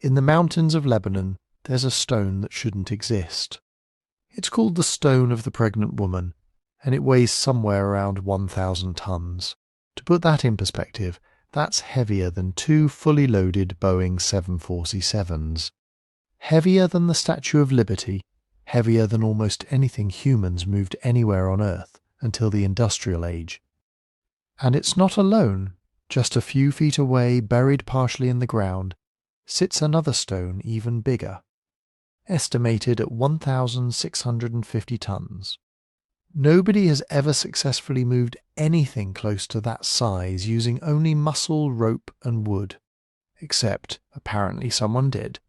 In the mountains of Lebanon, there's a stone that shouldn't exist. It's called the Stone of the Pregnant Woman, and it weighs somewhere around 1,000 tons. To put that in perspective, that's heavier than 2 fully loaded Boeing 747s. Heavier than the Statue of Liberty, heavier than almost anything humans moved anywhere on Earth until the Industrial Age. And it's not alone. Just a few feet away, buried partially in the ground, sits another stone even bigger, estimated at 1,650 tons. Nobody has ever successfully moved anything close to that size using only muscle, rope and wood. Except, apparently someone did.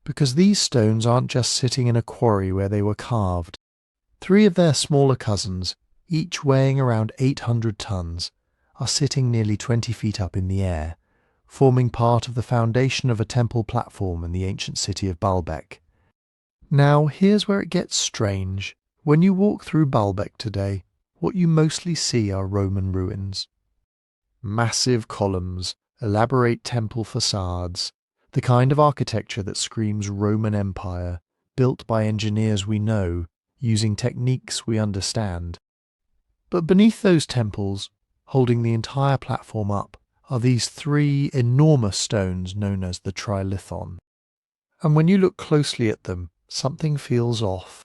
Because these stones aren't just sitting in a quarry where they were carved. 3 of their smaller cousins, each weighing around 800 tons, are sitting nearly 20 feet up in the air, forming part of the foundation of a temple platform in the ancient city of Baalbek. Now, here's where it gets strange. When you walk through Baalbek today, what you mostly see are Roman ruins. Massive columns, elaborate temple facades, the kind of architecture that screams Roman Empire, built by engineers we know, using techniques we understand. But beneath those temples, holding the entire platform up, are these 3 enormous stones known as the Trilithon. And when you look closely at them, something feels off.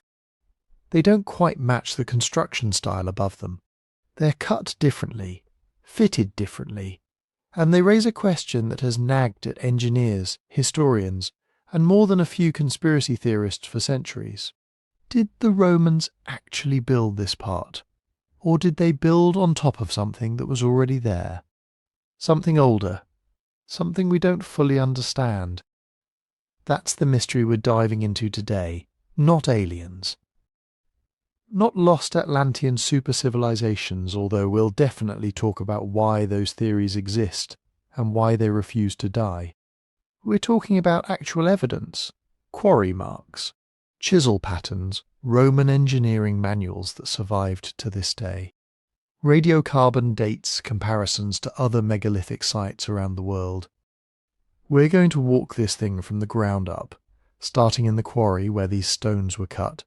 They don't quite match the construction style above them. They're cut differently, fitted differently, and they raise a question that has nagged at engineers, historians, and more than a few conspiracy theorists for centuries. Did the Romans actually build this part? Or did they build on top of something that was already there? Something older, something we don't fully understand. That's the mystery we're diving into today, not aliens. Not lost Atlantean super-civilizations, although we'll definitely talk about why those theories exist and why they refuse to die. We're talking about actual evidence, quarry marks, chisel patterns, Roman engineering manuals that survived to this day, radiocarbon dates, comparisons to other megalithic sites around the world. We're going to walk this thing from the ground up, starting in the quarry where these stones were cut,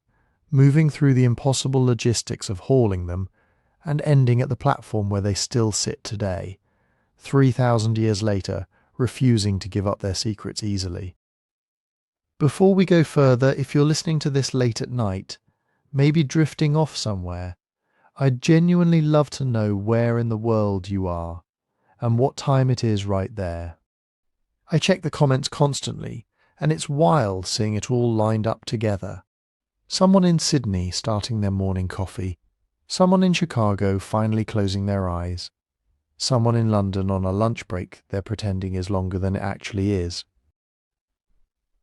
moving through the impossible logistics of hauling them, and ending at the platform where they still sit today, 3,000 years later, refusing to give up their secrets easily. Before we go further, if you're listening to this late at night, maybe drifting off somewhere, I'd genuinely love to know where in the world you are, and what time it is right there. I check the comments constantly, and it's wild seeing it all lined up together. Someone in Sydney starting their morning coffee, someone in Chicago finally closing their eyes, someone in London on a lunch break they're pretending is longer than it actually is.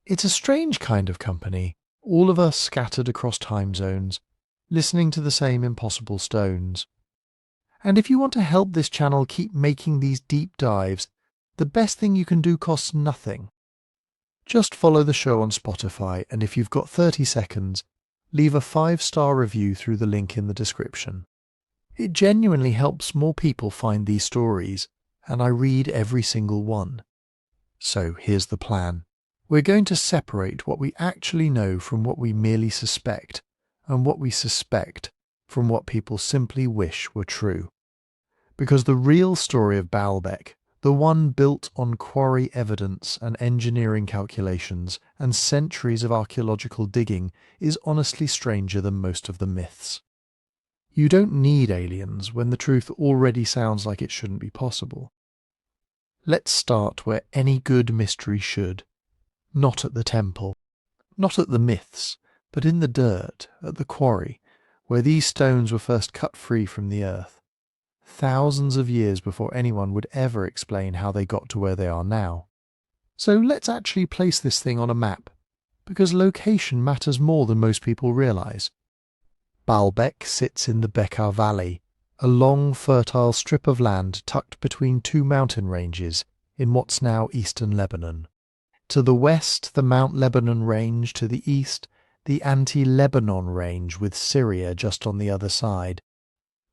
It's a strange kind of company, all of us scattered across time zones, listening to the same impossible stones. And if you want to help this channel keep making these deep dives, the best thing you can do costs nothing. Just follow the show on Spotify, and if you've got 30 seconds, leave a 5-star review through the link in the description. It genuinely helps more people find these stories, and I read every single one. So here's the plan. We're going to separate what we actually know from what we merely suspect, and what we suspect from what people simply wish were true. Because the real story of Baalbek, the one built on quarry evidence and engineering calculations and centuries of archaeological digging, is honestly stranger than most of the myths. You don't need aliens when the truth already sounds like it shouldn't be possible. Let's start where any good mystery should. Not at the temple, not at the myths, but in the dirt, at the quarry, where these stones were first cut free from the earth, thousands of years before anyone would ever explain how they got to where they are now. So let's actually place this thing on a map, because location matters more than most people realize. Baalbek sits in the Bekaa Valley, a long, fertile strip of land tucked between 2 mountain ranges in what's now eastern Lebanon. To the west, the Mount Lebanon Range; to the east, the Anti-Lebanon Range with Syria just on the other side.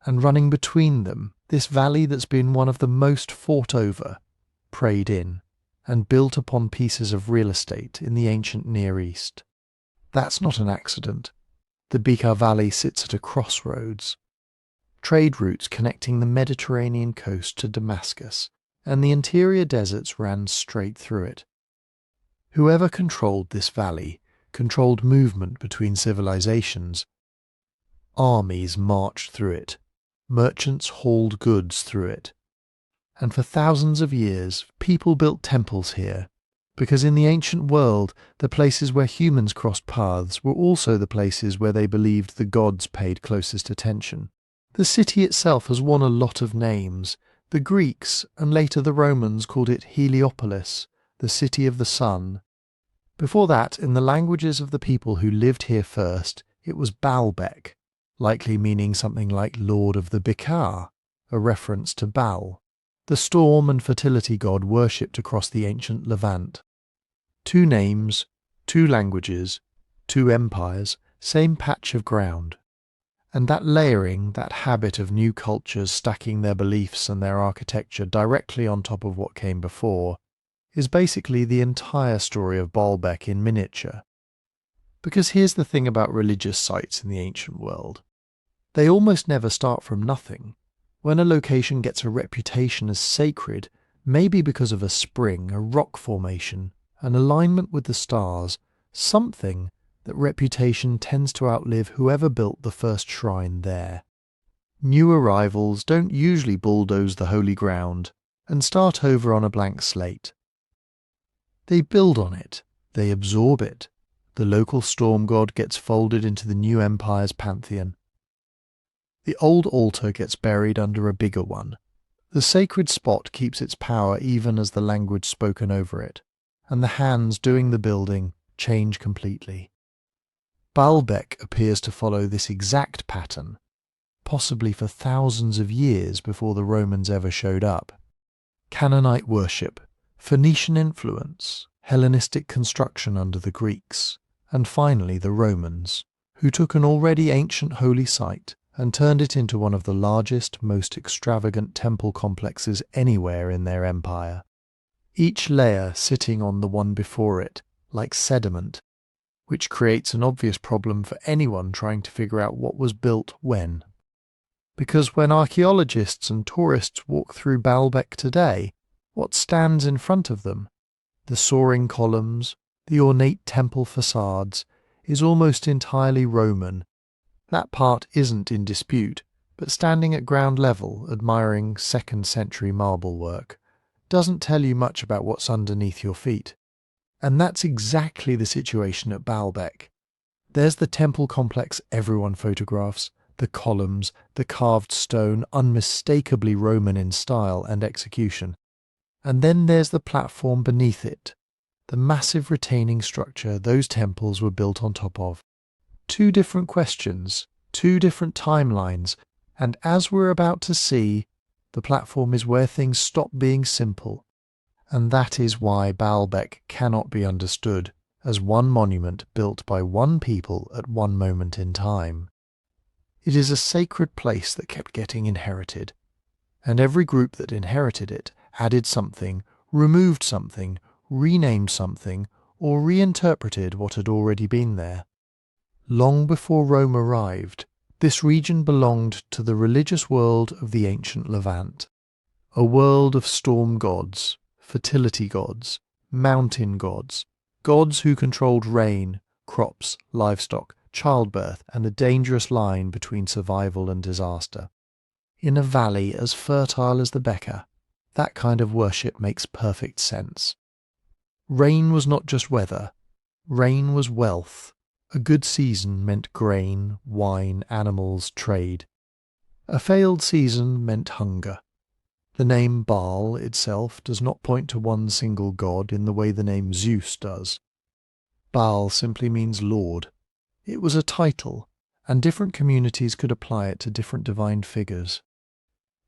And running between them, this valley that's been one of the most fought over, prayed in, and built upon pieces of real estate in the ancient Near East. That's not an accident. The Bekaa Valley sits at a crossroads. Trade routes connecting the Mediterranean coast to Damascus and the interior deserts ran straight through it. Whoever controlled this valley controlled movement between civilizations. Armies marched through it. Merchants hauled goods through it. And for thousands of years, people built temples here, because in the ancient world, the places where humans crossed paths were also the places where they believed the gods paid closest attention. The city itself has won a lot of names. The Greeks and later the Romans called it Heliopolis, the city of the sun. Before that, in the languages of the people who lived here first, it was Baalbek, likely meaning something like Lord of the Bekaa, a reference to Baal, the storm and fertility god worshipped across the ancient Levant. 2 names, 2 languages, 2 empires, same patch of ground. And that layering, that habit of new cultures stacking their beliefs and their architecture directly on top of what came before, is basically the entire story of Baalbek in miniature. Because here's the thing about religious sites in the ancient world. They almost never start from nothing. When a location gets a reputation as sacred, maybe because of a spring, a rock formation, an alignment with the stars, something, that reputation tends to outlive whoever built the first shrine there. New arrivals don't usually bulldoze the holy ground and start over on a blank slate. They build on it, they absorb it. The local storm god gets folded into the new empire's pantheon. The old altar gets buried under a bigger one. The sacred spot keeps its power even as the language spoken over it, and the hands doing the building change completely. Baalbek appears to follow this exact pattern, possibly for thousands of years before the Romans ever showed up. Canaanite worship, Phoenician influence, Hellenistic construction under the Greeks, and finally the Romans, who took an already ancient holy site and turned it into one of the largest, most extravagant temple complexes anywhere in their empire. Each layer sitting on the one before it, like sediment, which creates an obvious problem for anyone trying to figure out what was built when. Because when archaeologists and tourists walk through Baalbek today, what stands in front of them, the soaring columns, the ornate temple facades, is almost entirely Roman. That part isn't in dispute, but standing at ground level, admiring 2nd century marble work, doesn't tell you much about what's underneath your feet. And that's exactly the situation at Baalbek. There's the temple complex everyone photographs, the columns, the carved stone, unmistakably Roman in style and execution. And then there's the platform beneath it, the massive retaining structure those temples were built on top of. 2 different questions, 2 different timelines, and as we're about to see, the platform is where things stop being simple. And that is why Baalbek cannot be understood as one monument built by one people at one moment in time. It is a sacred place that kept getting inherited, and every group that inherited it added something, removed something, renamed something, or reinterpreted what had already been there. Long before Rome arrived, this region belonged to the religious world of the ancient Levant, a world of storm gods, fertility gods, mountain gods, gods who controlled rain, crops, livestock, childbirth, and the dangerous line between survival and disaster. In a valley as fertile as the Bekaa, that kind of worship makes perfect sense. Rain was not just weather, rain was wealth. A good season meant grain, wine, animals, trade. A failed season meant hunger. The name Baal itself does not point to one single god in the way the name Zeus does. Baal simply means Lord. It was a title, and different communities could apply it to different divine figures.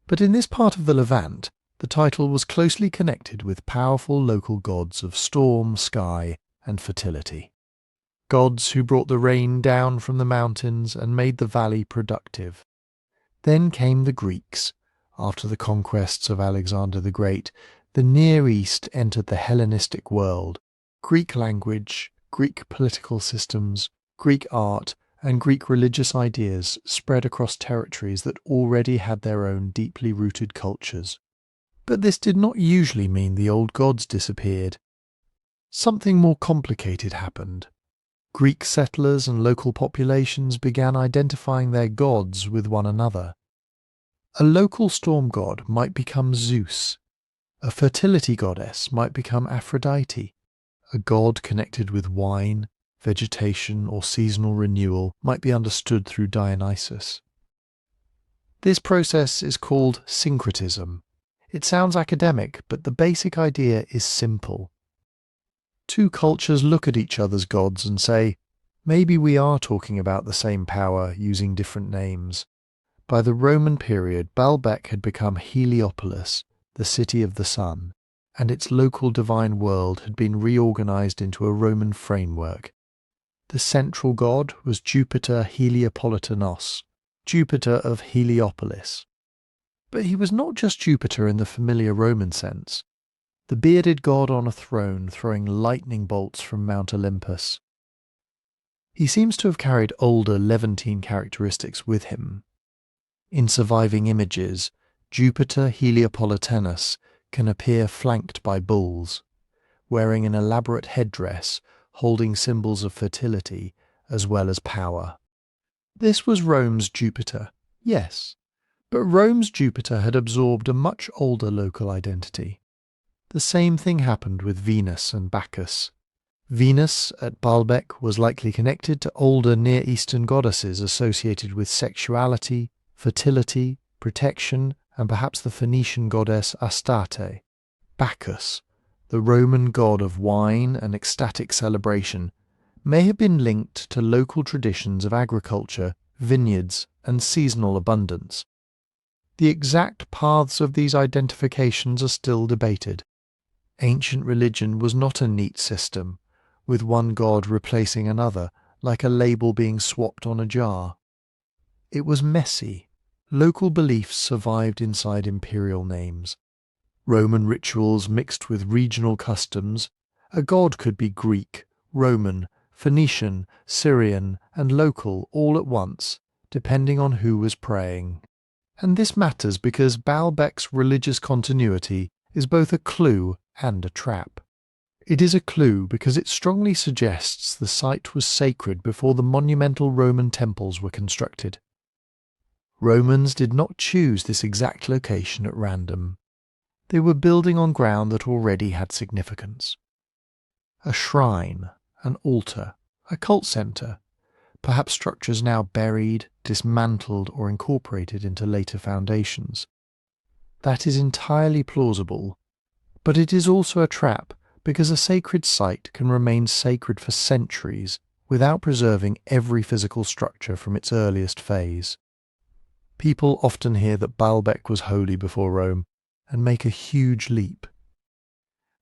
But in this part of the Levant, the title was closely connected with powerful local gods of storm, sky, and fertility. Gods who brought the rain down from the mountains and made the valley productive. Then came the Greeks. After the conquests of Alexander the Great, the Near East entered the Hellenistic world. Greek language, Greek political systems, Greek art, and Greek religious ideas spread across territories that already had their own deeply rooted cultures. But this did not usually mean the old gods disappeared. Something more complicated happened. Greek settlers and local populations began identifying their gods with one another. A local storm god might become Zeus. A fertility goddess might become Aphrodite. A god connected with wine, vegetation, or seasonal renewal might be understood through Dionysus. This process is called syncretism. It sounds academic, but the basic idea is simple. Two cultures look at each other's gods and say, maybe we are talking about the same power using different names. By the Roman period, Baalbek had become Heliopolis, the city of the sun, and its local divine world had been reorganized into a Roman framework. The central god was Jupiter Heliopolitanos, Jupiter of Heliopolis. But he was not just Jupiter in the familiar Roman sense, the bearded god on a throne throwing lightning bolts from Mount Olympus. He seems to have carried older Levantine characteristics with him. In surviving images, Jupiter Heliopolitanus can appear flanked by bulls, wearing an elaborate headdress holding symbols of fertility as well as power. This was Rome's Jupiter, yes, but Rome's Jupiter had absorbed a much older local identity. The same thing happened with Venus and Bacchus. Venus at Baalbek was likely connected to older Near Eastern goddesses associated with sexuality, fertility, protection, and perhaps the Phoenician goddess Astarte. Bacchus, the Roman god of wine and ecstatic celebration, may have been linked to local traditions of agriculture, vineyards, and seasonal abundance. The exact paths of these identifications are still debated. Ancient religion was not a neat system, with one god replacing another, like a label being swapped on a jar. It was messy. Local beliefs survived inside imperial names. Roman rituals mixed with regional customs. A god could be Greek, Roman, Phoenician, Syrian, and local all at once, depending on who was praying. And this matters because Baalbek's religious continuity is both a clue and a trap. It is a clue because it strongly suggests the site was sacred before the monumental Roman temples were constructed. Romans did not choose this exact location at random. They were building on ground that already had significance. A shrine, an altar, a cult centre, perhaps structures now buried, dismantled, or incorporated into later foundations. That is entirely plausible, but it is also a trap because a sacred site can remain sacred for centuries without preserving every physical structure from its earliest phase. People often hear that Baalbek was holy before Rome and make a huge leap.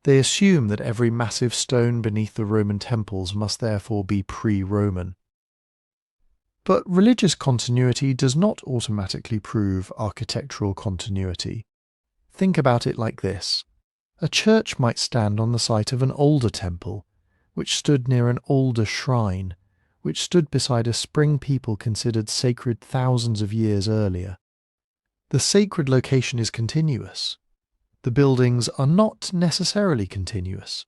They assume that every massive stone beneath the Roman temples must therefore be pre-Roman. But religious continuity does not automatically prove architectural continuity. Think about it like this. A church might stand on the site of an older temple, which stood near an older shrine, which stood beside a spring people considered sacred thousands of years earlier. The sacred location is continuous. The buildings are not necessarily continuous.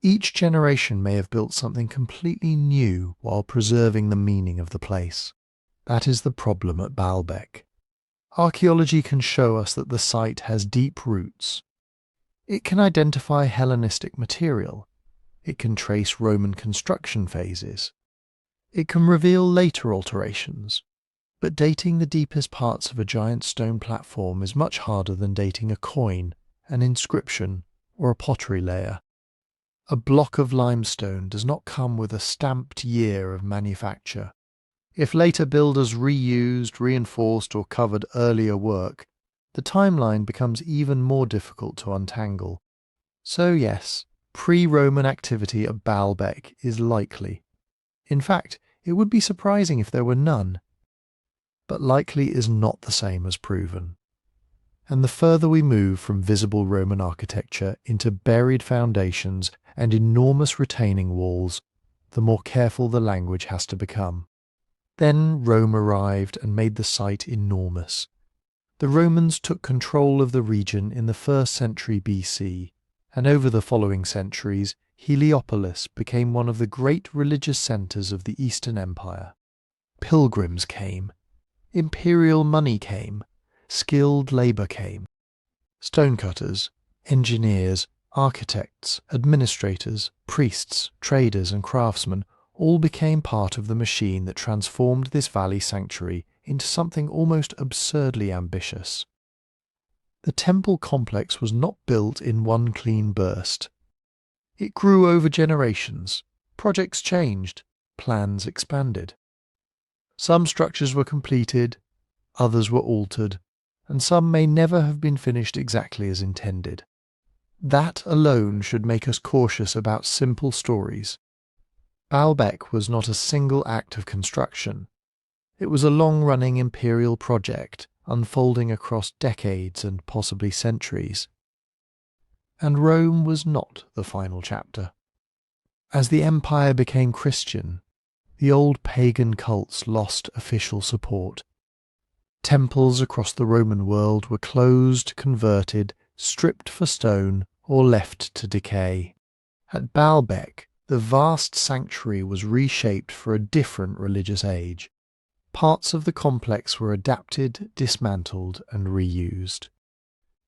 Each generation may have built something completely new while preserving the meaning of the place. That is the problem at Baalbek. Archaeology can show us that the site has deep roots. It can identify Hellenistic material. It can trace Roman construction phases. It can reveal later alterations. But dating the deepest parts of a giant stone platform is much harder than dating a coin, an inscription, or a pottery layer. A block of limestone does not come with a stamped year of manufacture. If later builders reused, reinforced, or covered earlier work, the timeline becomes even more difficult to untangle. So yes, pre-Roman activity at Baalbek is likely. In fact, it would be surprising if there were none. But likely is not the same as proven. And the further we move from visible Roman architecture into buried foundations and enormous retaining walls, the more careful the language has to become. Then Rome arrived and made the site enormous. The Romans took control of the region in the 1st century BC, and over the following centuries, Heliopolis became one of the great religious centres of the Eastern Empire. Pilgrims came, imperial money came, skilled labour came. Stonecutters, engineers, architects, administrators, priests, traders and craftsmen all became part of the machine that transformed this valley sanctuary into something almost absurdly ambitious. The temple complex was not built in one clean burst. It grew over generations, projects changed, plans expanded. Some structures were completed, others were altered, and some may never have been finished exactly as intended. That alone should make us cautious about simple stories. Baalbek was not a single act of construction. It was a long-running imperial project, unfolding across decades and possibly centuries. And Rome was not the final chapter. As the empire became Christian, the old pagan cults lost official support. Temples across the Roman world were closed, converted, stripped for stone, or left to decay. At Baalbek, the vast sanctuary was reshaped for a different religious age. Parts of the complex were adapted, dismantled, and reused.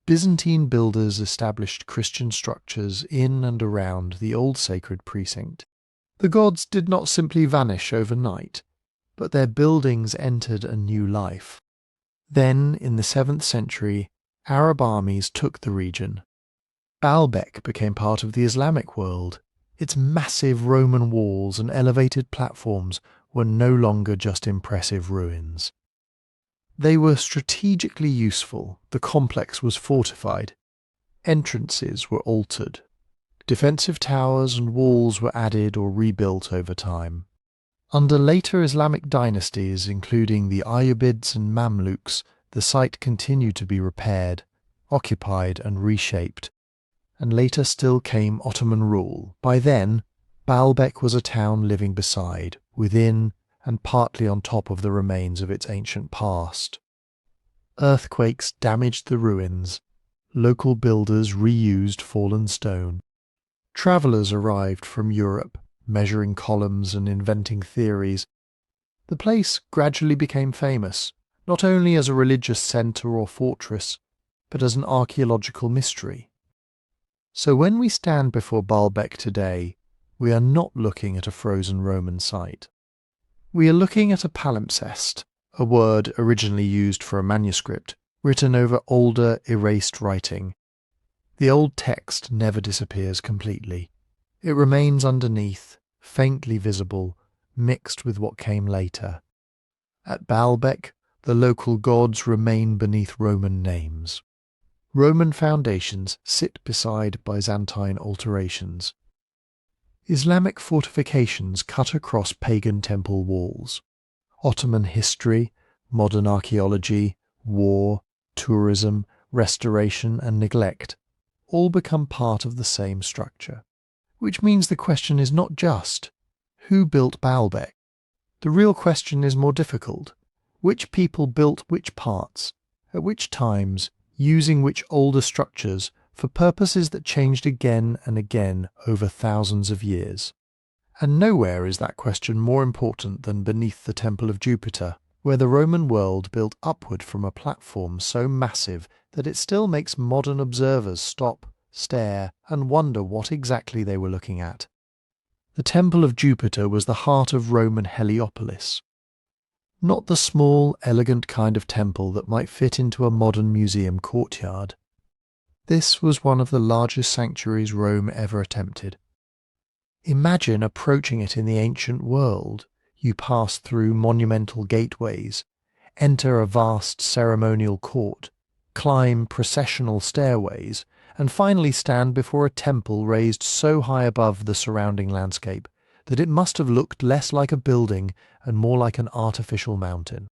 Byzantine builders established Christian structures in and around the old sacred precinct. The gods did not simply vanish overnight, but their buildings entered a new life. Then, in the 7th century, Arab armies took the region. Baalbek became part of the Islamic world. Its massive Roman walls and elevated platforms were no longer just impressive ruins. They were strategically useful. The complex was fortified. Entrances were altered. Defensive towers and walls were added or rebuilt over time. Under later Islamic dynasties, including the Ayyubids and Mamluks, the site continued to be repaired, occupied and reshaped. And later still came Ottoman rule. By then, Baalbek was a town living beside, within, and partly on top of the remains of its ancient past. Earthquakes damaged the ruins. Local builders reused fallen stone. Travellers arrived from Europe, measuring columns and inventing theories. The place gradually became famous, not only as a religious centre or fortress, but as an archaeological mystery. So when we stand before Baalbek today, we are not looking at a frozen Roman site. We are looking at a palimpsest, a word originally used for a manuscript, written over older, erased writing. The old text never disappears completely. It remains underneath, faintly visible, mixed with what came later. At Baalbek, the local gods remain beneath Roman names. Roman foundations sit beside Byzantine alterations. Islamic fortifications cut across pagan temple walls. Ottoman history, modern archaeology, war, tourism, restoration and neglect all become part of the same structure. Which means the question is not just, who built Baalbek? The real question is more difficult. Which people built which parts, at which times, using which older structures for purposes that changed again and again over thousands of years? And nowhere is that question more important than beneath the Temple of Jupiter, where the Roman world built upward from a platform so massive that it still makes modern observers stop, stare, and wonder what exactly they were looking at. The Temple of Jupiter was the heart of Roman Heliopolis. Not the small, elegant kind of temple that might fit into a modern museum courtyard. This was one of the largest sanctuaries Rome ever attempted. Imagine approaching it in the ancient world. You pass through monumental gateways, enter a vast ceremonial court, climb processional stairways, and finally stand before a temple raised so high above the surrounding landscape that it must have looked less like a building and more like an artificial mountain.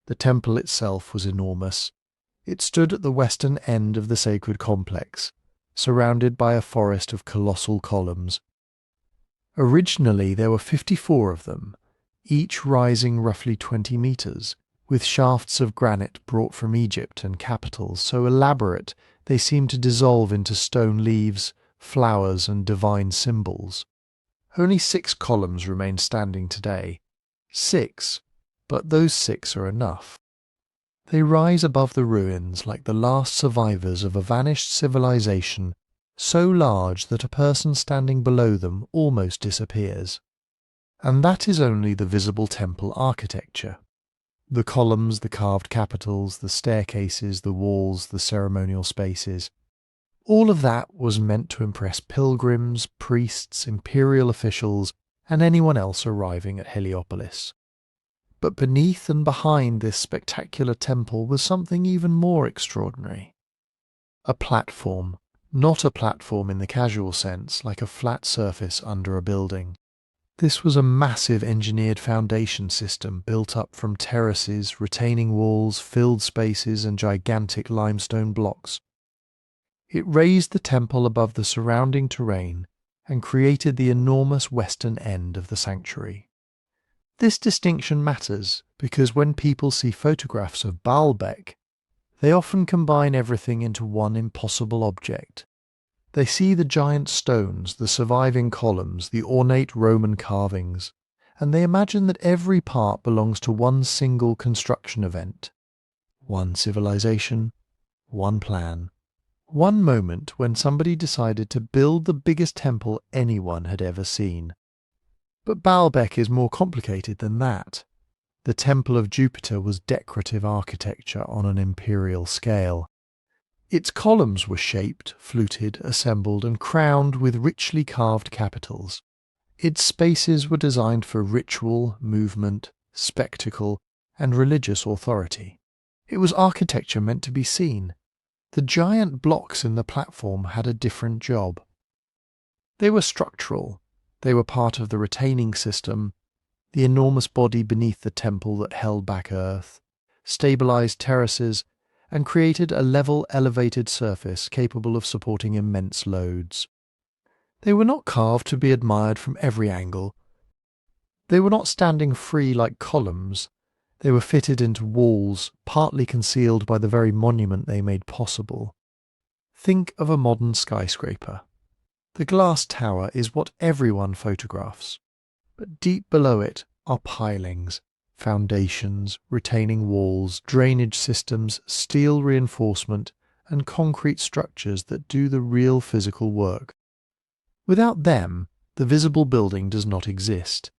The temple itself was enormous. It stood at the western end of the sacred complex, surrounded by a forest of colossal columns. Originally there were 54 of them, each rising roughly 20 meters, with shafts of granite brought from Egypt and capitals so elaborate they seemed to dissolve into stone leaves, flowers and divine symbols. Only 6 columns remain standing today. 6, but those 6 are enough. They rise above the ruins like the last survivors of a vanished civilization so large that a person standing below them almost disappears. And that is only the visible temple architecture. The columns, the carved capitals, the staircases, the walls, the ceremonial spaces. All of that was meant to impress pilgrims, priests, imperial officials, and anyone else arriving at Heliopolis. But beneath and behind this spectacular temple was something even more extraordinary. A platform, not a platform in the casual sense, like a flat surface under a building. This was a massive engineered foundation system built up from terraces, retaining walls, filled spaces, and gigantic limestone blocks. It raised the temple above the surrounding terrain and created the enormous western end of the sanctuary. This distinction matters because when people see photographs of Baalbek, they often combine everything into one impossible object. They see the giant stones, the surviving columns, the ornate Roman carvings, and they imagine that every part belongs to one single construction event. One civilization, one plan, one moment when somebody decided to build the biggest temple anyone had ever seen. But Baalbek is more complicated than that. The Temple of Jupiter was decorative architecture on an imperial scale. Its columns were shaped, fluted, assembled, and crowned with richly carved capitals. Its spaces were designed for ritual, movement, spectacle, and religious authority. It was architecture meant to be seen. The giant blocks in the platform had a different job. They were structural. They were part of the retaining system, the enormous body beneath the temple that held back earth, stabilized terraces, and created a level, elevated surface capable of supporting immense loads. They were not carved to be admired from every angle. They were not standing free like columns. They were fitted into walls, partly concealed by the very monument they made possible. Think of a modern skyscraper. The glass tower is what everyone photographs, but deep below it are pilings, foundations, retaining walls, drainage systems, steel reinforcement, and concrete structures that do the real physical work. Without them, the visible building does not exist.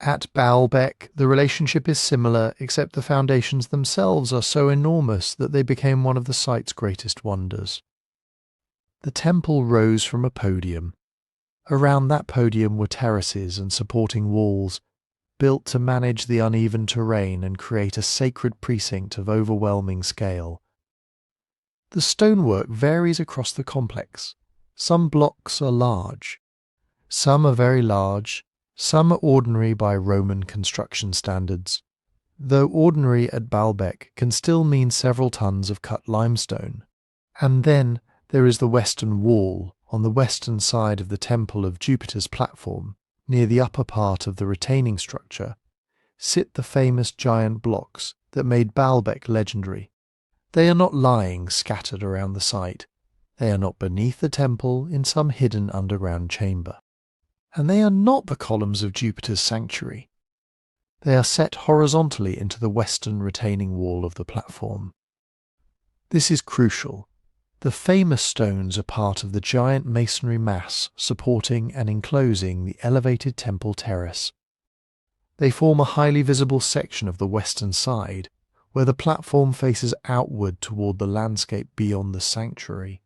At Baalbek, the relationship is similar, except the foundations themselves are so enormous that they became one of the site's greatest wonders. The temple rose from a podium. Around that podium were terraces and supporting walls, built to manage the uneven terrain and create a sacred precinct of overwhelming scale. The stonework varies across the complex. Some blocks are large. Some are very large. Some are ordinary by Roman construction standards, though ordinary at Baalbek can still mean several tons of cut limestone. And then there is the western wall on the western side of the Temple of Jupiter's platform. Near the upper part of the retaining structure sit the famous giant blocks that made Baalbek legendary. They are not lying scattered around the site. They are not beneath the temple in some hidden underground chamber. And they are not the columns of Jupiter's sanctuary. They are set horizontally into the western retaining wall of the platform. This is crucial. The famous stones are part of the giant masonry mass supporting and enclosing the elevated temple terrace. They form a highly visible section of the western side, where the platform faces outward toward the landscape beyond the sanctuary.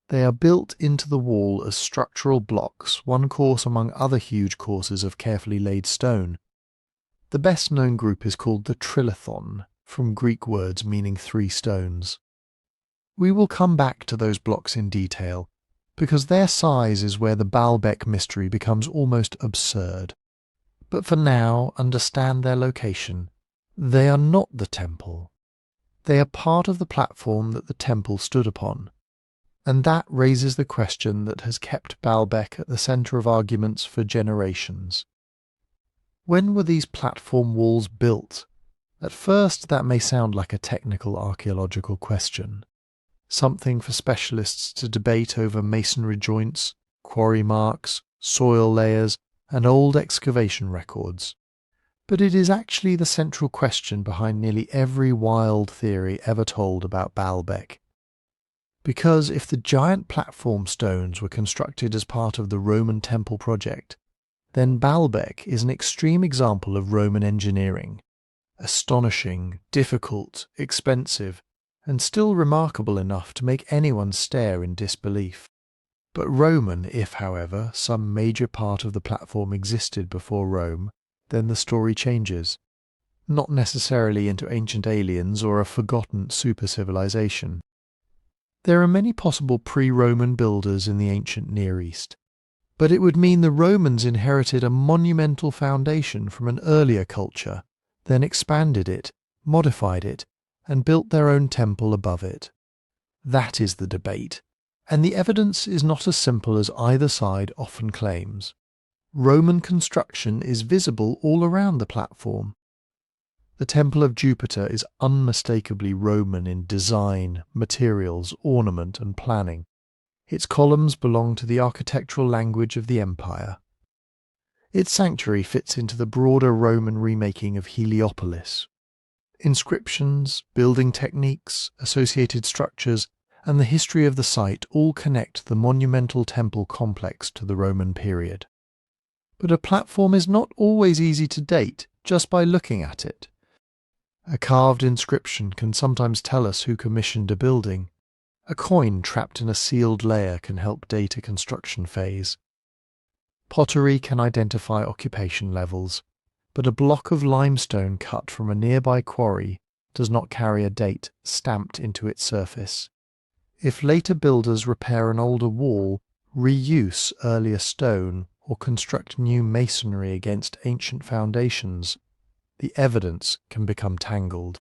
They are built into the wall as structural blocks, one course among other huge courses of carefully laid stone. The best-known group is called the Trilithon, from Greek words meaning 3 stones. We will come back to those blocks in detail, because their size is where the Baalbek mystery becomes almost absurd. But for now, understand their location. They are not the temple. They are part of the platform that the temple stood upon. And that raises the question that has kept Baalbek at the centre of arguments for generations. When were these platform walls built? At first, that may sound like a technical archaeological question, something for specialists to debate over masonry joints, quarry marks, soil layers, and old excavation records. But it is actually the central question behind nearly every wild theory ever told about Baalbek. Because if the giant platform stones were constructed as part of the Roman temple project, then Baalbek is an extreme example of Roman engineering. Astonishing, difficult, expensive, and still remarkable enough to make anyone stare in disbelief. But Roman, if, however, some major part of the platform existed before Rome, then the story changes. Not necessarily into ancient aliens or a forgotten super-civilization. There are many possible pre-Roman builders in the ancient Near East, but it would mean the Romans inherited a monumental foundation from an earlier culture, then expanded it, modified it, and built their own temple above it. That is the debate, and the evidence is not as simple as either side often claims. Roman construction is visible all around the platform. The Temple of Jupiter is unmistakably Roman in design, materials, ornament, and planning. Its columns belong to the architectural language of the empire. Its sanctuary fits into the broader Roman remaking of Heliopolis. Inscriptions, building techniques, associated structures, and the history of the site all connect the monumental temple complex to the Roman period. But a platform is not always easy to date just by looking at it. A carved inscription can sometimes tell us who commissioned a building. A coin trapped in a sealed layer can help date a construction phase. Pottery can identify occupation levels, but a block of limestone cut from a nearby quarry does not carry a date stamped into its surface. If later builders repair an older wall, reuse earlier stone, or construct new masonry against ancient foundations, the evidence can become tangled.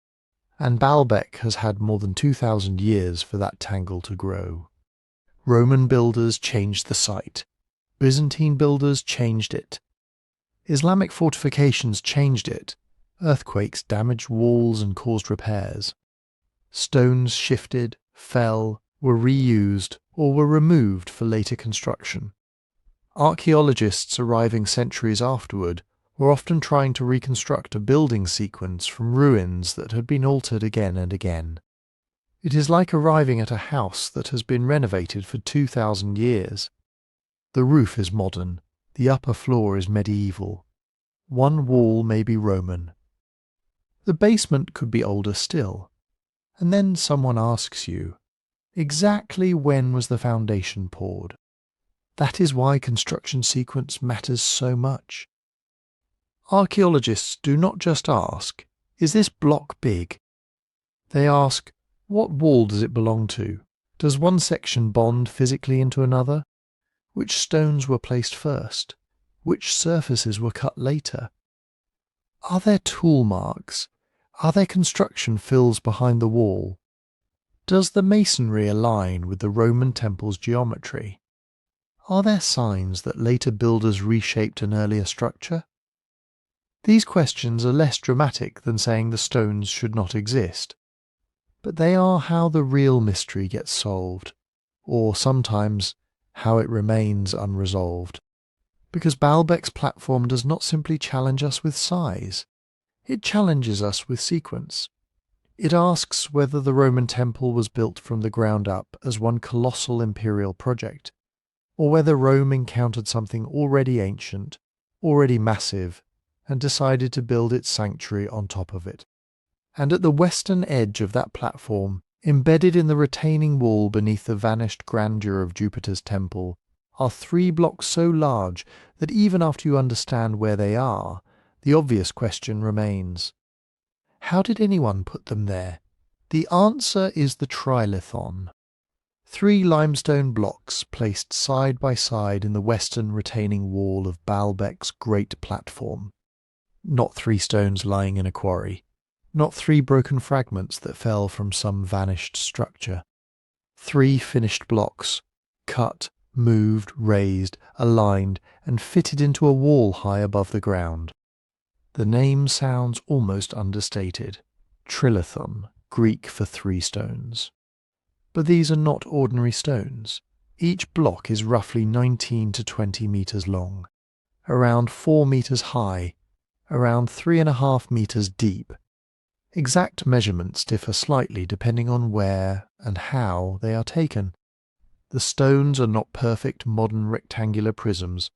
And Baalbek has had more than 2,000 years for that tangle to grow. Roman builders changed the site. Byzantine builders changed it. Islamic fortifications changed it. Earthquakes damaged walls and caused repairs. Stones shifted, fell, were reused, or were removed for later construction. Archaeologists arriving centuries afterward were often trying to reconstruct a building sequence from ruins that had been altered again and again. It is like arriving at a house that has been renovated for 2,000 years. The roof is modern, the upper floor is medieval. One wall may be Roman. The basement could be older still. And then someone asks you, exactly when was the foundation poured? That is why construction sequence matters so much. Archaeologists do not just ask, is this block big? They ask, what wall does it belong to? Does one section bond physically into another? Which stones were placed first? Which surfaces were cut later? Are there tool marks? Are there construction fills behind the wall? Does the masonry align with the Roman temple's geometry? Are there signs that later builders reshaped an earlier structure? These questions are less dramatic than saying the stones should not exist, but they are how the real mystery gets solved, or sometimes how it remains unresolved. Because Baalbek's platform does not simply challenge us with size, it challenges us with sequence. It asks whether the Roman temple was built from the ground up as one colossal imperial project, or whether Rome encountered something already ancient, already massive, and decided to build its sanctuary on top of it. And at the western edge of that platform, embedded in the retaining wall beneath the vanished grandeur of Jupiter's temple, are 3 blocks so large that even after you understand where they are, the obvious question remains. How did anyone put them there? The answer is the Trilithon. 3 limestone blocks placed side by side in the western retaining wall of Baalbek's great platform. Not 3 stones lying in a quarry. Not 3 broken fragments that fell from some vanished structure. 3 finished blocks, cut, moved, raised, aligned, and fitted into a wall high above the ground. The name sounds almost understated. Trilithon, Greek for 3 stones. But these are not ordinary stones. Each block is roughly 19 to 20 meters long, around 4 meters high, around 3.5 meters deep. Exact measurements differ slightly depending on where and how they are taken. The stones are not perfect modern rectangular prisms.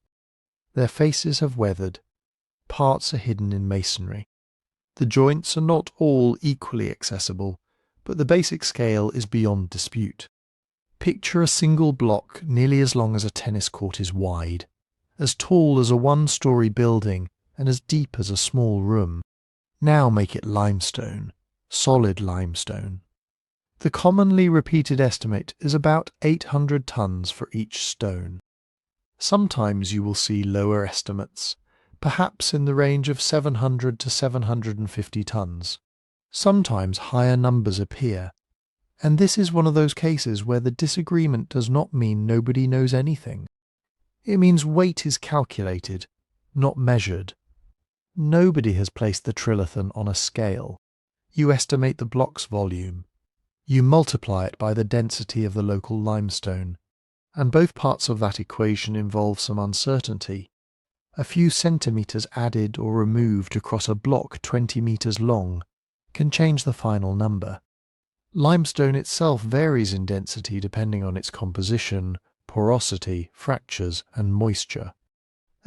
Their faces have weathered. Parts are hidden in masonry. The joints are not all equally accessible, but the basic scale is beyond dispute. Picture a single block nearly as long as a tennis court is wide, as tall as a 1-story building and as deep as a small room. Now make it limestone, solid limestone. The commonly repeated estimate is about 800 tons for each stone. Sometimes you will see lower estimates, perhaps in the range of 700 to 750 tons. Sometimes higher numbers appear, and this is one of those cases where the disagreement does not mean nobody knows anything. It means weight is calculated, not measured. Nobody has placed the trilithon on a scale. You estimate the block's volume. You multiply it by the density of the local limestone, and both parts of that equation involve some uncertainty. A few centimeters added or removed across a block 20 meters long can change the final number. Limestone itself varies in density depending on its composition, porosity, fractures, and moisture.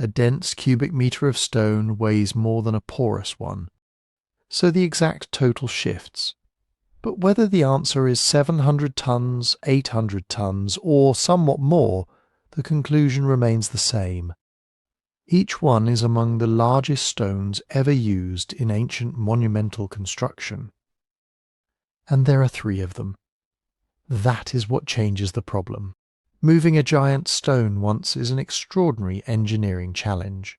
A dense cubic meter of stone weighs more than a porous one, so the exact total shifts. But whether the answer is 700 tons, 800 tons, or somewhat more, the conclusion remains the same. Each one is among the largest stones ever used in ancient monumental construction. And there are 3 of them. That is what changes the problem. Moving a giant stone once is an extraordinary engineering challenge.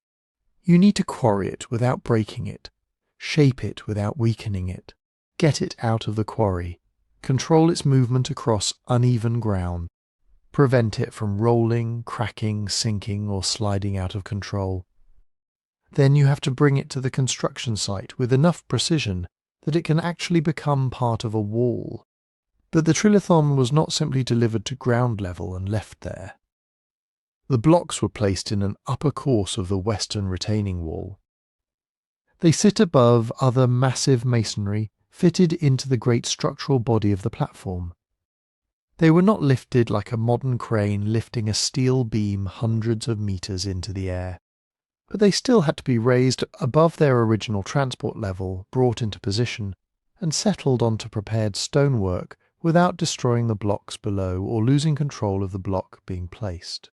You need to quarry it without breaking it, shape it without weakening it, get it out of the quarry, control its movement across uneven ground, prevent it from rolling, cracking, sinking, or sliding out of control. Then you have to bring it to the construction site with enough precision that it can actually become part of a wall. But the Trilithon was not simply delivered to ground level and left there. The blocks were placed in an upper course of the western retaining wall. They sit above other massive masonry fitted into the great structural body of the platform. They were not lifted like a modern crane lifting a steel beam hundreds of meters into the air, but they still had to be raised above their original transport level, brought into position, and settled onto prepared stonework without destroying the blocks below or losing control of the block being placed.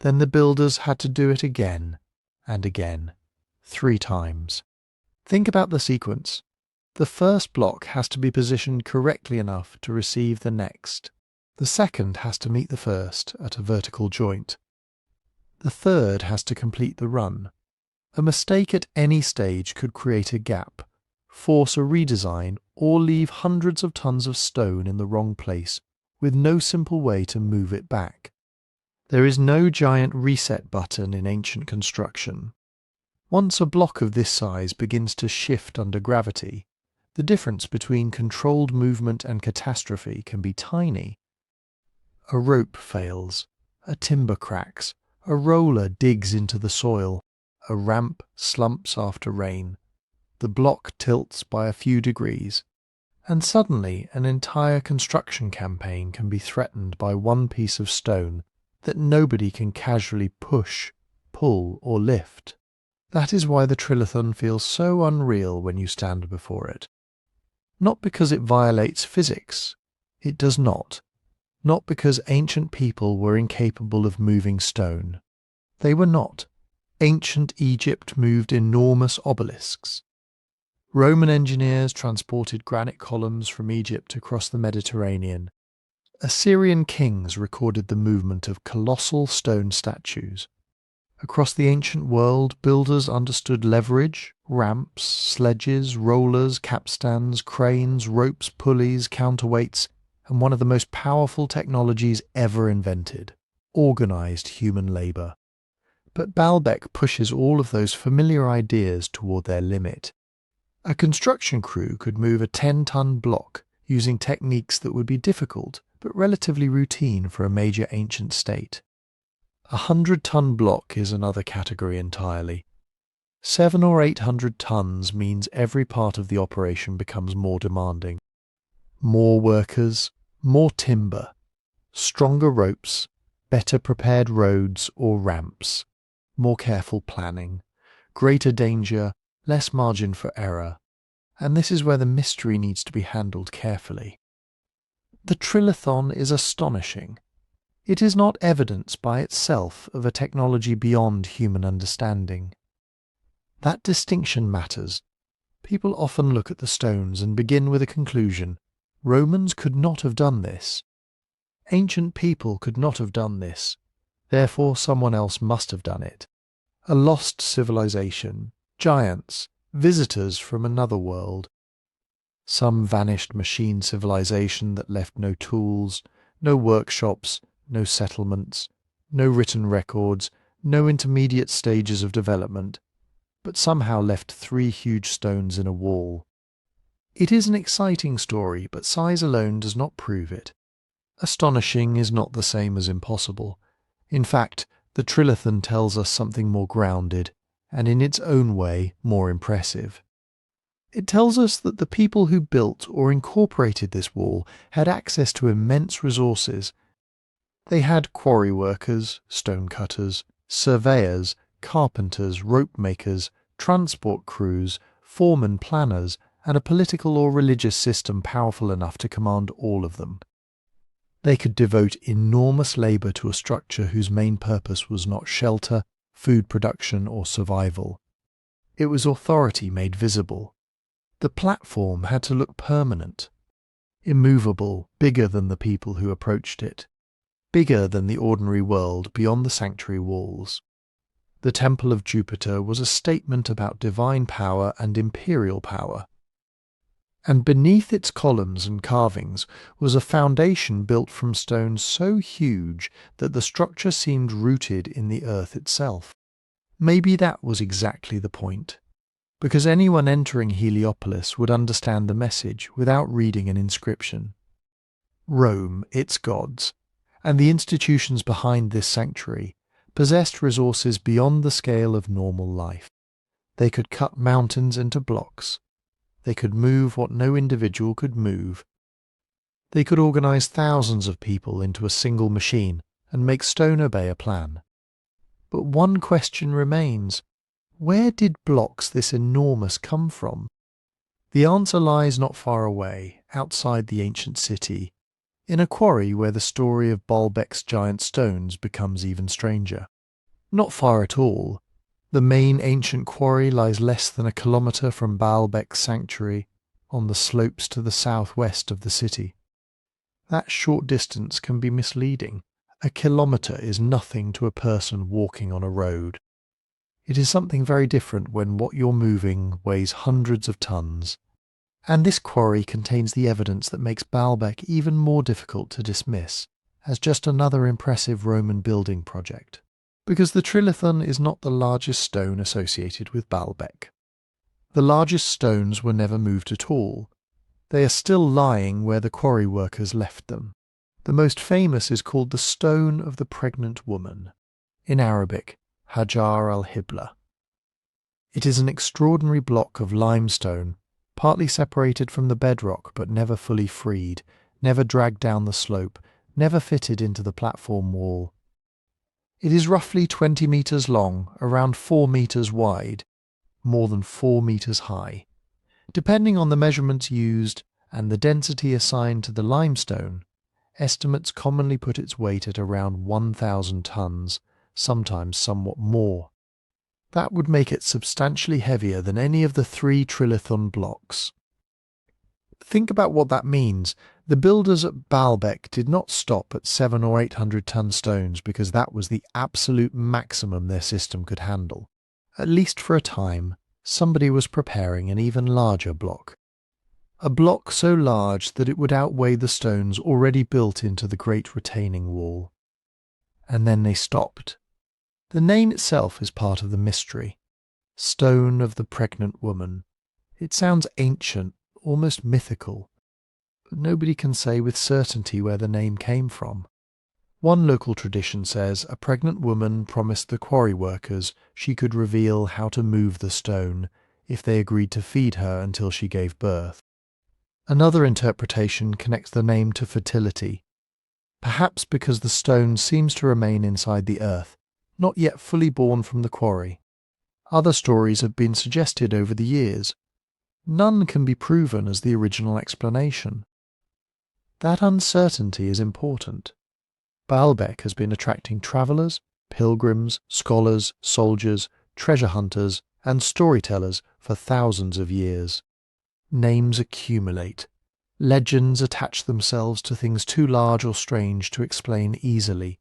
Then the builders had to do it again and again, 3 times. Think about the sequence. The first block has to be positioned correctly enough to receive the next. The second has to meet the first at a vertical joint. The third has to complete the run. A mistake at any stage could create a gap, force a redesign, or leave hundreds of tons of stone in the wrong place with no simple way to move it back. There is no giant reset button in ancient construction. Once a block of this size begins to shift under gravity, the difference between controlled movement and catastrophe can be tiny. A rope fails, a timber cracks, a roller digs into the soil, a ramp slumps after rain, the block tilts by a few degrees, and suddenly an entire construction campaign can be threatened by one piece of stone that nobody can casually push, pull, or lift. That is why the Trilithon feels so unreal when you stand before it. Not because it violates physics. It does not. Not because ancient people were incapable of moving stone. They were not. Ancient Egypt moved enormous obelisks. Roman engineers transported granite columns from Egypt across the Mediterranean. Assyrian kings recorded the movement of colossal stone statues. Across the ancient world, builders understood leverage, ramps, sledges, rollers, capstans, cranes, ropes, pulleys, counterweights, and one of the most powerful technologies ever invented: organized human labor. But Baalbek pushes all of those familiar ideas toward their limit. A construction crew could move a 10-ton block using techniques that would be difficult but relatively routine for a major ancient state. A 100-ton block is another category entirely. 700 or 800 tons means every part of the operation becomes more demanding. More workers, more timber, stronger ropes, better prepared roads or ramps, more careful planning, greater danger, less margin for error. And this is where the mystery needs to be handled carefully. The Trilithon is astonishing. It is not evidence by itself of a technology beyond human understanding. That distinction matters. People often look at the stones and begin with a conclusion. Romans could not have done this. Ancient people could not have done this. Therefore someone else must have done it. A lost civilization, giants, visitors from another world. Some vanished machine civilization that left no tools, no workshops, no settlements, no written records, no intermediate stages of development, but somehow left 3 huge stones in a wall. It is an exciting story, but size alone does not prove it. Astonishing is not the same as impossible. In fact, the Trilithon tells us something more grounded, and in its own way more impressive. It tells us that the people who built or incorporated this wall had access to immense resources. They had quarry workers, stone cutters, surveyors, carpenters, rope makers, transport crews, foremen planners, and a political or religious system powerful enough to command all of them. They could devote enormous labour to a structure whose main purpose was not shelter, food production, or survival. It was authority made visible. The platform had to look permanent, immovable, bigger than the people who approached it, bigger than the ordinary world beyond the sanctuary walls. The Temple of Jupiter was a statement about divine power and imperial power. And beneath its columns and carvings was a foundation built from stone so huge that the structure seemed rooted in the earth itself. Maybe that was exactly the point, because anyone entering Heliopolis would understand the message without reading an inscription. Rome, its gods, and the institutions behind this sanctuary possessed resources beyond the scale of normal life. They could cut mountains into blocks. They could move what no individual could move. They could organize thousands of people into a single machine and make stone obey a plan. But one question remains. Where did blocks this enormous come from? The answer lies not far away, outside the ancient city, in a quarry where the story of Baalbek's giant stones becomes even stranger. Not far at all. The main ancient quarry lies less than a kilometre from Baalbek's sanctuary, on the slopes to the southwest of the city. That short distance can be misleading. A kilometre is nothing to a person walking on a road. It is something very different when what you're moving weighs hundreds of tons. And this quarry contains the evidence that makes Baalbek even more difficult to dismiss as just another impressive Roman building project. Because the Trilithon is not the largest stone associated with Baalbek. The largest stones were never moved at all. They are still lying where the quarry workers left them. The most famous is called the Stone of the Pregnant Woman, in Arabic, Hajar al-Hibla. It is an extraordinary block of limestone, partly separated from the bedrock but never fully freed, never dragged down the slope, never fitted into the platform wall. It is roughly 20 metres long, around 4 metres wide, more than 4 metres high. Depending on the measurements used and the density assigned to the limestone, estimates commonly put its weight at around 1,000 tons, sometimes somewhat more. That would make it substantially heavier than any of the 3 Trilithon blocks. Think about what that means. The builders at Baalbek did not stop at 700 or 800-ton stones because that was the absolute maximum their system could handle. At least for a time, somebody was preparing an even larger block. A block so large that it would outweigh the stones already built into the great retaining wall. And then they stopped. The name itself is part of the mystery. Stone of the Pregnant Woman. It sounds ancient, almost mythical. But nobody can say with certainty where the name came from. One local tradition says a pregnant woman promised the quarry workers she could reveal how to move the stone if they agreed to feed her until she gave birth. Another interpretation connects the name to fertility, perhaps because the stone seems to remain inside the earth, not yet fully born from the quarry. Other stories have been suggested over the years. None can be proven as the original explanation. That uncertainty is important. Baalbek has been attracting travellers, pilgrims, scholars, soldiers, treasure hunters, and storytellers for thousands of years. Names accumulate. Legends attach themselves to things too large or strange to explain easily.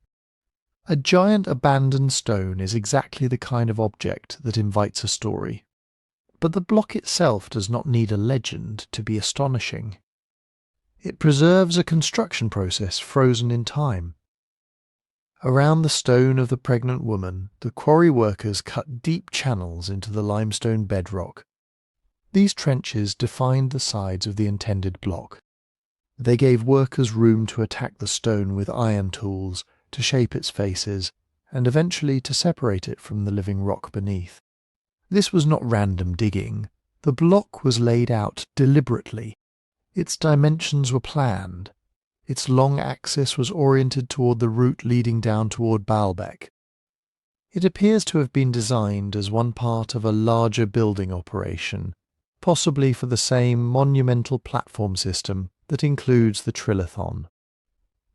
A giant abandoned stone is exactly the kind of object that invites a story. But the block itself does not need a legend to be astonishing. It preserves a construction process frozen in time. Around the stone of the pregnant woman, the quarry workers cut deep channels into the limestone bedrock. These trenches defined the sides of the intended block. They gave workers room to attack the stone with iron tools, to shape its faces, and eventually to separate it from the living rock beneath. This was not random digging. The block was laid out deliberately. Its dimensions were planned. Its long axis was oriented toward the route leading down toward Baalbek. It appears to have been designed as one part of a larger building operation, possibly for the same monumental platform system that includes the Trilithon.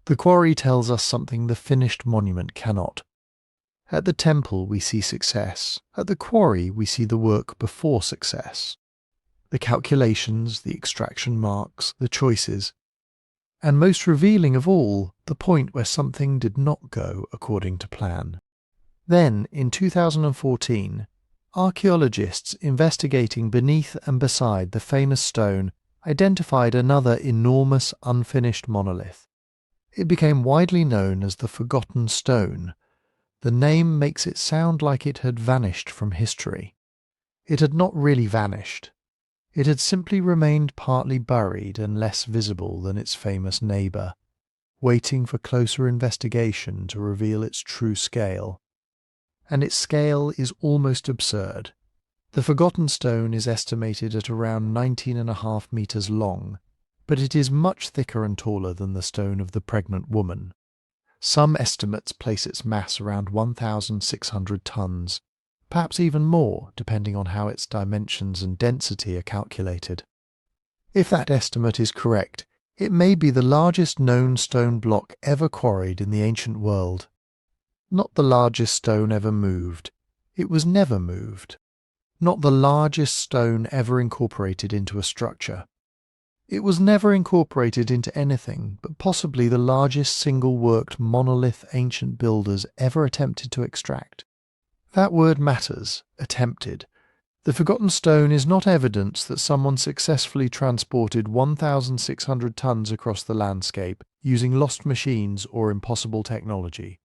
The quarry tells us something the finished monument cannot. At the temple we see success. At the quarry we see the work before success. The calculations, the extraction marks, the choices. And most revealing of all, the point where something did not go according to plan. Then, in 2014, archaeologists investigating beneath and beside the famous stone identified another enormous unfinished monolith. It became widely known as the Forgotten Stone. The name makes it sound like it had vanished from history. It had not really vanished. It had simply remained partly buried and less visible than its famous neighbour, waiting for closer investigation to reveal its true scale. And its scale is almost absurd. The Forgotten Stone is estimated at around 19.5 metres long, but it is much thicker and taller than the stone of the pregnant woman. Some estimates place its mass around 1,600 tons, perhaps even more, depending on how its dimensions and density are calculated. If that estimate is correct, it may be the largest known stone block ever quarried in the ancient world. Not the largest stone ever moved. It was never moved. Not the largest stone ever incorporated into a structure. It was never incorporated into anything, but possibly the largest single-worked monolith ancient builders ever attempted to extract. That word matters, attempted. The Forgotten Stone is not evidence that someone successfully transported 1,600 tons across the landscape using lost machines or impossible technology.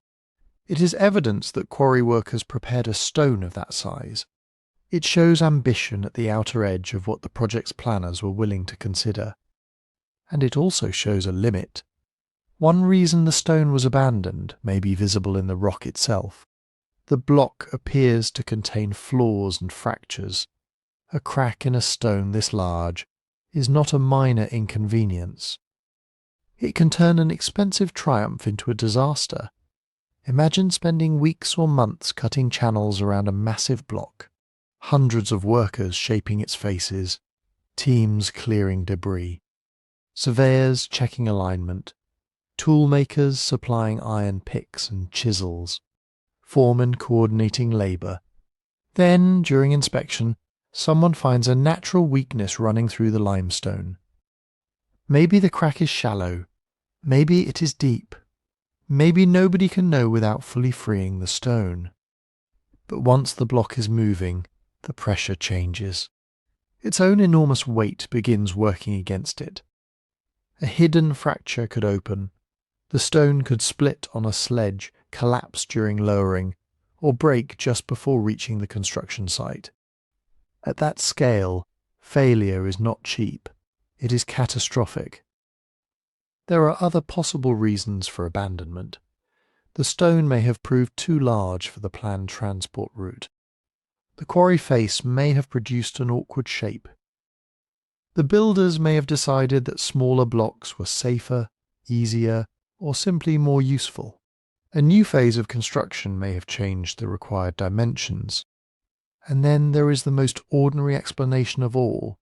It is evidence that quarry workers prepared a stone of that size. It shows ambition at the outer edge of what the project's planners were willing to consider. And it also shows a limit. One reason the stone was abandoned may be visible in the rock itself. The block appears to contain flaws and fractures. A crack in a stone this large is not a minor inconvenience. It can turn an expensive triumph into a disaster. Imagine spending weeks or months cutting channels around a massive block, hundreds of workers shaping its faces, teams clearing debris, surveyors checking alignment, toolmakers supplying iron picks and chisels, foremen coordinating labour. Then, during inspection, someone finds a natural weakness running through the limestone. Maybe the crack is shallow. Maybe it is deep. Maybe nobody can know without fully freeing the stone. But once the block is moving, the pressure changes. Its own enormous weight begins working against it. A hidden fracture could open. The stone could split on a sledge, collapse during lowering, or break just before reaching the construction site. At that scale, failure is not cheap. It is catastrophic. There are other possible reasons for abandonment. The stone may have proved too large for the planned transport route. The quarry face may have produced an awkward shape. The builders may have decided that smaller blocks were safer, easier, or simply more useful. A new phase of construction may have changed the required dimensions. And then there is the most ordinary explanation of all.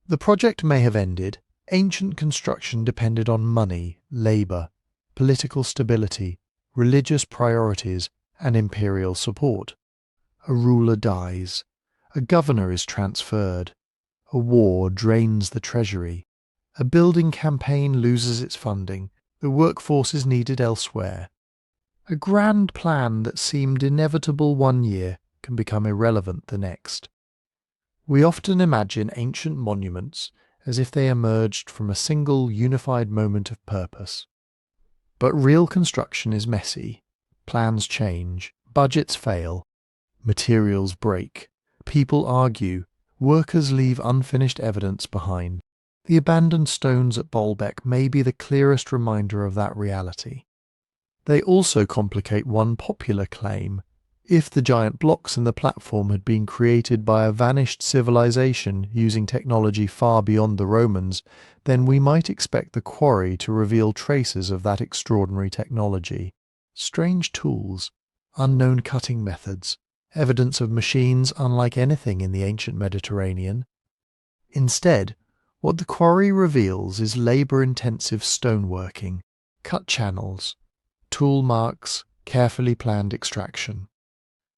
The project may have ended. Ancient construction depended on money, labour, political stability, religious priorities, and imperial support. A ruler dies. A governor is transferred. A war drains the treasury. A building campaign loses its funding. The workforce is needed elsewhere. A grand plan that seemed inevitable one year can become irrelevant the next. We often imagine ancient monuments as if they emerged from a single unified moment of purpose. But real construction is messy. Plans change, budgets fail, materials break, people argue, workers leave unfinished evidence behind. The abandoned stones at Baalbek may be the clearest reminder of that reality. They also complicate one popular claim. If the giant blocks in the platform had been created by a vanished civilization using technology far beyond the Romans, then we might expect the quarry to reveal traces of that extraordinary technology. Strange tools, unknown cutting methods, evidence of machines unlike anything in the ancient Mediterranean. Instead, what the quarry reveals is labour-intensive stoneworking, cut channels, tool marks, carefully planned extraction.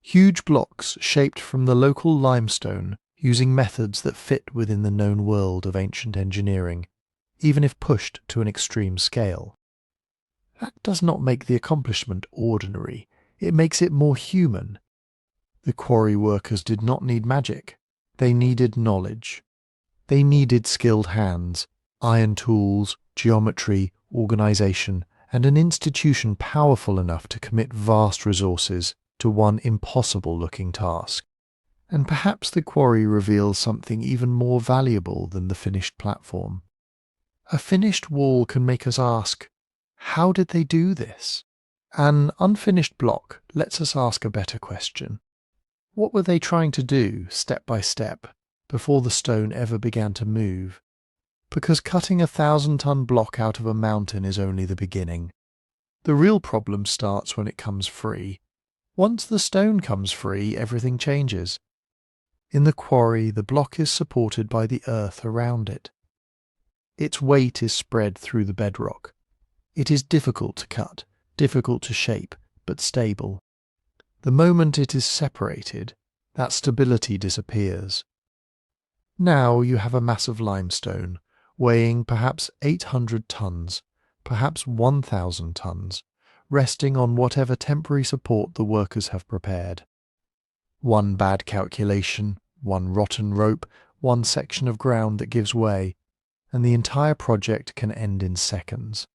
Huge blocks shaped from the local limestone using methods that fit within the known world of ancient engineering, even if pushed to an extreme scale. That does not make the accomplishment ordinary, it makes it more human. The quarry workers did not need magic, they needed knowledge. They needed skilled hands, iron tools, geometry, organisation, and an institution powerful enough to commit vast resources to one impossible-looking task. And perhaps the quarry reveals something even more valuable than the finished platform. A finished wall can make us ask, how did they do this? An unfinished block lets us ask a better question. What were they trying to do, step by step, before the stone ever began to move? Because cutting a 1,000-ton block out of a mountain is only the beginning. The real problem starts when it comes free. Once the stone comes free, everything changes. In the quarry, the block is supported by the earth around it. Its weight is spread through the bedrock. It is difficult to cut, difficult to shape, but stable. The moment it is separated, that stability disappears. Now you have a mass of limestone, weighing perhaps 800 tons, perhaps 1,000 tons, resting on whatever temporary support the workers have prepared. One bad calculation, one rotten rope, one section of ground that gives way, and the entire project can end in seconds.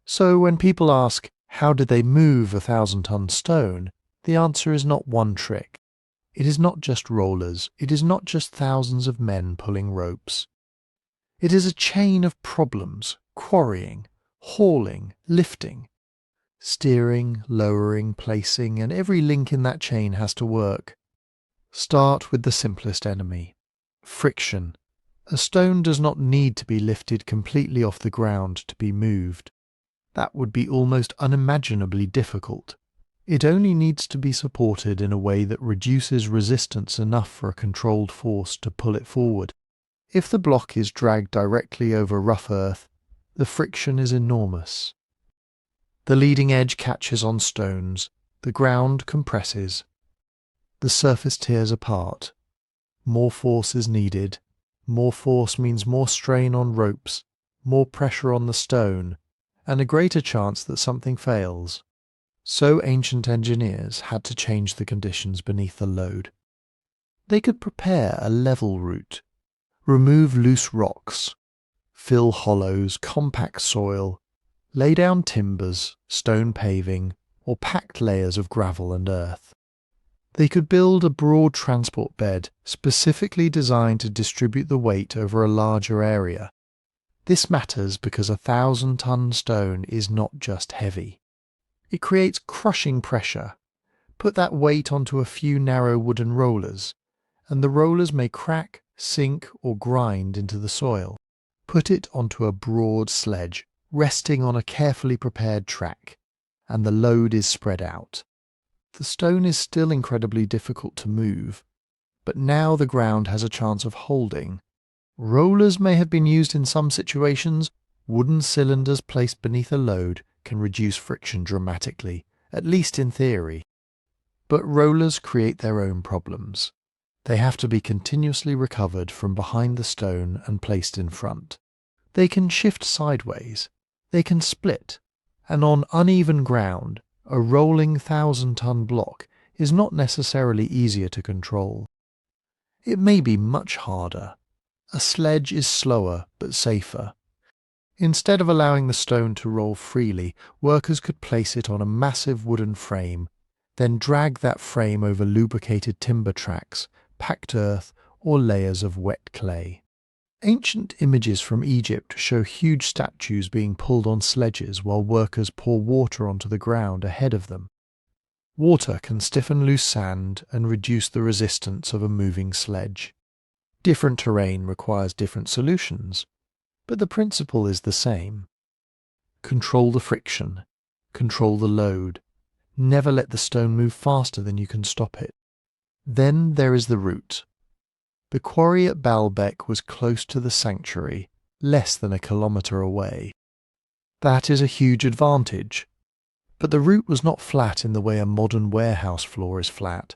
So when people ask, how did they move a 1,000-ton stone, the answer is not one trick. It is not just rollers, it is not just thousands of men pulling ropes. It is a chain of problems, quarrying, hauling, lifting. Steering, lowering, placing, and every link in that chain has to work. Start with the simplest enemy. Friction. A stone does not need to be lifted completely off the ground to be moved. That would be almost unimaginably difficult. It only needs to be supported in a way that reduces resistance enough for a controlled force to pull it forward. If the block is dragged directly over rough earth, the friction is enormous. The leading edge catches on stones, the ground compresses, the surface tears apart. More force is needed. More force means more strain on ropes, more pressure on the stone, and a greater chance that something fails. So ancient engineers had to change the conditions beneath the load. They could prepare a level route, remove loose rocks, fill hollows, compact soil, lay down timbers, stone paving, or packed layers of gravel and earth. They could build a broad transport bed specifically designed to distribute the weight over a larger area. This matters because a 1,000-ton stone is not just heavy. It creates crushing pressure. Put that weight onto a few narrow wooden rollers, and the rollers may crack, sink, or grind into the soil. Put it onto a broad sledge, resting on a carefully prepared track, and the load is spread out. The stone is still incredibly difficult to move, but now the ground has a chance of holding. Rollers may have been used in some situations. Wooden cylinders placed beneath a load can reduce friction dramatically, at least in theory. But rollers create their own problems. They have to be continuously recovered from behind the stone and placed in front. They can shift sideways. They can split. And on uneven ground, a rolling 1,000-ton block is not necessarily easier to control. It may be much harder. A sledge is slower but safer. Instead of allowing the stone to roll freely, workers could place it on a massive wooden frame, then drag that frame over lubricated timber tracks, packed earth, or layers of wet clay. Ancient images from Egypt show huge statues being pulled on sledges while workers pour water onto the ground ahead of them. Water can stiffen loose sand and reduce the resistance of a moving sledge. Different terrain requires different solutions, but the principle is the same. Control the friction, control the load, never let the stone move faster than you can stop it. Then there is the route. The quarry at Baalbek was close to the sanctuary, less than 1 kilometre away. That is a huge advantage, but the route was not flat in the way a modern warehouse floor is flat.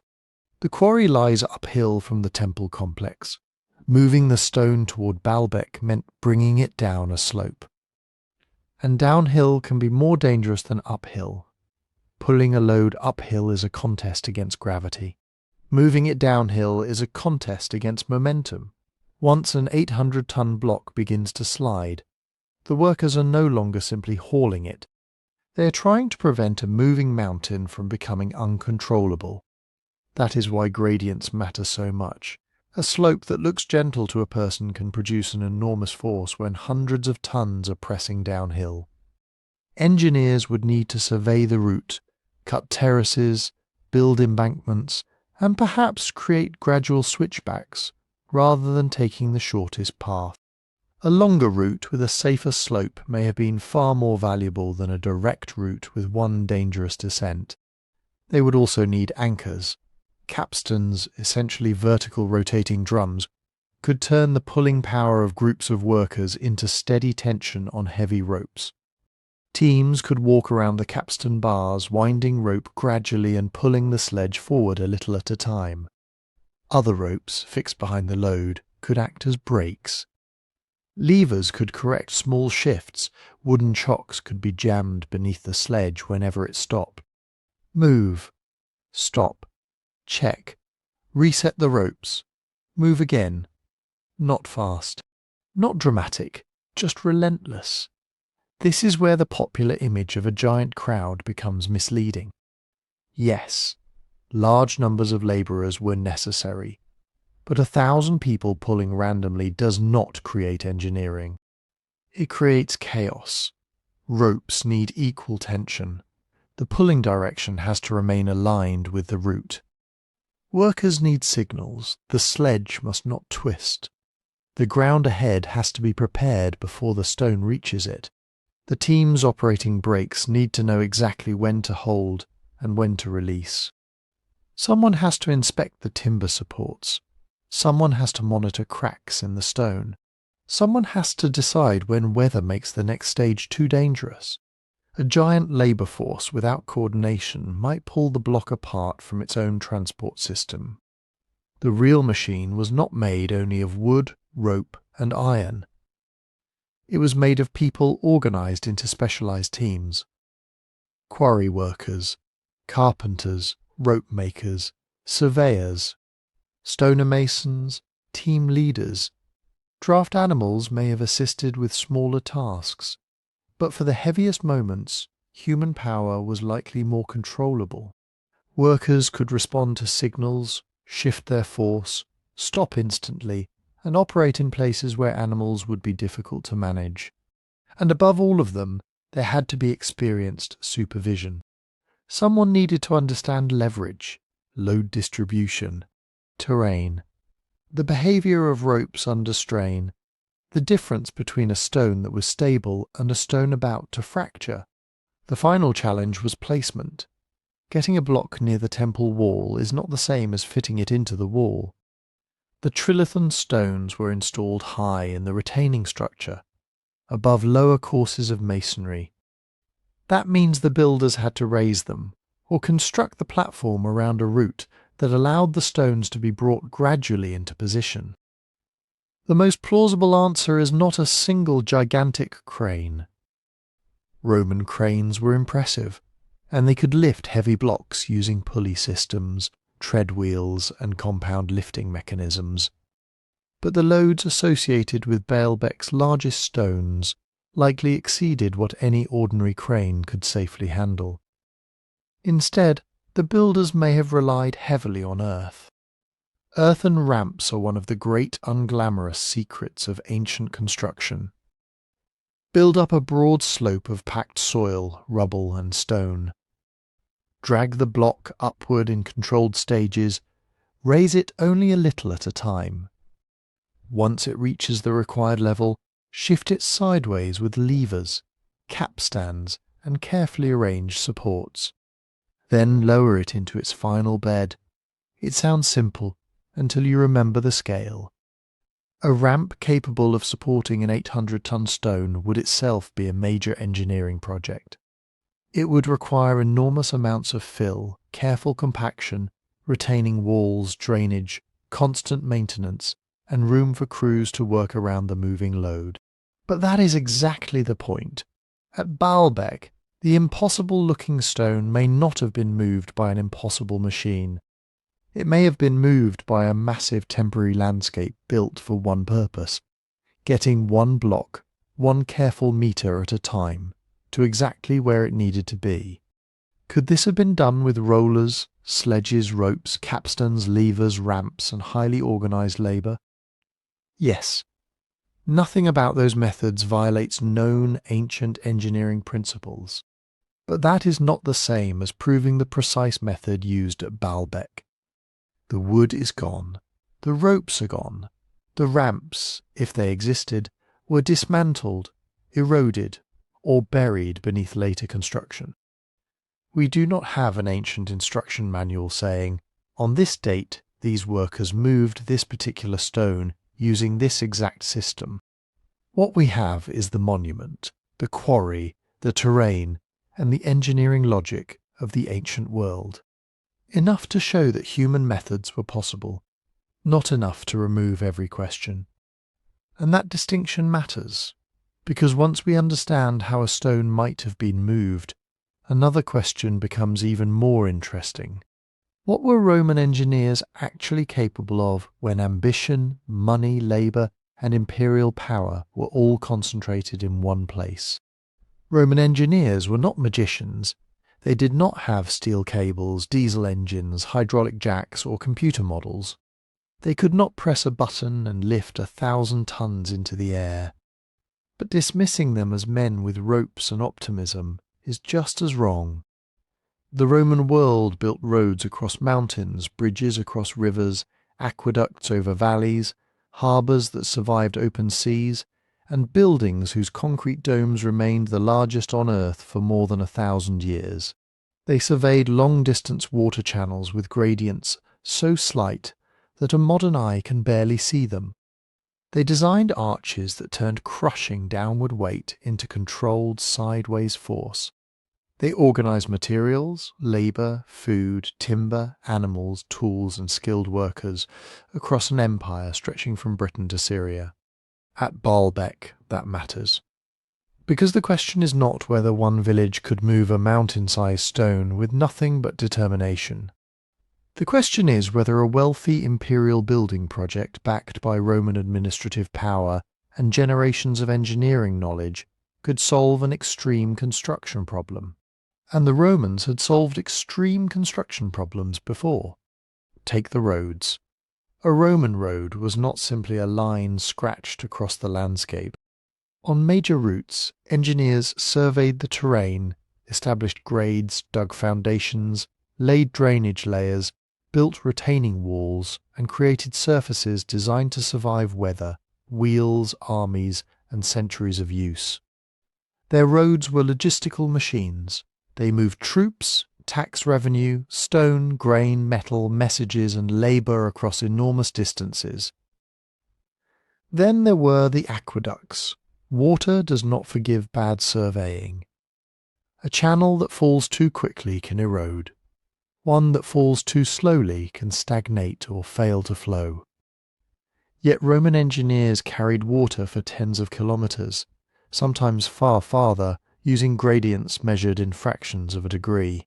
The quarry lies uphill from the temple complex. Moving the stone toward Baalbek meant bringing it down a slope. And downhill can be more dangerous than uphill. Pulling a load uphill is a contest against gravity. Moving it downhill is a contest against momentum. Once an 800-ton block begins to slide, the workers are no longer simply hauling it. They are trying to prevent a moving mountain from becoming uncontrollable. That is why gradients matter so much. A slope that looks gentle to a person can produce an enormous force when hundreds of tons are pressing downhill. Engineers would need to survey the route, cut terraces, build embankments, and perhaps create gradual switchbacks rather than taking the shortest path. A longer route with a safer slope may have been far more valuable than a direct route with one dangerous descent. They would also need anchors. Capstans, essentially vertical rotating drums, could turn the pulling power of groups of workers into steady tension on heavy ropes. Teams could walk around the capstan bars, winding rope gradually and pulling the sledge forward a little at a time. Other ropes, fixed behind the load, could act as brakes. Levers could correct small shifts. Wooden chocks could be jammed beneath the sledge whenever it stopped. Move. Stop. Check. Reset the ropes. Move again. Not fast. Not dramatic. Just relentless. This is where the popular image of a giant crowd becomes misleading. Yes, large numbers of labourers were necessary, but 1,000 people pulling randomly does not create engineering. It creates chaos. Ropes need equal tension. The pulling direction has to remain aligned with the route. Workers need signals. The sledge must not twist. The ground ahead has to be prepared before the stone reaches it. The teams operating brakes need to know exactly when to hold and when to release. Someone has to inspect the timber supports. Someone has to monitor cracks in the stone. Someone has to decide when weather makes the next stage too dangerous. A giant labour force without coordination might pull the block apart from its own transport system. The real machine was not made only of wood, rope, and iron. It was made of people organised into specialised teams. Quarry workers, carpenters, rope makers, surveyors, stoner masons, team leaders. Draft animals may have assisted with smaller tasks, but for the heaviest moments, human power was likely more controllable. Workers could respond to signals, shift their force, stop instantly, and operate in places where animals would be difficult to manage. And above all of them, there had to be experienced supervision. Someone needed to understand leverage, load distribution, terrain, the behaviour of ropes under strain, the difference between a stone that was stable and a stone about to fracture. The final challenge was placement. Getting a block near the temple wall is not the same as fitting it into the wall. The Trilithon stones were installed high in the retaining structure, above lower courses of masonry. That means the builders had to raise them, or construct the platform around a route that allowed the stones to be brought gradually into position. The most plausible answer is not a single gigantic crane. Roman cranes were impressive, and they could lift heavy blocks using pulley systems, tread wheels, and compound lifting mechanisms. But the loads associated with Baalbek's largest stones likely exceeded what any ordinary crane could safely handle. Instead, the builders may have relied heavily on earth. Earthen ramps are one of the great unglamorous secrets of ancient construction. Build up a broad slope of packed soil, rubble, and stone. Drag the block upward in controlled stages, raise it only a little at a time. Once it reaches the required level, shift it sideways with levers, capstans, and carefully arranged supports. Then lower it into its final bed. It sounds simple until you remember the scale. A ramp capable of supporting an 800-ton stone would itself be a major engineering project. It would require enormous amounts of fill, careful compaction, retaining walls, drainage, constant maintenance, and room for crews to work around the moving load. But that is exactly the point. At Baalbek, the impossible-looking stone may not have been moved by an impossible machine. It may have been moved by a massive temporary landscape built for one purpose, getting one block, one careful metre at a time, to exactly where it needed to be. Could this have been done with rollers, sledges, ropes, capstans, levers, ramps, and highly organised labour? Yes. Nothing about those methods violates known ancient engineering principles. But that is not the same as proving the precise method used at Baalbek. The wood is gone. The ropes are gone. The ramps, if they existed, were dismantled, eroded, or buried beneath later construction. We do not have an ancient instruction manual saying, on this date these workers moved this particular stone using this exact system. What we have is the monument, the quarry, the terrain, and the engineering logic of the ancient world. Enough to show that human methods were possible, not enough to remove every question. And that distinction matters, because once we understand how a stone might have been moved, another question becomes even more interesting. What were Roman engineers actually capable of when ambition, money, labour, and imperial power were all concentrated in one place? Roman engineers were not magicians. They did not have steel cables, diesel engines, hydraulic jacks, or computer models. They could not press a button and lift 1,000 tons into the air. But dismissing them as men with ropes and optimism is just as wrong. The Roman world built roads across mountains, bridges across rivers, aqueducts over valleys, harbours that survived open seas, and buildings whose concrete domes remained the largest on earth for more than 1,000 years. They surveyed long-distance water channels with gradients so slight that a modern eye can barely see them. They designed arches that turned crushing downward weight into controlled sideways force. They organised materials, labour, food, timber, animals, tools and skilled workers across an empire stretching from Britain to Syria. At Baalbek, that matters. Because the question is not whether one village could move a mountain-sized stone with nothing but determination. The question is whether a wealthy imperial building project backed by Roman administrative power and generations of engineering knowledge could solve an extreme construction problem. And the Romans had solved extreme construction problems before. Take the roads. A Roman road was not simply a line scratched across the landscape. On major routes, engineers surveyed the terrain, established grades, dug foundations, laid drainage layers, built retaining walls, and created surfaces designed to survive weather, wheels, armies, and centuries of use. Their roads were logistical machines. They moved troops, tax revenue, stone, grain, metal, messages, and labour across enormous distances. Then there were the aqueducts. Water does not forgive bad surveying. A channel that falls too quickly can erode. One that falls too slowly can stagnate or fail to flow. Yet Roman engineers carried water for tens of kilometres, sometimes far farther, using gradients measured in fractions of a degree.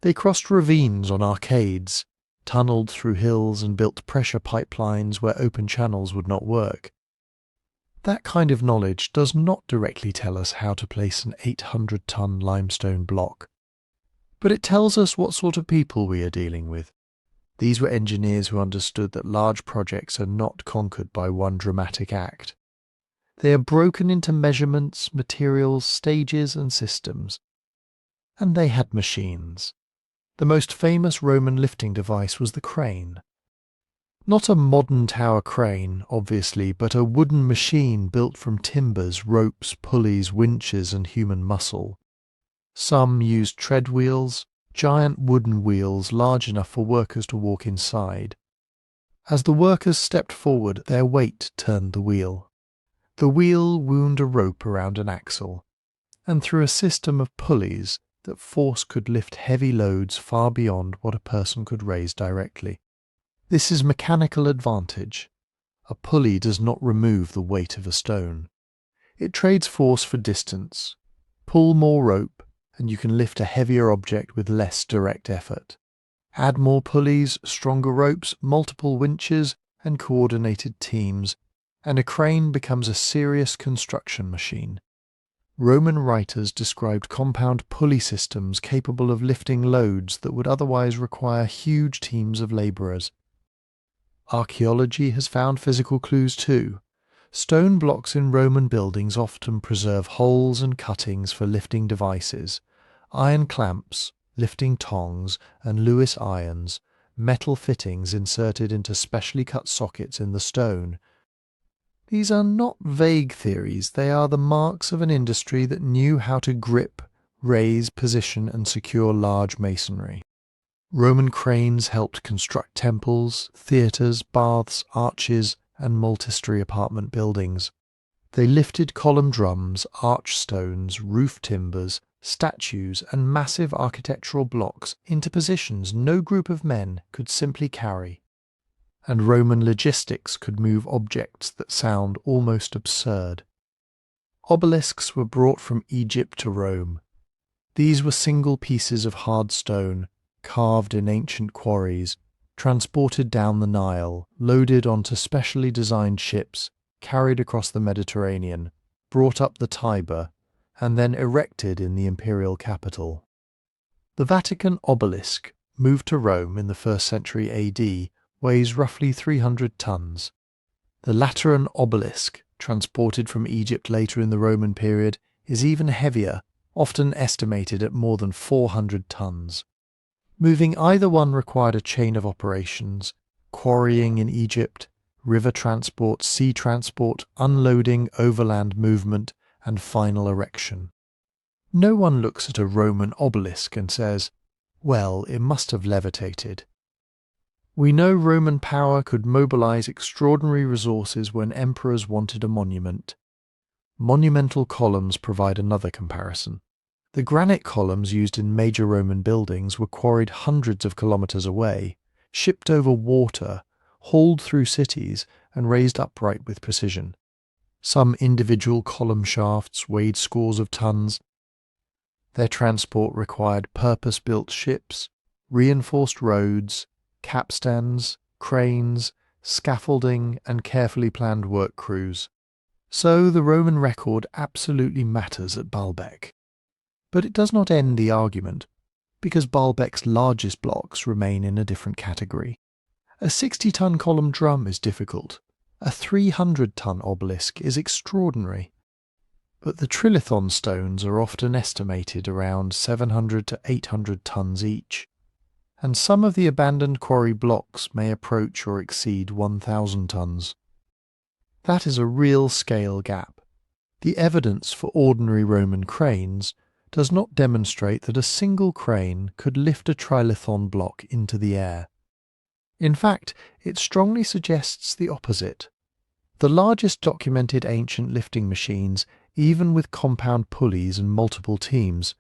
They crossed ravines on arcades, tunnelled through hills and built pressure pipelines where open channels would not work. That kind of knowledge does not directly tell us how to place an 800-ton limestone block. But it tells us what sort of people we are dealing with. These were engineers who understood that large projects are not conquered by one dramatic act. They are broken into measurements, materials, stages, and systems. And they had machines. The most famous Roman lifting device was the crane. Not a modern tower crane, obviously, but a wooden machine built from timbers, ropes, pulleys, winches, and human muscle. Some used tread wheels, giant wooden wheels large enough for workers to walk inside. As the workers stepped forward, their weight turned the wheel. The wheel wound a rope around an axle, and through a system of pulleys, that force could lift heavy loads far beyond what a person could raise directly. This is mechanical advantage. A pulley does not remove the weight of a stone. It trades force for distance. Pull more rope, and you can lift a heavier object with less direct effort. Add more pulleys, stronger ropes, multiple winches, and coordinated teams, and a crane becomes a serious construction machine. Roman writers described compound pulley systems capable of lifting loads that would otherwise require huge teams of labourers. Archaeology has found physical clues too. Stone blocks in Roman buildings often preserve holes and cuttings for lifting devices, iron clamps, lifting tongs, and Lewis irons, metal fittings inserted into specially cut sockets in the stone. These are not vague theories, they are the marks of an industry that knew how to grip, raise, position, and secure large masonry. Roman cranes helped construct temples, theatres, baths, arches, and multi-storey apartment buildings. They lifted column drums, arch stones, roof timbers, statues, and massive architectural blocks into positions no group of men could simply carry. And Roman logistics could move objects that sound almost absurd. Obelisks were brought from Egypt to Rome. These were single pieces of hard stone, carved in ancient quarries, transported down the Nile, loaded onto specially designed ships, carried across the Mediterranean, brought up the Tiber, and then erected in the imperial capital. The Vatican obelisk, moved to Rome in the 1st century AD, weighs roughly 300 tons. The Lateran obelisk, transported from Egypt later in the Roman period, is even heavier, often estimated at more than 400 tons. Moving either one required a chain of operations: quarrying in Egypt, river transport, sea transport, unloading, overland movement, and final erection. No one looks at a Roman obelisk and says, well, it must have levitated. We know Roman power could mobilize extraordinary resources when emperors wanted a monument. Monumental columns provide another comparison. The granite columns used in major Roman buildings were quarried hundreds of kilometres away, shipped over water, hauled through cities, and raised upright with precision. Some individual column shafts weighed scores of tons. Their transport required purpose-built ships, reinforced roads, capstans, cranes, scaffolding, and carefully planned work crews. So the Roman record absolutely matters at Baalbek. But it does not end the argument, because Baalbek's largest blocks remain in a different category. A 60-ton column drum is difficult. A 300-ton obelisk is extraordinary. But the Trilithon stones are often estimated around 700 to 800 tons each, and some of the abandoned quarry blocks may approach or exceed 1,000 tons. That is a real scale gap. The evidence for ordinary Roman cranes does not demonstrate that a single crane could lift a Trilithon block into the air. In fact, it strongly suggests the opposite. The largest documented ancient lifting machines, even with compound pulleys and multiple teams,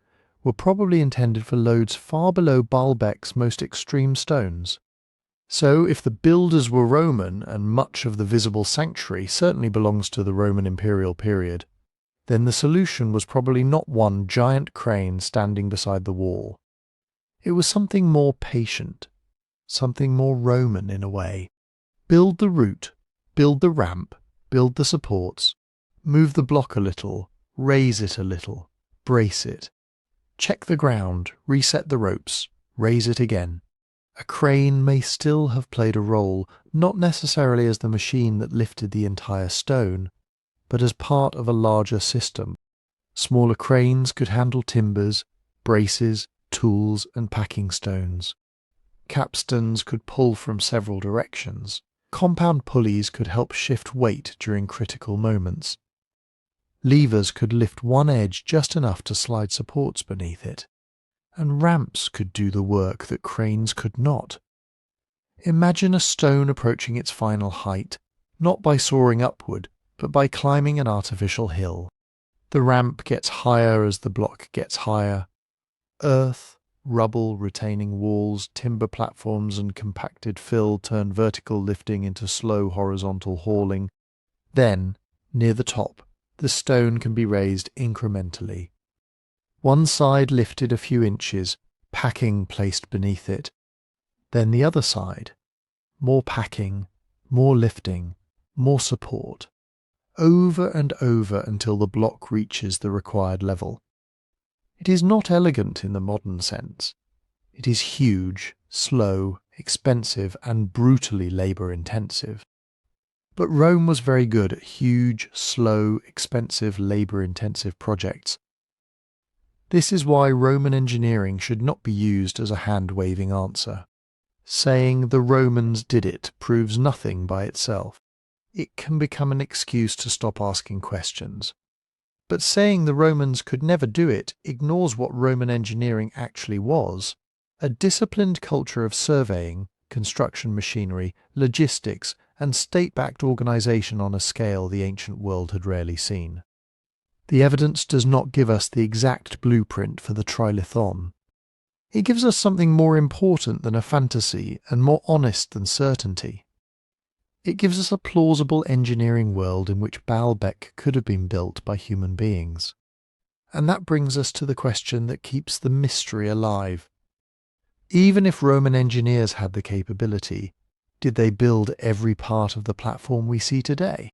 were probably intended for loads far below Baalbek's most extreme stones. So if the builders were Roman, and much of the visible sanctuary certainly belongs to the Roman imperial period, then the solution was probably not one giant crane standing beside the wall. It was something more patient, something more Roman in a way. Build the route, build the ramp, build the supports, move the block a little, raise it a little, brace it. Check the ground, reset the ropes, raise it again. A crane may still have played a role, not necessarily as the machine that lifted the entire stone, but as part of a larger system. Smaller cranes could handle timbers, braces, tools, and packing stones. Capstans could pull from several directions. Compound pulleys could help shift weight during critical moments. Levers could lift one edge just enough to slide supports beneath it. And ramps could do the work that cranes could not. Imagine a stone approaching its final height, not by soaring upward, but by climbing an artificial hill. The ramp gets higher as the block gets higher. Earth, rubble retaining walls, timber platforms and compacted fill turn vertical lifting into slow horizontal hauling. Then, near the top, the stone can be raised incrementally. One side lifted a few inches, packing placed beneath it. Then the other side. More packing, more lifting, more support. Over and over until the block reaches the required level. It is not elegant in the modern sense. It is huge, slow, expensive, and brutally labour-intensive. But Rome was very good at huge, slow, expensive, labour-intensive projects. This is why Roman engineering should not be used as a hand-waving answer. Saying the Romans did it proves nothing by itself. It can become an excuse to stop asking questions. But saying the Romans could never do it ignores what Roman engineering actually was: a disciplined culture of surveying, construction machinery, logistics, and state-backed organisation on a scale the ancient world had rarely seen. The evidence does not give us the exact blueprint for the Trilithon. It gives us something more important than a fantasy and more honest than certainty. It gives us a plausible engineering world in which Baalbek could have been built by human beings. And that brings us to the question that keeps the mystery alive. Even if Roman engineers had the capability, did they build every part of the platform we see today?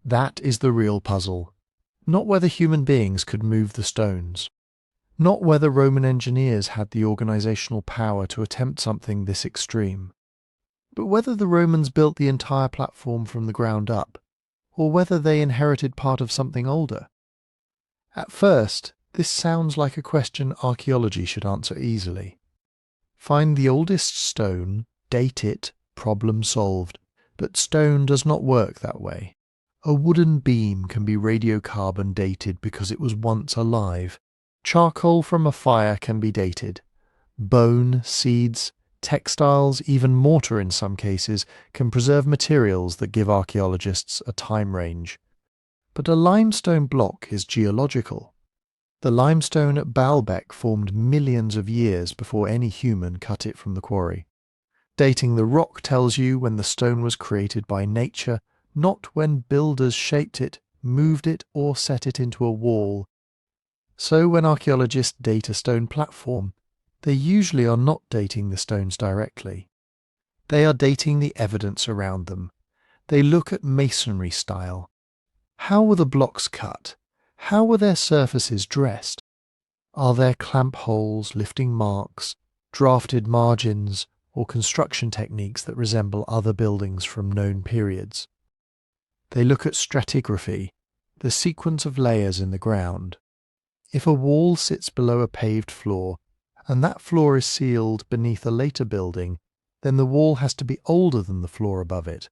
That is the real puzzle. Not whether human beings could move the stones. Not whether Roman engineers had the organisational power to attempt something this extreme. But whether the Romans built the entire platform from the ground up, or whether they inherited part of something older. At first, this sounds like a question archaeology should answer easily. Find the oldest stone, date it, problem solved. But stone does not work that way. A wooden beam can be radiocarbon dated because it was once alive. Charcoal from a fire can be dated. Bone, seeds, textiles, even mortar in some cases, can preserve materials that give archaeologists a time range. But a limestone block is geological. The limestone at Baalbek formed millions of years before any human cut it from the quarry. Dating the rock tells you when the stone was created by nature, not when builders shaped it, moved it or set it into a wall. So when archaeologists date a stone platform, they usually are not dating the stones directly. They are dating the evidence around them. They look at masonry style. How were the blocks cut? How were their surfaces dressed? Are there clamp holes, lifting marks, drafted margins, or construction techniques that resemble other buildings from known periods? They look at stratigraphy, the sequence of layers in the ground. If a wall sits below a paved floor, and that floor is sealed beneath a later building, then the wall has to be older than the floor above it.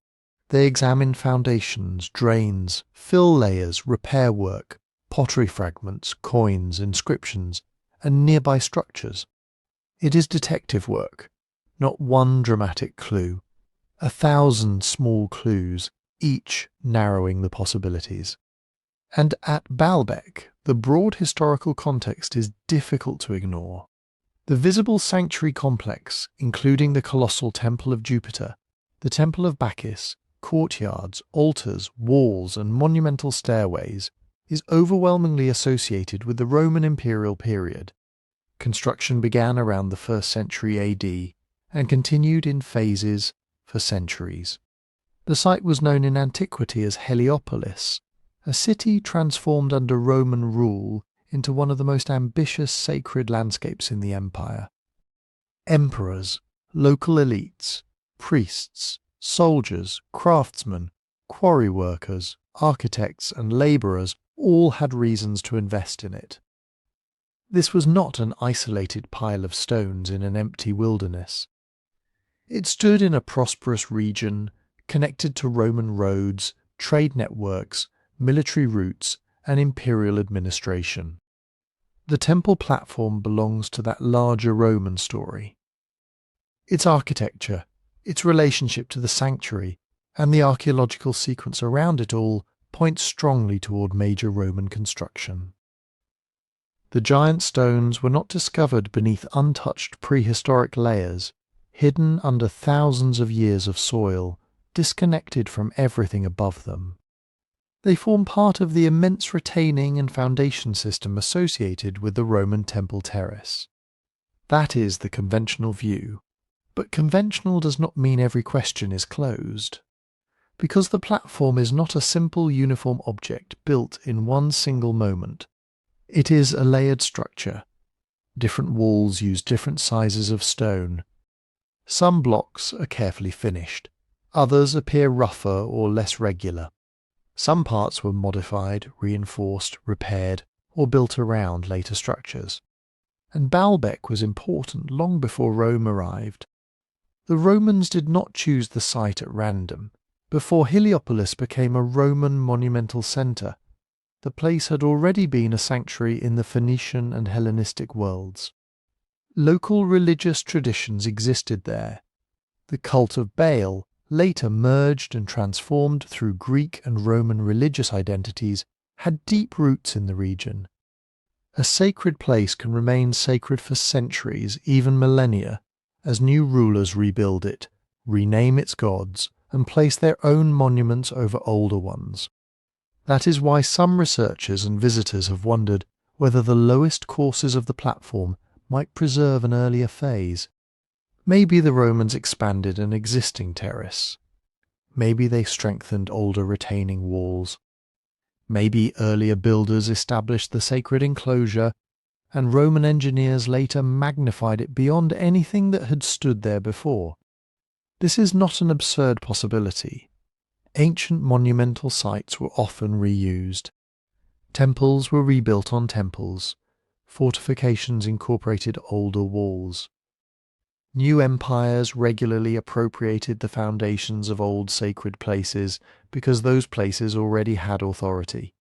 They examine foundations, drains, fill layers, repair work, pottery fragments, coins, inscriptions, and nearby structures. It is detective work, not one dramatic clue, 1,000 small clues, each narrowing the possibilities. And at Baalbek, the broad historical context is difficult to ignore. The visible sanctuary complex, including the colossal Temple of Jupiter, the Temple of Bacchus, courtyards, altars, walls, and monumental stairways, is overwhelmingly associated with the Roman imperial period. Construction began around the 1st century AD and continued in phases for centuries. The site was known in antiquity as Heliopolis, a city transformed under Roman rule into one of the most ambitious sacred landscapes in the empire. Emperors, local elites, priests, soldiers, craftsmen, quarry workers, architects, and labourers all had reasons to invest in it. This was not an isolated pile of stones in an empty wilderness. It stood in a prosperous region, connected to Roman roads, trade networks, military routes, and imperial administration. The temple platform belongs to that larger Roman story. Its architecture, its relationship to the sanctuary, and the archaeological sequence around it all point strongly toward major Roman construction. The giant stones were not discovered beneath untouched prehistoric layers, hidden under thousands of years of soil, disconnected from everything above them. They form part of the immense retaining and foundation system associated with the Roman temple terrace. That is the conventional view, but conventional does not mean every question is closed. Because the platform is not a simple uniform object built in one single moment. It is a layered structure. Different walls use different sizes of stone. Some blocks are carefully finished. Others appear rougher or less regular. Some parts were modified, reinforced, repaired, or built around later structures. And Baalbek was important long before Rome arrived. The Romans did not choose the site at random. Before Heliopolis became a Roman monumental centre, the place had already been a sanctuary in the Phoenician and Hellenistic worlds. Local religious traditions existed there. The cult of Baal, later merged and transformed through Greek and Roman religious identities, had deep roots in the region. A sacred place can remain sacred for centuries, even millennia, as new rulers rebuild it, rename its gods, and place their own monuments over older ones. That is why some researchers and visitors have wondered whether the lowest courses of the platform might preserve an earlier phase. Maybe the Romans expanded an existing terrace. Maybe they strengthened older retaining walls. Maybe earlier builders established the sacred enclosure, and Roman engineers later magnified it beyond anything that had stood there before. This is not an absurd possibility. Ancient monumental sites were often reused. Temples were rebuilt on temples. Fortifications incorporated older walls. New empires regularly appropriated the foundations of old sacred places because those places already had authority.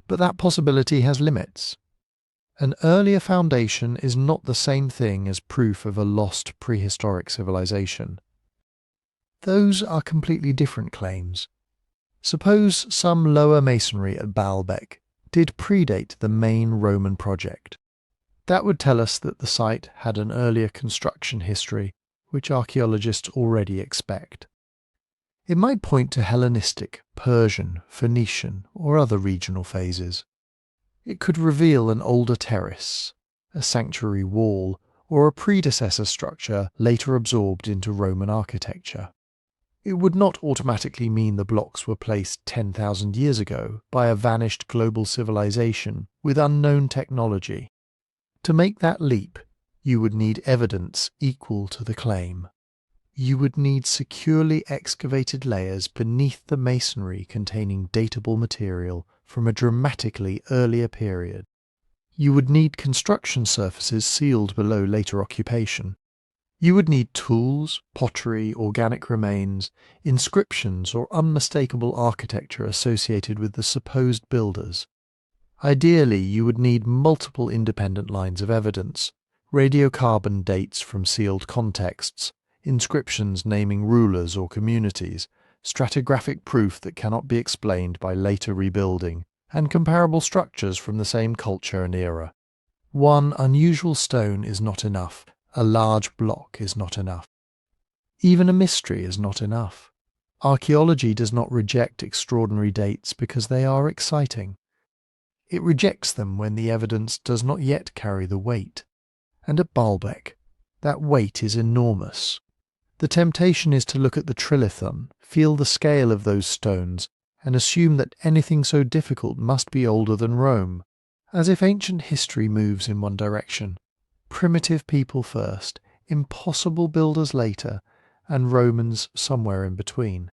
But that possibility has limits. An earlier foundation is not the same thing as proof of a lost prehistoric civilization. Those are completely different claims. Suppose some lower masonry at Baalbek did predate the main Roman project. That would tell us that the site had an earlier construction history, which archaeologists already expect. It might point to Hellenistic, Persian, Phoenician, or other regional phases. It could reveal an older terrace, a sanctuary wall, or a predecessor structure later absorbed into Roman architecture. It would not automatically mean the blocks were placed 10,000 years ago by a vanished global civilization with unknown technology. To make that leap, you would need evidence equal to the claim. You would need securely excavated layers beneath the masonry containing datable material from a dramatically earlier period. You would need construction surfaces sealed below later occupation. You would need tools, pottery, organic remains, inscriptions, or unmistakable architecture associated with the supposed builders. Ideally, you would need multiple independent lines of evidence, radiocarbon dates from sealed contexts, inscriptions naming rulers or communities, stratigraphic proof that cannot be explained by later rebuilding, and comparable structures from the same culture and era. One unusual stone is not enough. A large block is not enough. Even a mystery is not enough. Archaeology does not reject extraordinary dates because they are exciting. It rejects them when the evidence does not yet carry the weight. And at Baalbek, that weight is enormous. The temptation is to look at the Trilithon, feel the scale of those stones, and assume that anything so difficult must be older than Rome, as if ancient history moves in one direction. Primitive people first, impossible builders later, and Romans somewhere in between.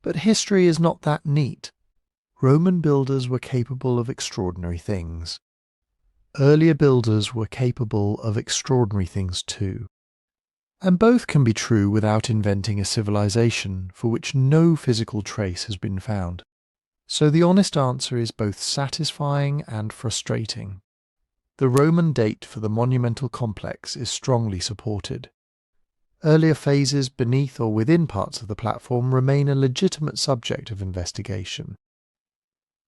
But history is not that neat. Roman builders were capable of extraordinary things. Earlier builders were capable of extraordinary things too. And both can be true without inventing a civilization for which no physical trace has been found. So the honest answer is both satisfying and frustrating. The Roman date for the monumental complex is strongly supported. Earlier phases beneath or within parts of the platform remain a legitimate subject of investigation.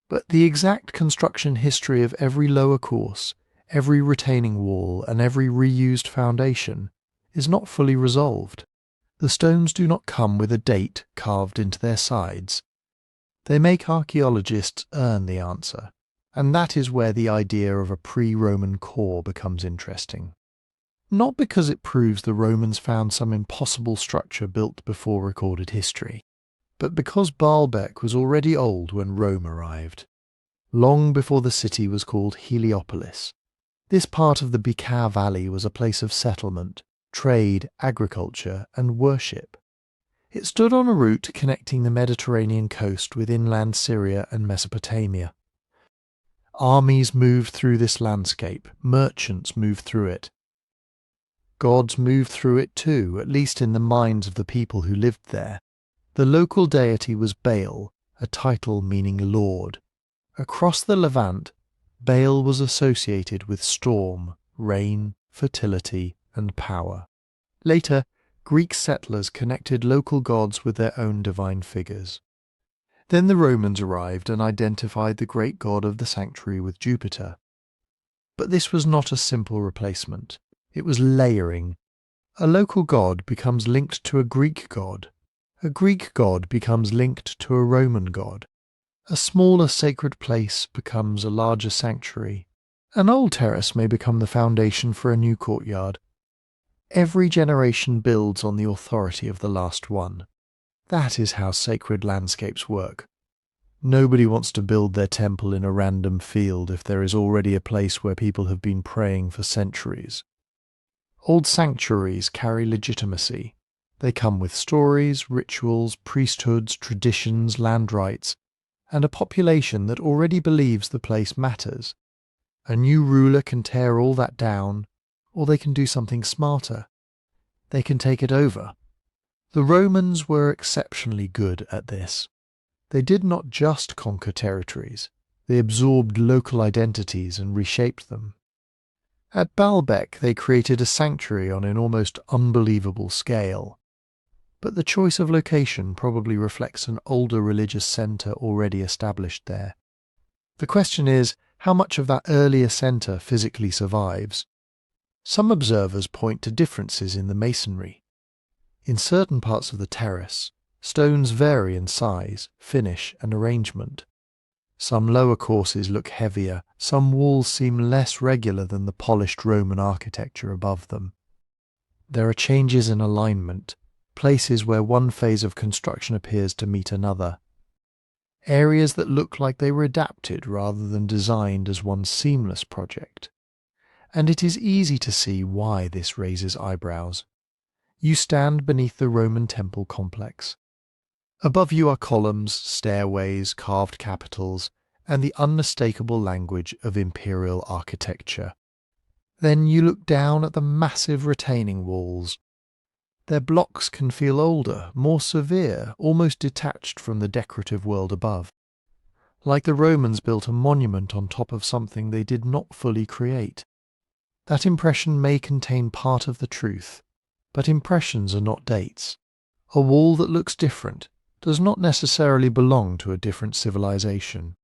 But the exact construction history of every lower course, every retaining wall, and every reused foundation is not fully resolved. The stones do not come with a date carved into their sides. They make archaeologists earn the answer. And that is where the idea of a pre-Roman core becomes interesting. Not because it proves the Romans found some impossible structure built before recorded history, but because Baalbek was already old when Rome arrived. Long before the city was called Heliopolis, this part of the Bekaa Valley was a place of settlement, trade, agriculture, and worship. It stood on a route connecting the Mediterranean coast with inland Syria and Mesopotamia. Armies moved through this landscape, merchants moved through it. Gods moved through it too, at least in the minds of the people who lived there. The local deity was Baal, a title meaning lord. Across the Levant, Baal was associated with storm, rain, fertility, and power. Later, Greek settlers connected local gods with their own divine figures. Then the Romans arrived and identified the great god of the sanctuary with Jupiter. But this was not a simple replacement. It was layering. A local god becomes linked to a Greek god. A Greek god becomes linked to a Roman god. A smaller sacred place becomes a larger sanctuary. An old terrace may become the foundation for a new courtyard. Every generation builds on the authority of the last one. That is how sacred landscapes work. Nobody wants to build their temple in a random field if there is already a place where people have been praying for centuries. Old sanctuaries carry legitimacy. They come with stories, rituals, priesthoods, traditions, land rights, and a population that already believes the place matters. A new ruler can tear all that down, or they can do something smarter. They can take it over. The Romans were exceptionally good at this. They did not just conquer territories, they absorbed local identities and reshaped them. At Baalbek they created a sanctuary on an almost unbelievable scale. But the choice of location probably reflects an older religious centre already established there. The question is, how much of that earlier centre physically survives? Some observers point to differences in the masonry. In certain parts of the terrace, Stones vary in size, finish, and arrangement. Some lower courses look heavier, some walls seem less regular than the polished Roman architecture above them. There are changes in alignment, places where one phase of construction appears to meet another. Areas that look like they were adapted rather than designed as one seamless project. And it is easy to see why this raises eyebrows. You stand beneath the Roman temple complex. Above you are columns, stairways, carved capitals, and the unmistakable language of imperial architecture. Then you look down at the massive retaining walls. Their blocks can feel older, more severe, almost detached from the decorative world above. Like the Romans built a monument on top of something they did not fully create. That impression may contain part of the truth, but impressions are not dates. A wall that looks different does not necessarily belong to a different civilization.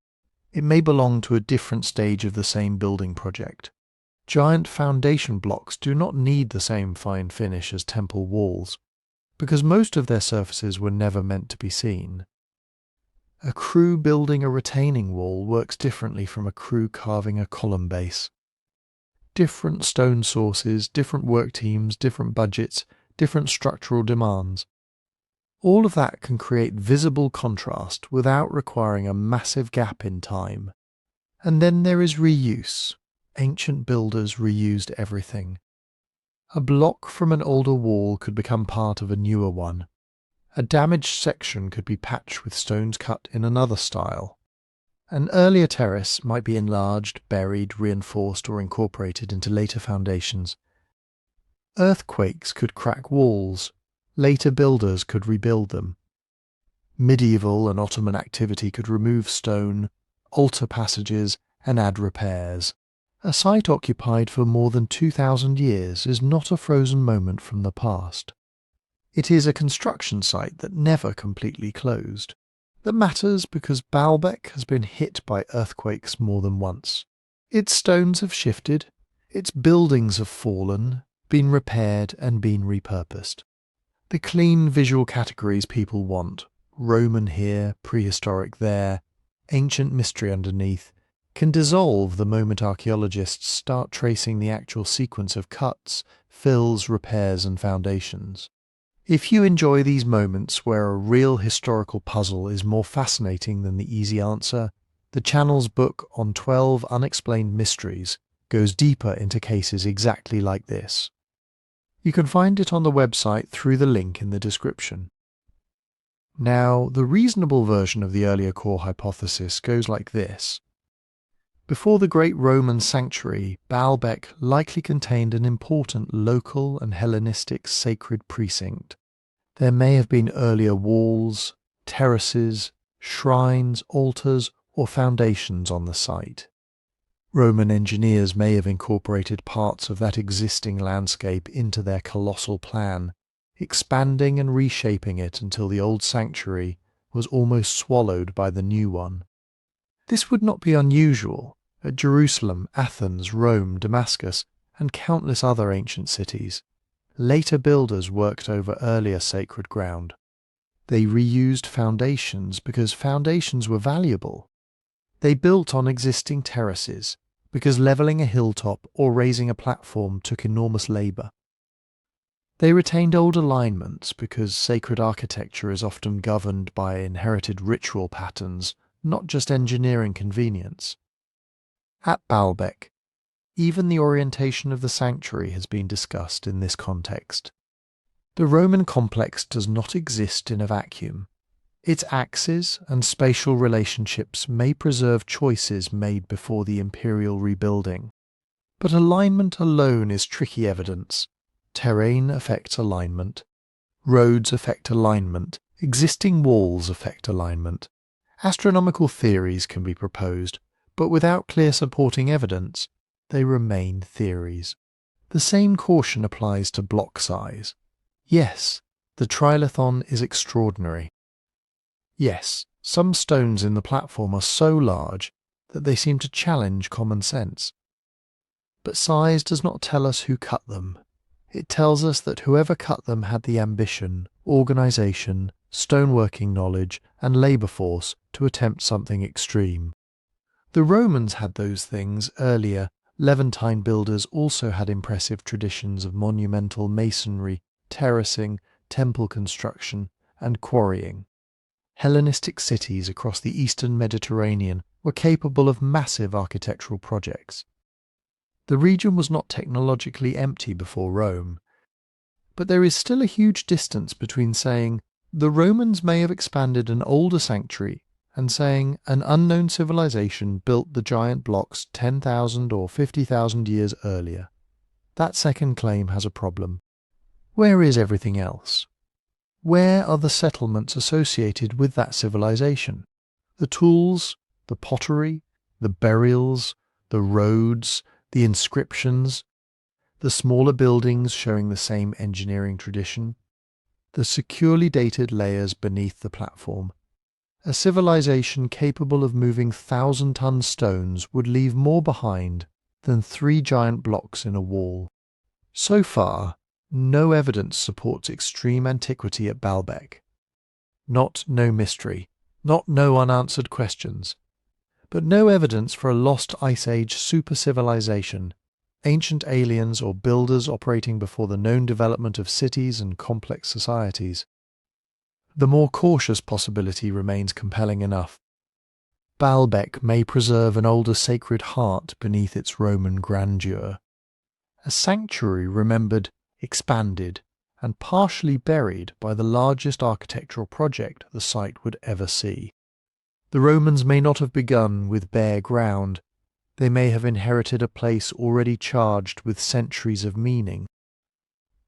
It may belong to a different stage of the same building project. Giant foundation blocks do not need the same fine finish as temple walls, because most of their surfaces were never meant to be seen. A crew building a retaining wall works differently from a crew carving a column base. Different stone sources, different work teams, different budgets, different structural demands. All of that can create visible contrast without requiring a massive gap in time. And then there is reuse. Ancient builders reused everything. A block from an older wall could become part of a newer one. A damaged section could be patched with stones cut in another style. An earlier terrace might be enlarged, buried, reinforced, or incorporated into later foundations. Earthquakes could crack walls. Later builders could rebuild them. Medieval and Ottoman activity could remove stone, alter passages, and add repairs. A site occupied for more than 2,000 years is not a frozen moment from the past. It is a construction site that never completely closed. That matters because Baalbek has been hit by earthquakes more than once. Its stones have shifted, its buildings have fallen, been repaired and been repurposed. The clean visual categories people want, Roman here, prehistoric there, ancient mystery underneath, can dissolve the moment archaeologists start tracing the actual sequence of cuts, fills, repairs and foundations. If you enjoy these moments where a real historical puzzle is more fascinating than the easy answer, the channel's book on 12 unexplained mysteries goes deeper into cases exactly like this. You can find it on the website through the link in the description. Now, the reasonable version of the earlier core hypothesis goes like this. Before the great Roman sanctuary, Baalbek likely contained an important local and Hellenistic sacred precinct. There may have been earlier walls, terraces, shrines, altars, or foundations on the site. Roman engineers may have incorporated parts of that existing landscape into their colossal plan, expanding and reshaping it until the old sanctuary was almost swallowed by the new one. This would not be unusual at Jerusalem, Athens, Rome, Damascus, and countless other ancient cities. Later builders worked over earlier sacred ground. They reused foundations because foundations were valuable. They built on existing terraces because levelling a hilltop or raising a platform took enormous labour. They retained old alignments because sacred architecture is often governed by inherited ritual patterns, not just engineering convenience. At Baalbek, even the orientation of the sanctuary has been discussed in this context. The Roman complex does not exist in a vacuum. Its axes and spatial relationships may preserve choices made before the imperial rebuilding. But alignment alone is tricky evidence. Terrain affects alignment. Roads affect alignment. Existing walls affect alignment. Astronomical theories can be proposed, but without clear supporting evidence, they remain theories. The same caution applies to block size. Yes, the Trilithon is extraordinary. Yes, some stones in the platform are so large that they seem to challenge common sense. But size does not tell us who cut them. It tells us that whoever cut them had the ambition, organisation, stoneworking knowledge, and labour force to attempt something extreme. The Romans had those things earlier. Levantine builders also had impressive traditions of monumental masonry, terracing, temple construction, and quarrying. Hellenistic cities across the eastern Mediterranean were capable of massive architectural projects. The region was not technologically empty before Rome, but there is still a huge distance between saying the Romans may have expanded an older sanctuary and saying an unknown civilization built the giant blocks 10,000 or 50,000 years earlier. That second claim has a problem. Where is everything else? Where are the settlements associated with that civilization? The tools, the pottery, the burials, the roads, the inscriptions, the smaller buildings showing the same engineering tradition, the securely dated layers beneath the platform. A civilization capable of moving 1,000-ton stones would leave more behind than 3 giant blocks in a wall. So far, no evidence supports extreme antiquity at Baalbek. Not no mystery, not no unanswered questions, but no evidence for a lost Ice Age super-civilization, ancient aliens or builders operating before the known development of cities and complex societies. The more cautious possibility remains compelling enough. Baalbek may preserve an older sacred heart beneath its Roman grandeur. A sanctuary remembered, expanded, and partially buried by the largest architectural project the site would ever see. The Romans may not have begun with bare ground. They may have inherited a place already charged with centuries of meaning.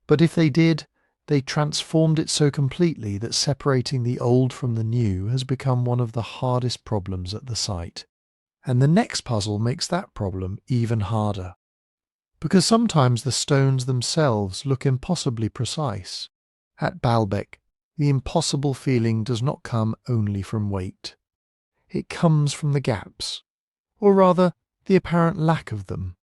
But if they did, they transformed it so completely that separating the old from the new has become one of the hardest problems at the site. And the next puzzle makes that problem even harder. Because sometimes the stones themselves look impossibly precise. At Baalbek, the impossible feeling does not come only from weight. It comes from the gaps, or rather, the apparent lack of them.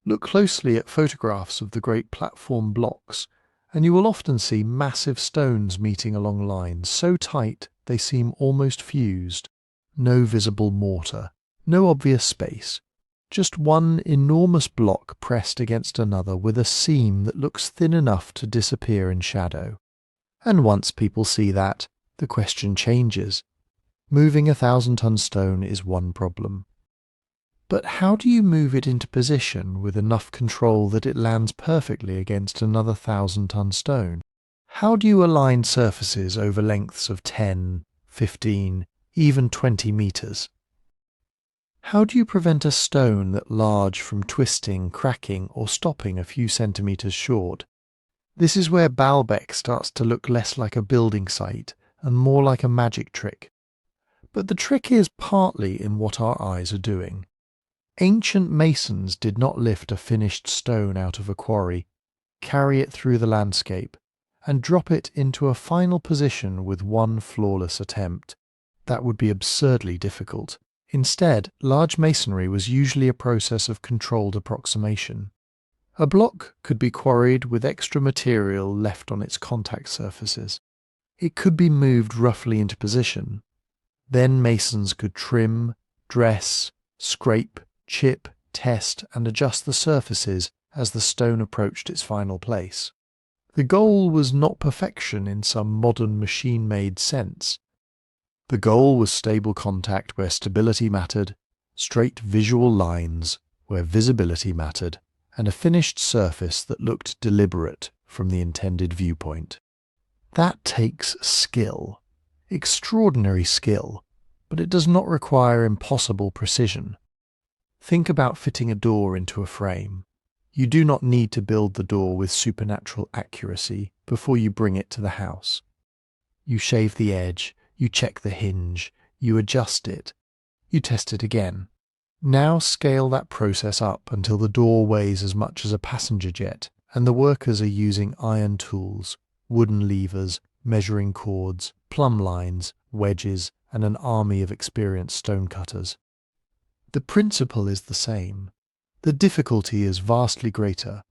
Look closely at photographs of the great platform blocks, and you will often see massive stones meeting along lines so tight they seem almost fused. No visible mortar, no obvious space, just one enormous block pressed against another with a seam that looks thin enough to disappear in shadow. And once people see that, the question changes. Moving a 1,000-ton stone is one problem. But how do you move it into position with enough control that it lands perfectly against another 1,000-ton stone? How do you align surfaces over lengths of 10, 15, even 20 meters? How do you prevent a stone that large from twisting, cracking, or stopping a few centimeters short? This is where Baalbek starts to look less like a building site and more like a magic trick. But the trick is partly in what our eyes are doing. Ancient masons did not lift a finished stone out of a quarry, carry it through the landscape, and drop it into a final position with one flawless attempt. That would be absurdly difficult. Instead, large masonry was usually a process of controlled approximation. A block could be quarried with extra material left on its contact surfaces. It could be moved roughly into position. Then masons could trim, dress, scrape, chip, test, and adjust the surfaces as the stone approached its final place. The goal was not perfection in some modern machine-made sense. The goal was stable contact where stability mattered, straight visual lines where visibility mattered, and a finished surface that looked deliberate from the intended viewpoint. That takes skill, extraordinary skill, but it does not require impossible precision. Think about fitting a door into a frame. You do not need to build the door with supernatural accuracy before you bring it to the house. You shave the edge, you check the hinge, you adjust it, you test it again. Now scale that process up until the door weighs as much as a passenger jet, and the workers are using iron tools, wooden levers, measuring cords, plumb lines, wedges, and an army of experienced stonecutters. The principle is the same. The difficulty is vastly greater.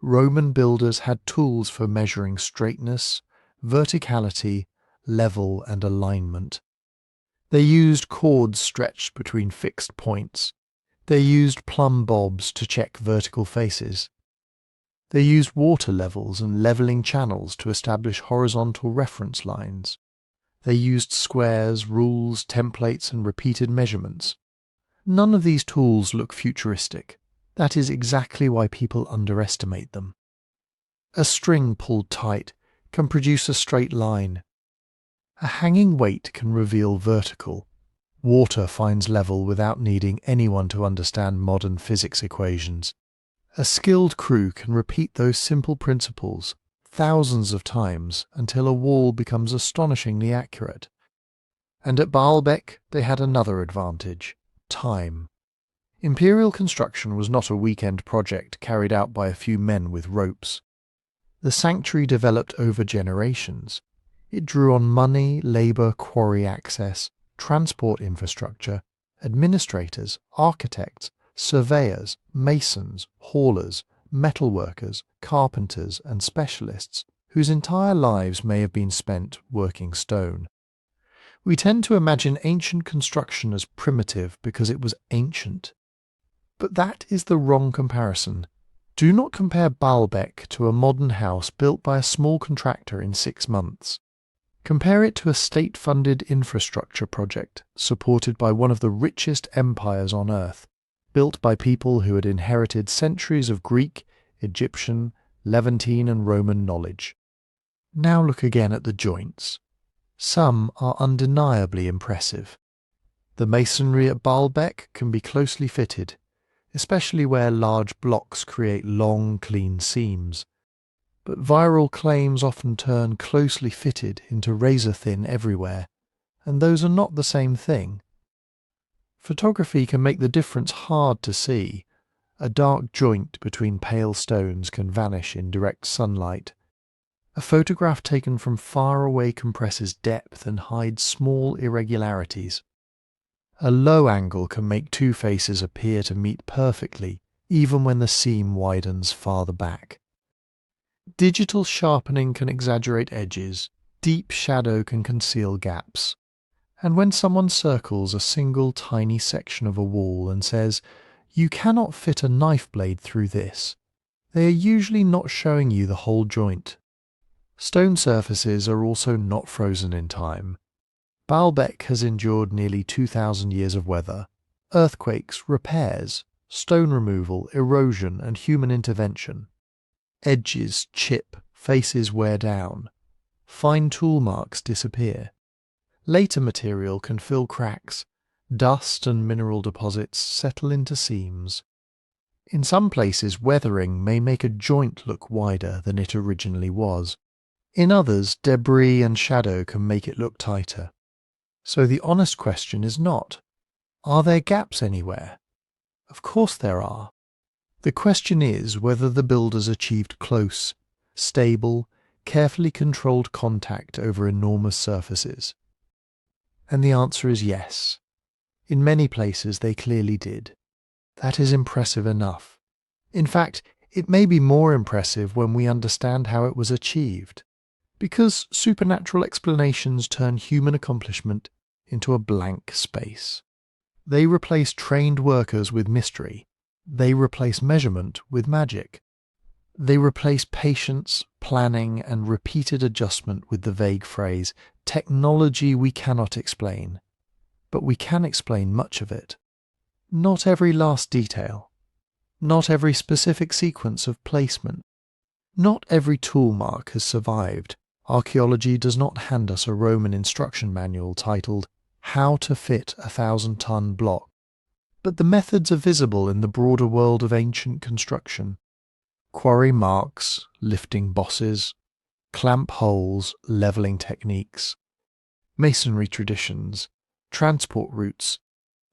Roman builders had tools for measuring straightness, verticality, level, and alignment. They used cords stretched between fixed points. They used plumb bobs to check vertical faces. They used water levels and levelling channels to establish horizontal reference lines. They used squares, rules, templates, and repeated measurements. None of these tools look futuristic. That is exactly why people underestimate them. A string pulled tight can produce a straight line. A hanging weight can reveal vertical. Water finds level without needing anyone to understand modern physics equations. A skilled crew can repeat those simple principles thousands of times until a wall becomes astonishingly accurate. And at Baalbek they had another advantage: time. Imperial construction was not a weekend project carried out by a few men with ropes. The sanctuary developed over generations. It drew on money, labour, quarry access, transport infrastructure, administrators, architects, surveyors, masons, haulers, metalworkers, carpenters, and specialists whose entire lives may have been spent working stone. We tend to imagine ancient construction as primitive because it was ancient. But that is the wrong comparison. Do not compare Baalbek to a modern house built by a small contractor in 6 months. Compare it to a state-funded infrastructure project supported by one of the richest empires on earth, built by people who had inherited centuries of Greek, Egyptian, Levantine and Roman knowledge. Now look again at the joints. Some are undeniably impressive. The masonry at Baalbek can be closely fitted, especially where large blocks create long, clean seams. But viral claims often turn closely fitted into razor-thin everywhere, and those are not the same thing. Photography can make the difference hard to see. A dark joint between pale stones can vanish in direct sunlight. A photograph taken from far away compresses depth and hides small irregularities. A low angle can make two faces appear to meet perfectly, even when the seam widens farther back. Digital sharpening can exaggerate edges, deep shadow can conceal gaps. And when someone circles a single tiny section of a wall and says, "You cannot fit a knife blade through this," they are usually not showing you the whole joint. Stone surfaces are also not frozen in time. Baalbek has endured nearly 2,000 years of weather, earthquakes, repairs, stone removal, erosion, and human intervention. Edges chip, faces wear down. Fine tool marks disappear. Later material can fill cracks. Dust and mineral deposits settle into seams. In some places, weathering may make a joint look wider than it originally was. In others, debris and shadow can make it look tighter. So the honest question is not, are there gaps anywhere? Of course there are. The question is whether the builders achieved close, stable, carefully controlled contact over enormous surfaces. And the answer is yes. In many places they clearly did. That is impressive enough. In fact, it may be more impressive when we understand how it was achieved, because supernatural explanations turn human accomplishment into a blank space. They replace trained workers with mystery. They replace measurement with magic. They replace patience, planning, and repeated adjustment with the vague phrase, "technology we cannot explain." But we can explain much of it. Not every last detail. Not every specific sequence of placement. Not every tool mark has survived. Archaeology does not hand us a Roman instruction manual titled "How to Fit a 1,000-ton Block." But the methods are visible in the broader world of ancient construction. Quarry marks, lifting bosses, clamp holes, levelling techniques, masonry traditions, transport routes.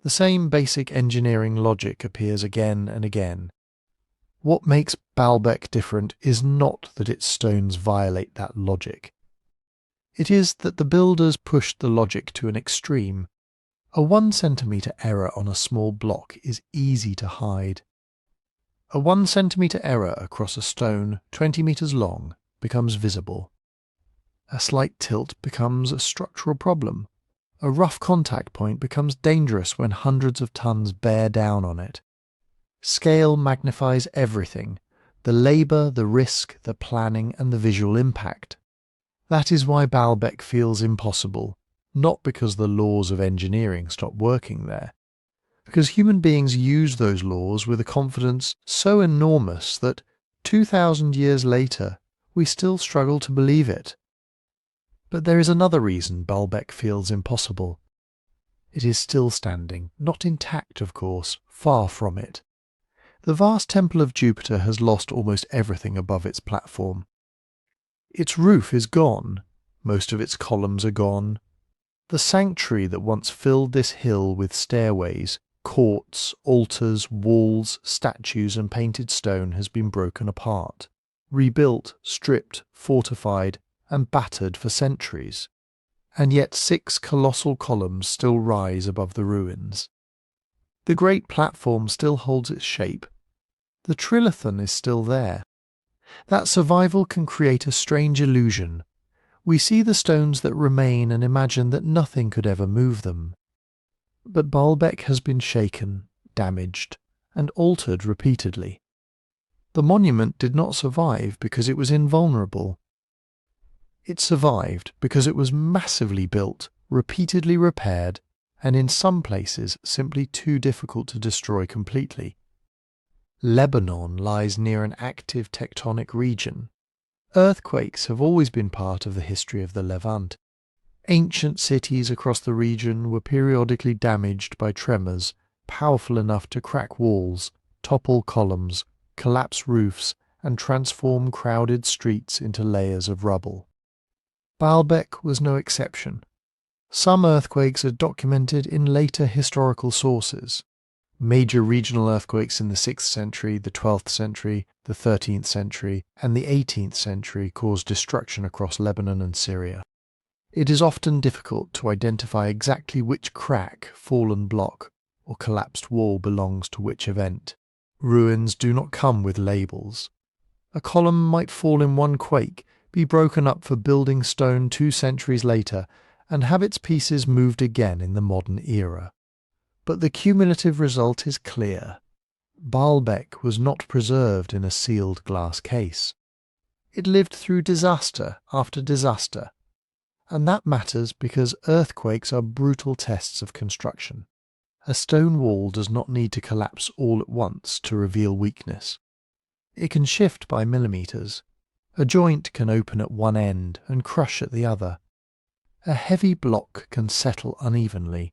The same basic engineering logic appears again and again. What makes Baalbek different is not that its stones violate that logic. It is that the builders pushed the logic to an extreme. A 1 centimetre error on a small block is easy to hide. A 1 centimetre error across a stone 20 metres long becomes visible. A slight tilt becomes a structural problem. A rough contact point becomes dangerous when hundreds of tons bear down on it. Scale magnifies everything: the labour, the risk, the planning, and the visual impact. That is why Baalbek feels impossible, not because the laws of engineering stop working there, because human beings use those laws with a confidence so enormous that 2,000 years later we still struggle to believe it. But there is another reason Baalbek feels impossible. It is still standing, not intact of course, far from it. The vast temple of Jupiter has lost almost everything above its platform. Its roof is gone, most of its columns are gone. The sanctuary that once filled this hill with stairways, courts, altars, walls, statues and painted stone has been broken apart, rebuilt, stripped, fortified, and battered for centuries. And yet 6 colossal columns still rise above the ruins. The great platform still holds its shape. The Trilithon is still there. That survival can create a strange illusion. We see the stones that remain and imagine that nothing could ever move them. But Baalbek has been shaken, damaged, and altered repeatedly. The monument did not survive because it was invulnerable. It survived because it was massively built, repeatedly repaired, and in some places simply too difficult to destroy completely. Lebanon lies near an active tectonic region. Earthquakes have always been part of the history of the Levant. Ancient cities across the region were periodically damaged by tremors powerful enough to crack walls, topple columns, collapse roofs, and transform crowded streets into layers of rubble. Baalbek was no exception. Some earthquakes are documented in later historical sources. Major regional earthquakes in the 6th century, the 12th century, the 13th century, and the 18th century caused destruction across Lebanon and Syria. It is often difficult to identify exactly which crack, fallen block, or collapsed wall belongs to which event. Ruins do not come with labels. A column might fall in one quake, be broken up for building stone 2 centuries later, and have its pieces moved again in the modern era. But the cumulative result is clear. Baalbek was not preserved in a sealed glass case. It lived through disaster after disaster, and that matters because earthquakes are brutal tests of construction. A stone wall does not need to collapse all at once to reveal weakness. It can shift by millimeters. A joint can open at one end and crush at the other. A heavy block can settle unevenly.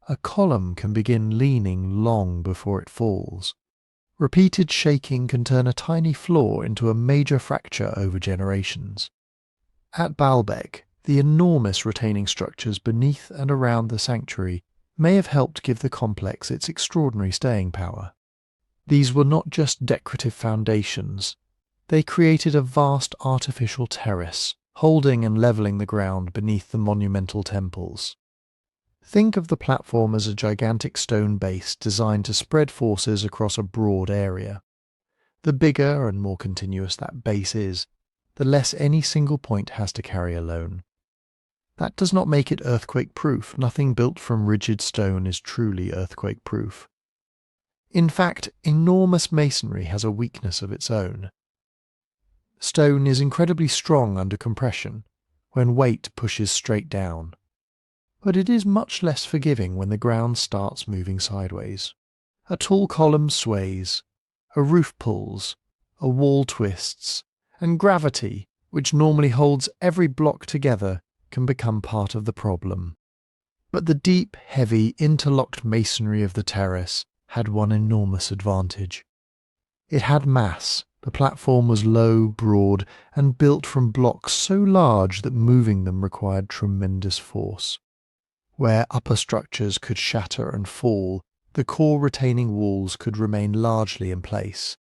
A column can begin leaning long before it falls. Repeated shaking can turn a tiny flaw into a major fracture over generations. At Baalbek, the enormous retaining structures beneath and around the sanctuary may have helped give the complex its extraordinary staying power. These were not just decorative foundations. They created a vast artificial terrace, holding and levelling the ground beneath the monumental temples. Think of the platform as a gigantic stone base designed to spread forces across a broad area. The bigger and more continuous that base is, the less any single point has to carry alone. That does not make it earthquake-proof. Nothing built from rigid stone is truly earthquake-proof. In fact, enormous masonry has a weakness of its own. Stone is incredibly strong under compression, when weight pushes straight down. But it is much less forgiving when the ground starts moving sideways. A tall column sways, a roof pulls, a wall twists, and gravity, which normally holds every block together, can become part of the problem. But the deep, heavy, interlocked masonry of the terrace had one enormous advantage. It had mass. The platform was low, broad, and built from blocks so large that moving them required tremendous force. Where upper structures could shatter and fall, the core retaining walls could remain largely in place.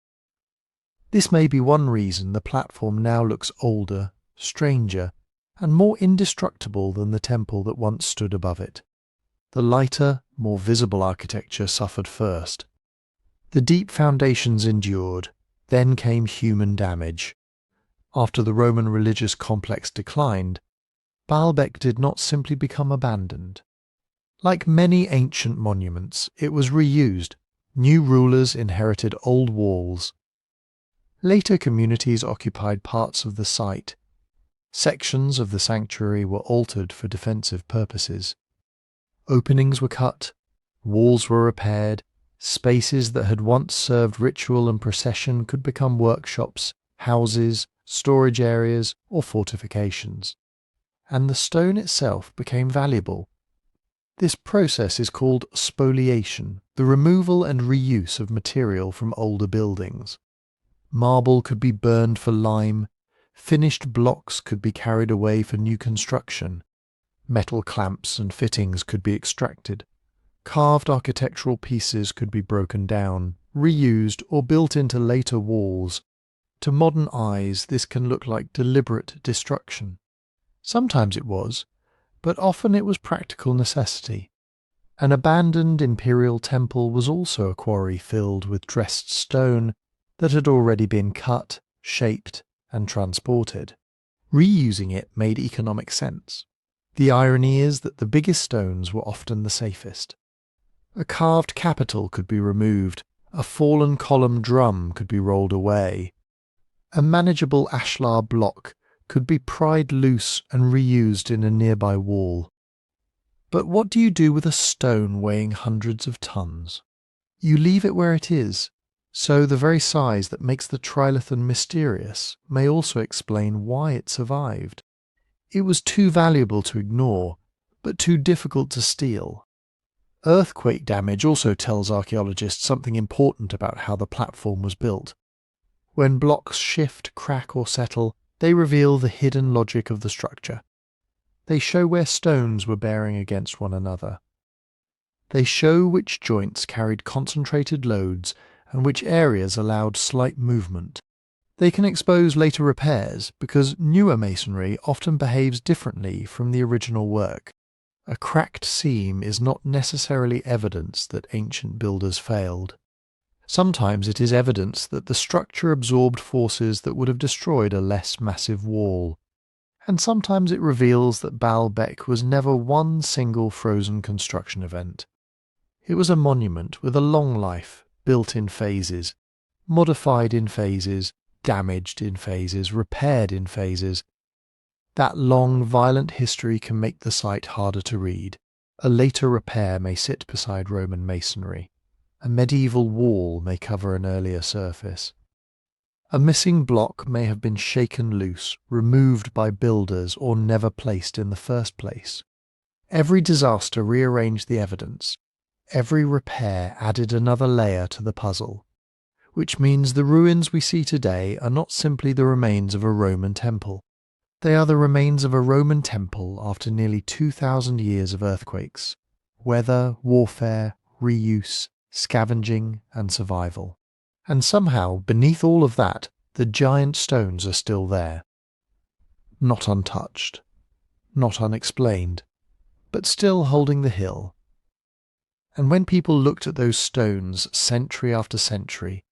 This may be one reason the platform now looks older, stranger, and more indestructible than the temple that once stood above it. The lighter, more visible architecture suffered first. The deep foundations endured, then came human damage. After the Roman religious complex declined, Baalbek did not simply become abandoned. Like many ancient monuments, it was reused. New rulers inherited old walls. Later communities occupied parts of the site. Sections of the sanctuary were altered for defensive purposes. Openings were cut, walls were repaired, spaces that had once served ritual and procession could become workshops, houses, storage areas, or fortifications. And the stone itself became valuable. This process is called spoliation, the removal and reuse of material from older buildings. Marble could be burned for lime, finished blocks could be carried away for new construction, metal clamps and fittings could be extracted, carved architectural pieces could be broken down, reused or built into later walls. To modern eyes, this can look like deliberate destruction. Sometimes it was, but often it was practical necessity. An abandoned imperial temple was also a quarry filled with dressed stone that had already been cut, shaped, and transported. Reusing it made economic sense. The irony is that the biggest stones were often the safest. A carved capital could be removed, a fallen column drum could be rolled away. A manageable ashlar block could be pried loose and reused in a nearby wall. But what do you do with a stone weighing hundreds of tons? You leave it where it is, so the very size that makes the Trilithon mysterious may also explain why it survived. It was too valuable to ignore, but too difficult to steal. Earthquake damage also tells archaeologists something important about how the platform was built. When blocks shift, crack, or settle, they reveal the hidden logic of the structure. They show where stones were bearing against one another. They show which joints carried concentrated loads and which areas allowed slight movement. They can expose later repairs because newer masonry often behaves differently from the original work. A cracked seam is not necessarily evidence that ancient builders failed. Sometimes it is evidence that the structure absorbed forces that would have destroyed a less massive wall. And sometimes it reveals that Baalbek was never one single frozen construction event. It was a monument with a long life, built in phases, modified in phases, damaged in phases, repaired in phases. That long, violent history can make the site harder to read. A later repair may sit beside Roman masonry. A medieval wall may cover an earlier surface. A missing block may have been shaken loose, removed by builders, or never placed in the first place. Every disaster rearranged the evidence. Every repair added another layer to the puzzle, which means the ruins we see today are not simply the remains of a Roman temple. They are the remains of a Roman temple after nearly 2,000 years of earthquakes, weather, warfare, reuse, scavenging, and survival. And somehow, beneath all of that, the giant stones are still there. Not untouched, not unexplained, but still holding the hill. And when people looked at those stones century after century,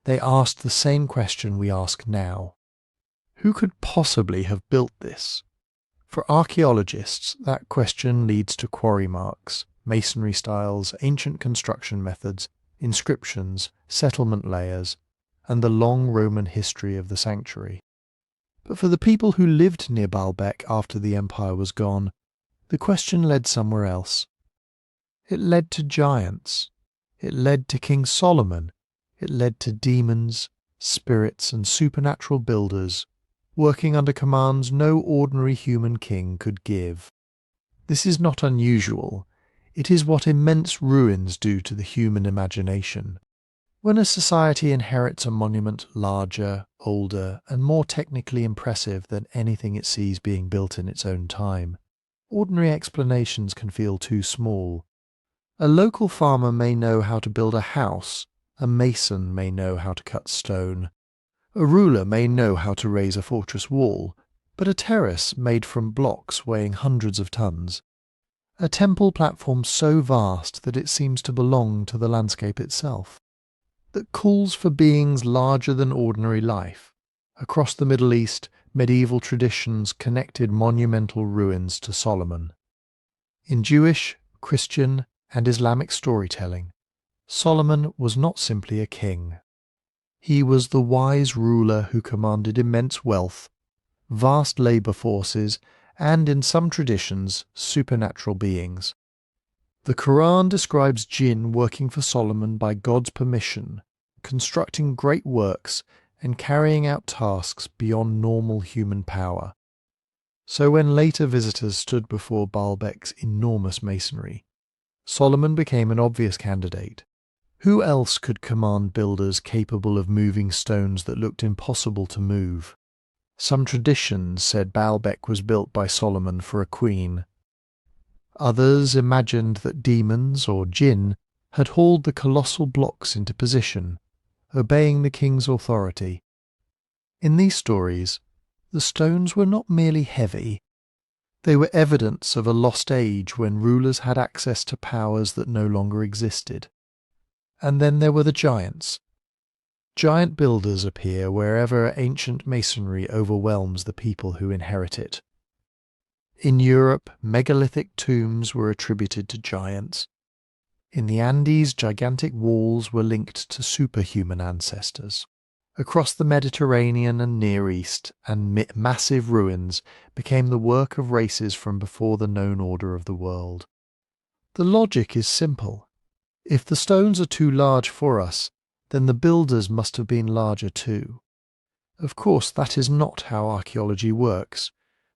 they asked the same question we ask now. Who could possibly have built this? For archaeologists, that question leads to quarry marks, masonry styles, ancient construction methods, inscriptions, settlement layers, and the long Roman history of the sanctuary. But for the people who lived near Baalbek after the empire was gone, the question led somewhere else. It led to giants. It led to King Solomon. It led to demons, spirits, and supernatural builders, working under commands no ordinary human king could give. This is not unusual. It is what immense ruins do to the human imagination. When a society inherits a monument larger, older, and more technically impressive than anything it sees being built in its own time, ordinary explanations can feel too small. A local farmer may know how to build a house, a mason may know how to cut stone, a ruler may know how to raise a fortress wall, but a terrace made from blocks weighing hundreds of tons, a temple platform so vast that it seems to belong to the landscape itself, that calls for beings larger than ordinary life. Across the Middle East, medieval traditions connected monumental ruins to Solomon. In Jewish, Christian, and Islamic storytelling, Solomon was not simply a king. He was the wise ruler who commanded immense wealth, vast labour forces, and, in some traditions, supernatural beings. The Quran describes jinn working for Solomon by God's permission, constructing great works and carrying out tasks beyond normal human power. So when later visitors stood before Baalbek's enormous masonry, Solomon became an obvious candidate. Who else could command builders capable of moving stones that looked impossible to move? Some traditions said Baalbek was built by Solomon for a queen. Others imagined that demons, or jinn, had hauled the colossal blocks into position, obeying the king's authority. In these stories, the stones were not merely heavy. They were evidence of a lost age when rulers had access to powers that no longer existed. And then there were the giants. Giant builders appear wherever ancient masonry overwhelms the people who inherit it. In Europe, megalithic tombs were attributed to giants. In the Andes, gigantic walls were linked to superhuman ancestors. Across the Mediterranean and Near East, and massive ruins became the work of races from before the known order of the world. The logic is simple. If the stones are too large for us, then the builders must have been larger too. Of course, that is not how archaeology works.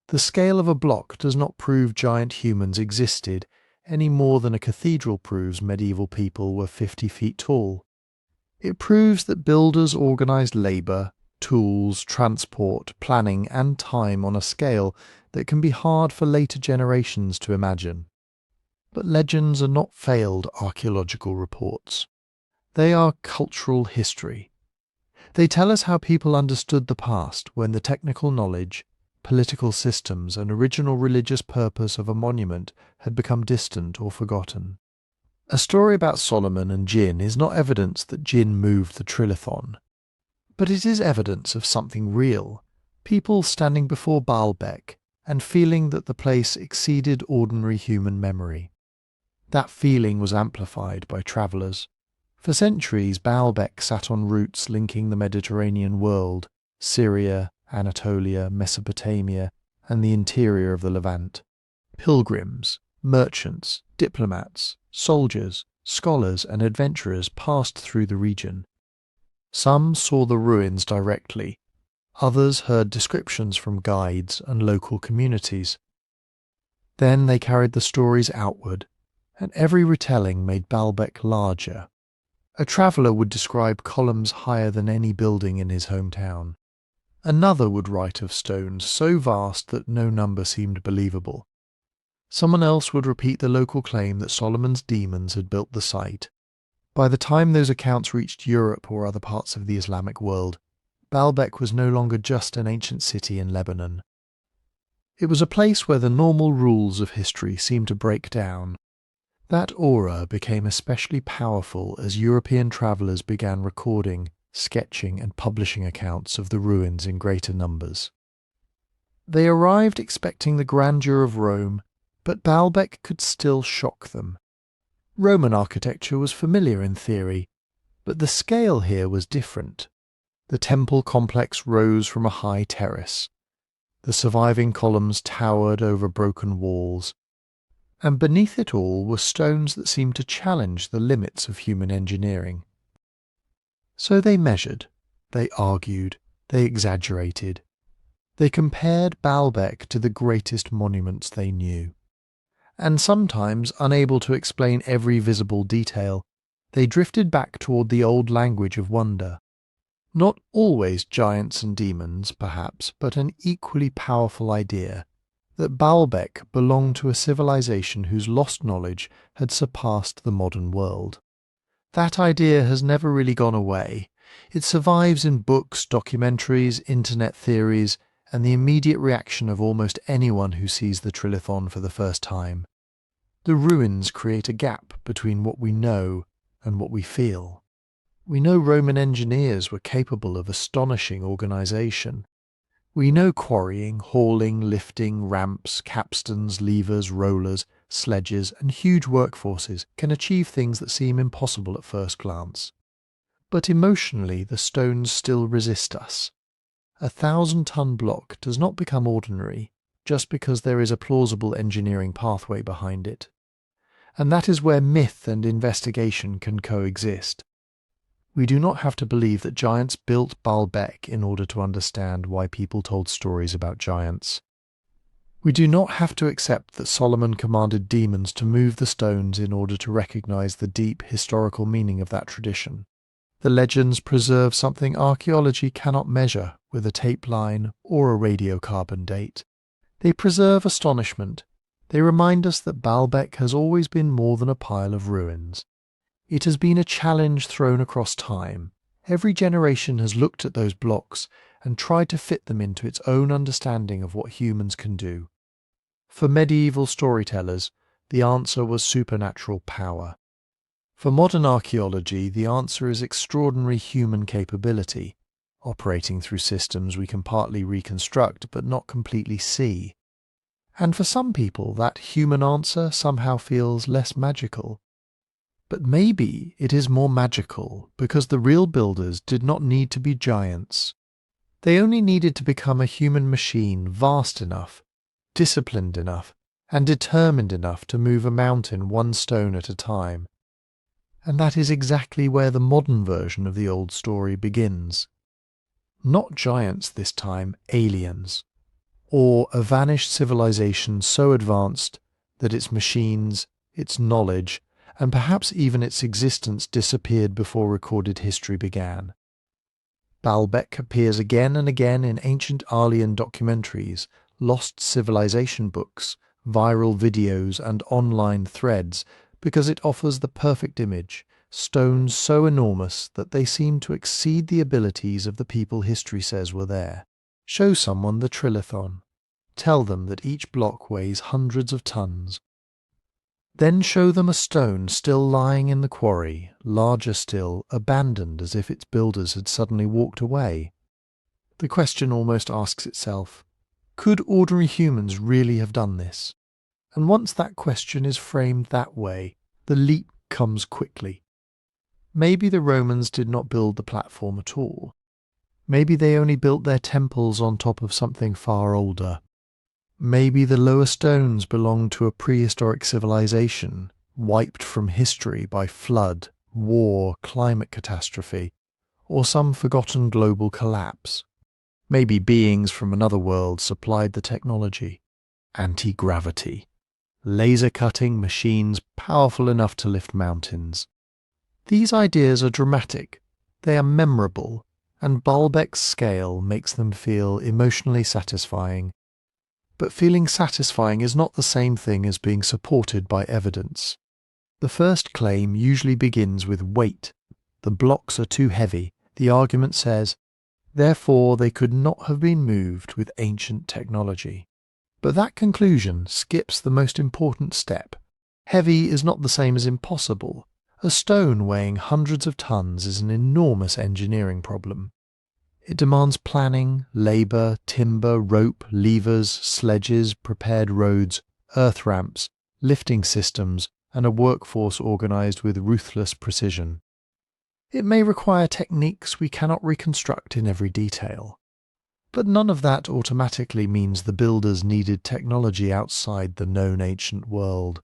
The scale of a block does not prove giant humans existed any more than a cathedral proves medieval people were 50 feet tall. It proves that builders organised labour, tools, transport, planning and time on a scale that can be hard for later generations to imagine. But legends are not failed archaeological reports. They are cultural history. They tell us how people understood the past when the technical knowledge, political systems and original religious purpose of a monument had become distant or forgotten. A story about Solomon and jinn is not evidence that jinn moved the Trilithon, but it is evidence of something real, people standing before Baalbek and feeling that the place exceeded ordinary human memory. That feeling was amplified by travellers. For centuries, Baalbek sat on routes linking the Mediterranean world, Syria, Anatolia, Mesopotamia, and the interior of the Levant. Pilgrims, merchants, diplomats, soldiers, scholars, and adventurers passed through the region. Some saw the ruins directly, others heard descriptions from guides and local communities. Then they carried the stories outward, and every retelling made Baalbek larger. A traveller would describe columns higher than any building in his hometown. Another would write of stones so vast that no number seemed believable. Someone else would repeat the local claim that Solomon's demons had built the site. By the time those accounts reached Europe or other parts of the Islamic world, Baalbek was no longer just an ancient city in Lebanon. It was a place where the normal rules of history seemed to break down. That aura became especially powerful as European travellers began recording, sketching and publishing accounts of the ruins in greater numbers. They arrived expecting the grandeur of Rome, but Baalbek could still shock them. Roman architecture was familiar in theory, but the scale here was different. The temple complex rose from a high terrace. The surviving columns towered over broken walls, and beneath it all were stones that seemed to challenge the limits of human engineering. So they measured, they argued, they exaggerated. They compared Baalbek to the greatest monuments they knew. And sometimes, unable to explain every visible detail, they drifted back toward the old language of wonder. Not always giants and demons, perhaps, but an equally powerful idea that Baalbek belonged to a civilization whose lost knowledge had surpassed the modern world. That idea has never really gone away. It survives in books, documentaries, internet theories, and the immediate reaction of almost anyone who sees the Trilithon for the first time. The ruins create a gap between what we know and what we feel. We know Roman engineers were capable of astonishing organisation. We know quarrying, hauling, lifting, ramps, capstans, levers, rollers, sledges, and huge workforces can achieve things that seem impossible at first glance. But emotionally, the stones still resist us. A 1,000-ton block does not become ordinary just because there is a plausible engineering pathway behind it. And that is where myth and investigation can coexist. We do not have to believe that giants built Baalbek in order to understand why people told stories about giants. We do not have to accept that Solomon commanded demons to move the stones in order to recognize the deep historical meaning of that tradition. The legends preserve something archaeology cannot measure with a tape line or a radiocarbon date. They preserve astonishment. They remind us that Baalbek has always been more than a pile of ruins. It has been a challenge thrown across time. Every generation has looked at those blocks and tried to fit them into its own understanding of what humans can do. For medieval storytellers, the answer was supernatural power. For modern archaeology, the answer is extraordinary human capability, operating through systems we can partly reconstruct but not completely see. And for some people, that human answer somehow feels less magical. But maybe it is more magical because the real builders did not need to be giants. They only needed to become a human machine vast enough, disciplined enough, and determined enough to move a mountain one stone at a time. And that is exactly where the modern version of the old story begins. Not giants this time, aliens. Or a vanished civilization so advanced that its machines, its knowledge, and perhaps even its existence disappeared before recorded history began. Baalbek appears again and again in ancient alien documentaries, lost civilization books, viral videos, and online threads because it offers the perfect image, stones so enormous that they seem to exceed the abilities of the people history says were there. Show someone the Trilithon. Tell them that each block weighs hundreds of tons. Then show them a stone still lying in the quarry, larger still, abandoned as if its builders had suddenly walked away. The question almost asks itself, could ordinary humans really have done this? And once that question is framed that way, the leap comes quickly. Maybe the Romans did not build the platform at all. Maybe they only built their temples on top of something far older. Maybe the lower stones belonged to a prehistoric civilization, wiped from history by flood, war, climate catastrophe, or some forgotten global collapse. Maybe beings from another world supplied the technology. Anti-gravity. Laser-cutting machines powerful enough to lift mountains. These ideas are dramatic, they are memorable, and Baalbek's scale makes them feel emotionally satisfying. But feeling satisfying is not the same thing as being supported by evidence. The first claim usually begins with weight. The blocks are too heavy. The argument says, therefore they could not have been moved with ancient technology. But that conclusion skips the most important step. Heavy is not the same as impossible. A stone weighing hundreds of tons is an enormous engineering problem. It demands planning, labour, timber, rope, levers, sledges, prepared roads, earth ramps, lifting systems, and a workforce organised with ruthless precision. It may require techniques we cannot reconstruct in every detail. But none of that automatically means the builders needed technology outside the known ancient world.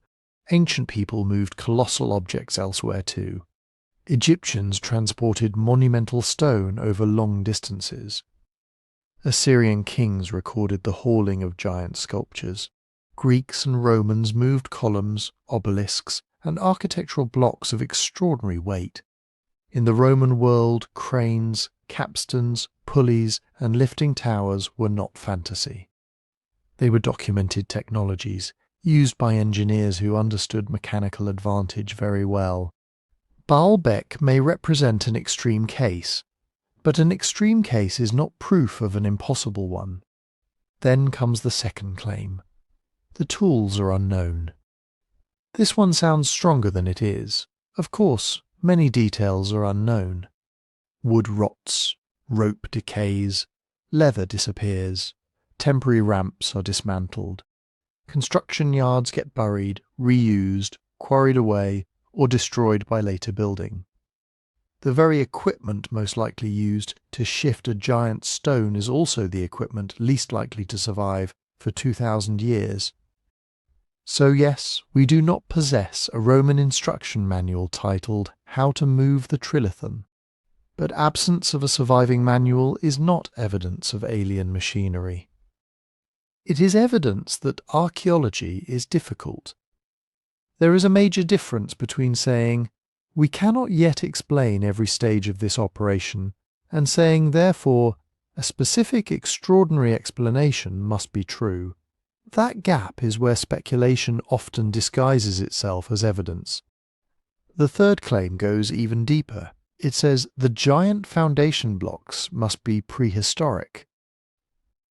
Ancient people moved colossal objects elsewhere too. Egyptians transported monumental stone over long distances. Assyrian kings recorded the hauling of giant sculptures. Greeks and Romans moved columns, obelisks, and architectural blocks of extraordinary weight. In the Roman world, cranes, capstans, pulleys, and lifting towers were not fantasy. They were documented technologies, used by engineers who understood mechanical advantage very well. Baalbek may represent an extreme case, but an extreme case is not proof of an impossible one. Then comes the second claim. The tools are unknown. This one sounds stronger than it is. Of course, many details are unknown. Wood rots, rope decays, Leather disappears, temporary ramps are dismantled, construction yards get buried, reused, quarried away, or destroyed by later building. The very equipment most likely used to shift a giant stone is also the equipment least likely to survive for 2,000 years. So yes, we do not possess a Roman instruction manual titled How to Move the Trilithon. But absence of a surviving manual is not evidence of alien machinery. It is evidence that archaeology is difficult. There is a major difference between saying, "We cannot yet explain every stage of this operation," and saying, therefore, a specific extraordinary explanation must be true. That gap is where speculation often disguises itself as evidence. The third claim goes even deeper. It says the giant foundation blocks must be prehistoric.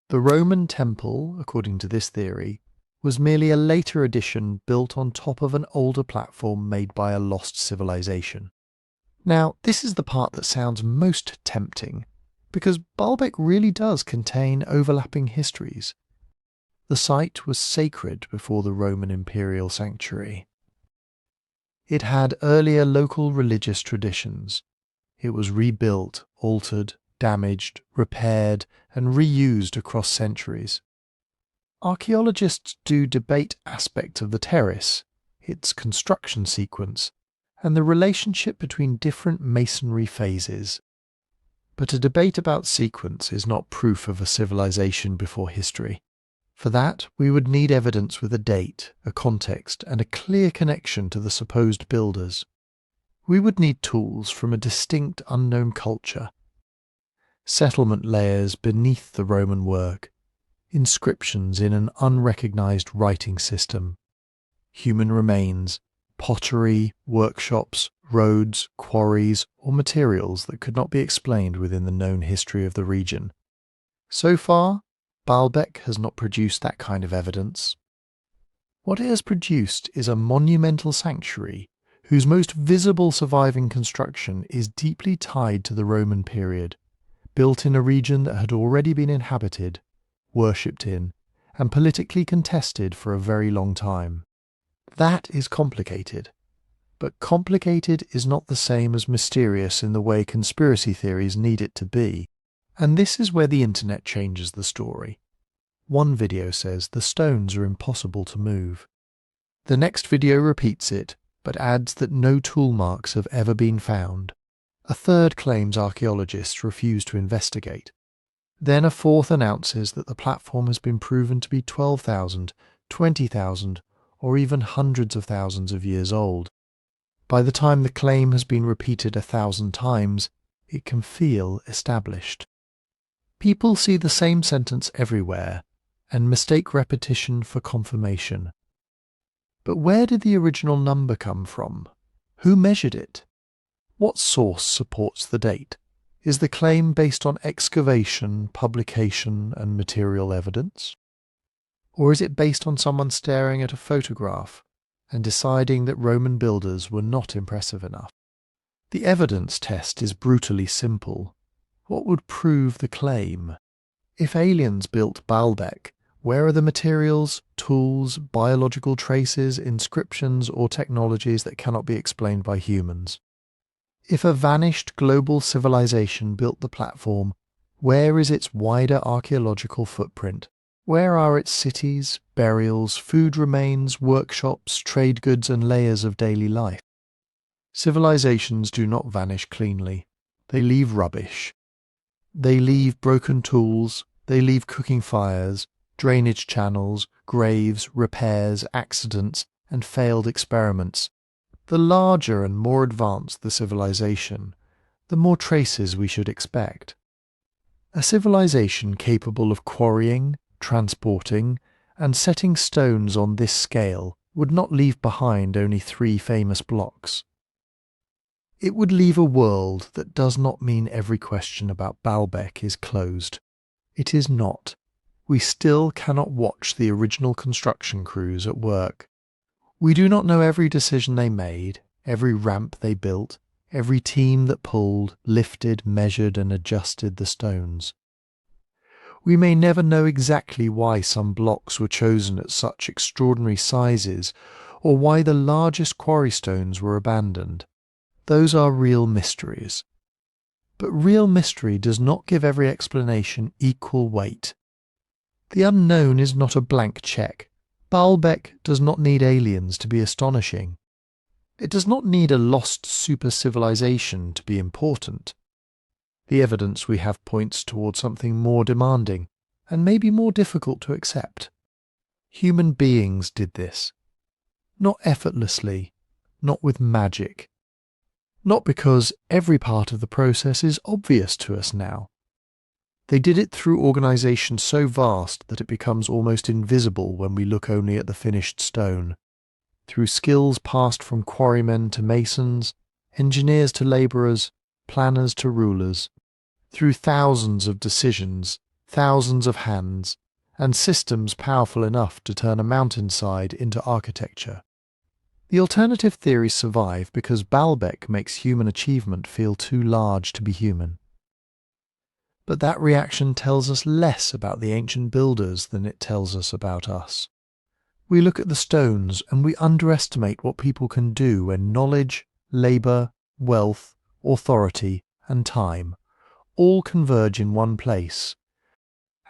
The Roman temple, according to this theory, was merely a later addition built on top of an older platform made by a lost civilization. Now, this is the part that sounds most tempting, because Baalbek really does contain overlapping histories. The site was sacred before the Roman imperial sanctuary. It had earlier local religious traditions. It was rebuilt, altered, damaged, repaired, and reused across centuries. Archaeologists do debate aspects of the terrace, its construction sequence, and the relationship between different masonry phases. But a debate about sequence is not proof of a civilization before history. For that, we would need evidence with a date, a context, and a clear connection to the supposed builders. We would need tools from a distinct unknown culture. Settlement layers beneath the Roman work, inscriptions in an unrecognized writing system, human remains, pottery, workshops, roads, quarries, or materials that could not be explained within the known history of the region. So far, Baalbek has not produced that kind of evidence. What it has produced is a monumental sanctuary whose most visible surviving construction is deeply tied to the Roman period, built in a region that had already been inhabited, worshipped in, and politically contested for a very long time. That is complicated. But complicated is not the same as mysterious in the way conspiracy theories need it to be. And this is where the internet changes the story. One video says the stones are impossible to move. The next video repeats it, but adds that no tool marks have ever been found. A third claims archaeologists refuse to investigate. Then a fourth announces that the platform has been proven to be 12,000, 20,000, or even hundreds of thousands of years old. By the time the claim has been repeated 1,000 times, it can feel established. People see the same sentence everywhere and mistake repetition for confirmation. But where did the original number come from? Who measured it? What source supports the date? Is the claim based on excavation, publication, and material evidence? Or is it based on someone staring at a photograph and deciding that Roman builders were not impressive enough? The evidence test is brutally simple. What would prove the claim? If aliens built Baalbek, where are the materials, tools, biological traces, inscriptions, or technologies that cannot be explained by humans? If a vanished global civilization built the platform, where is its wider archaeological footprint? Where are its cities, burials, food remains, workshops, trade goods, and layers of daily life? Civilizations do not vanish cleanly. They leave rubbish. They leave broken tools, they leave cooking fires, drainage channels, graves, repairs, accidents, and failed experiments. The larger and more advanced the civilization, the more traces we should expect. A civilization capable of quarrying, transporting, and setting stones on this scale would not leave behind only 3 famous blocks. It would leave a world that does not mean every question about Baalbek is closed. It is not. We still cannot watch the original construction crews at work. We do not know every decision they made, every ramp they built, every team that pulled, lifted, measured, and adjusted the stones. We may never know exactly why some blocks were chosen at such extraordinary sizes, or why the largest quarry stones were abandoned. Those are real mysteries. But real mystery does not give every explanation equal weight. The unknown is not a blank check. Baalbek does not need aliens to be astonishing. It does not need a lost super-civilization to be important. The evidence we have points towards something more demanding, and maybe more difficult to accept. Human beings did this. Not effortlessly, not with magic. Not because every part of the process is obvious to us now. They did it through organisation so vast that it becomes almost invisible when we look only at the finished stone. Through skills passed from quarrymen to masons, engineers to labourers, planners to rulers. Through thousands of decisions, thousands of hands, and systems powerful enough to turn a mountainside into architecture. The alternative theories survive because Baalbek makes human achievement feel too large to be human. But that reaction tells us less about the ancient builders than it tells us about us. We look at the stones and we underestimate what people can do when knowledge, labour, wealth, authority, and time all converge in one place.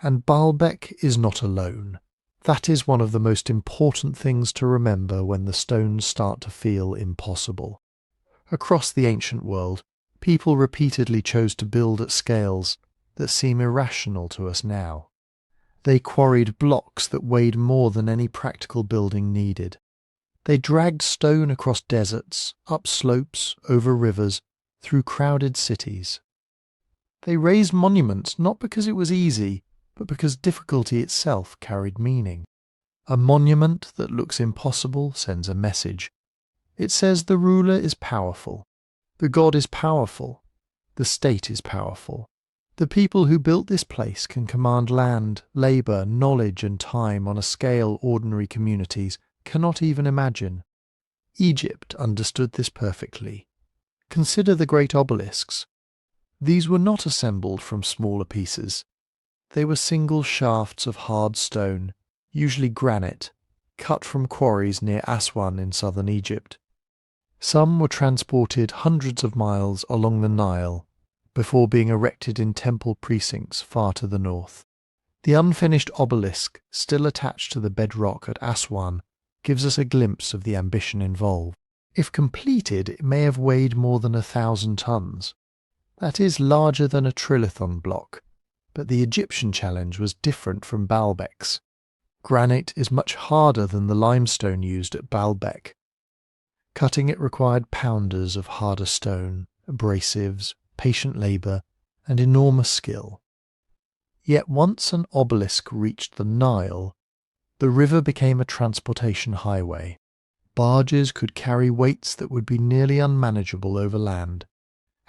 And Baalbek is not alone. That is one of the most important things to remember when the stones start to feel impossible. Across the ancient world, people repeatedly chose to build at scales that seem irrational to us now. They quarried blocks that weighed more than any practical building needed. They dragged stone across deserts, up slopes, over rivers, through crowded cities. They raised monuments not because it was easy, but because difficulty itself carried meaning. A monument that looks impossible sends a message. It says the ruler is powerful, the god is powerful, the state is powerful. The people who built this place can command land, labour, knowledge and time on a scale ordinary communities cannot even imagine. Egypt understood this perfectly. Consider the great obelisks. These were not assembled from smaller pieces. They were single shafts of hard stone, usually granite, cut from quarries near Aswan in southern Egypt. Some were transported hundreds of miles along the Nile before being erected in temple precincts far to the north. The unfinished obelisk, still attached to the bedrock at Aswan, gives us a glimpse of the ambition involved. If completed, it may have weighed more than 1,000 tons. That is larger than a Trilithon block, but the Egyptian challenge was different from Baalbek's. Granite is much harder than the limestone used at Baalbek. Cutting it required pounders of harder stone, abrasives, patient labour, and enormous skill. Yet once an obelisk reached the Nile, the river became a transportation highway. Barges could carry weights that would be nearly unmanageable over land.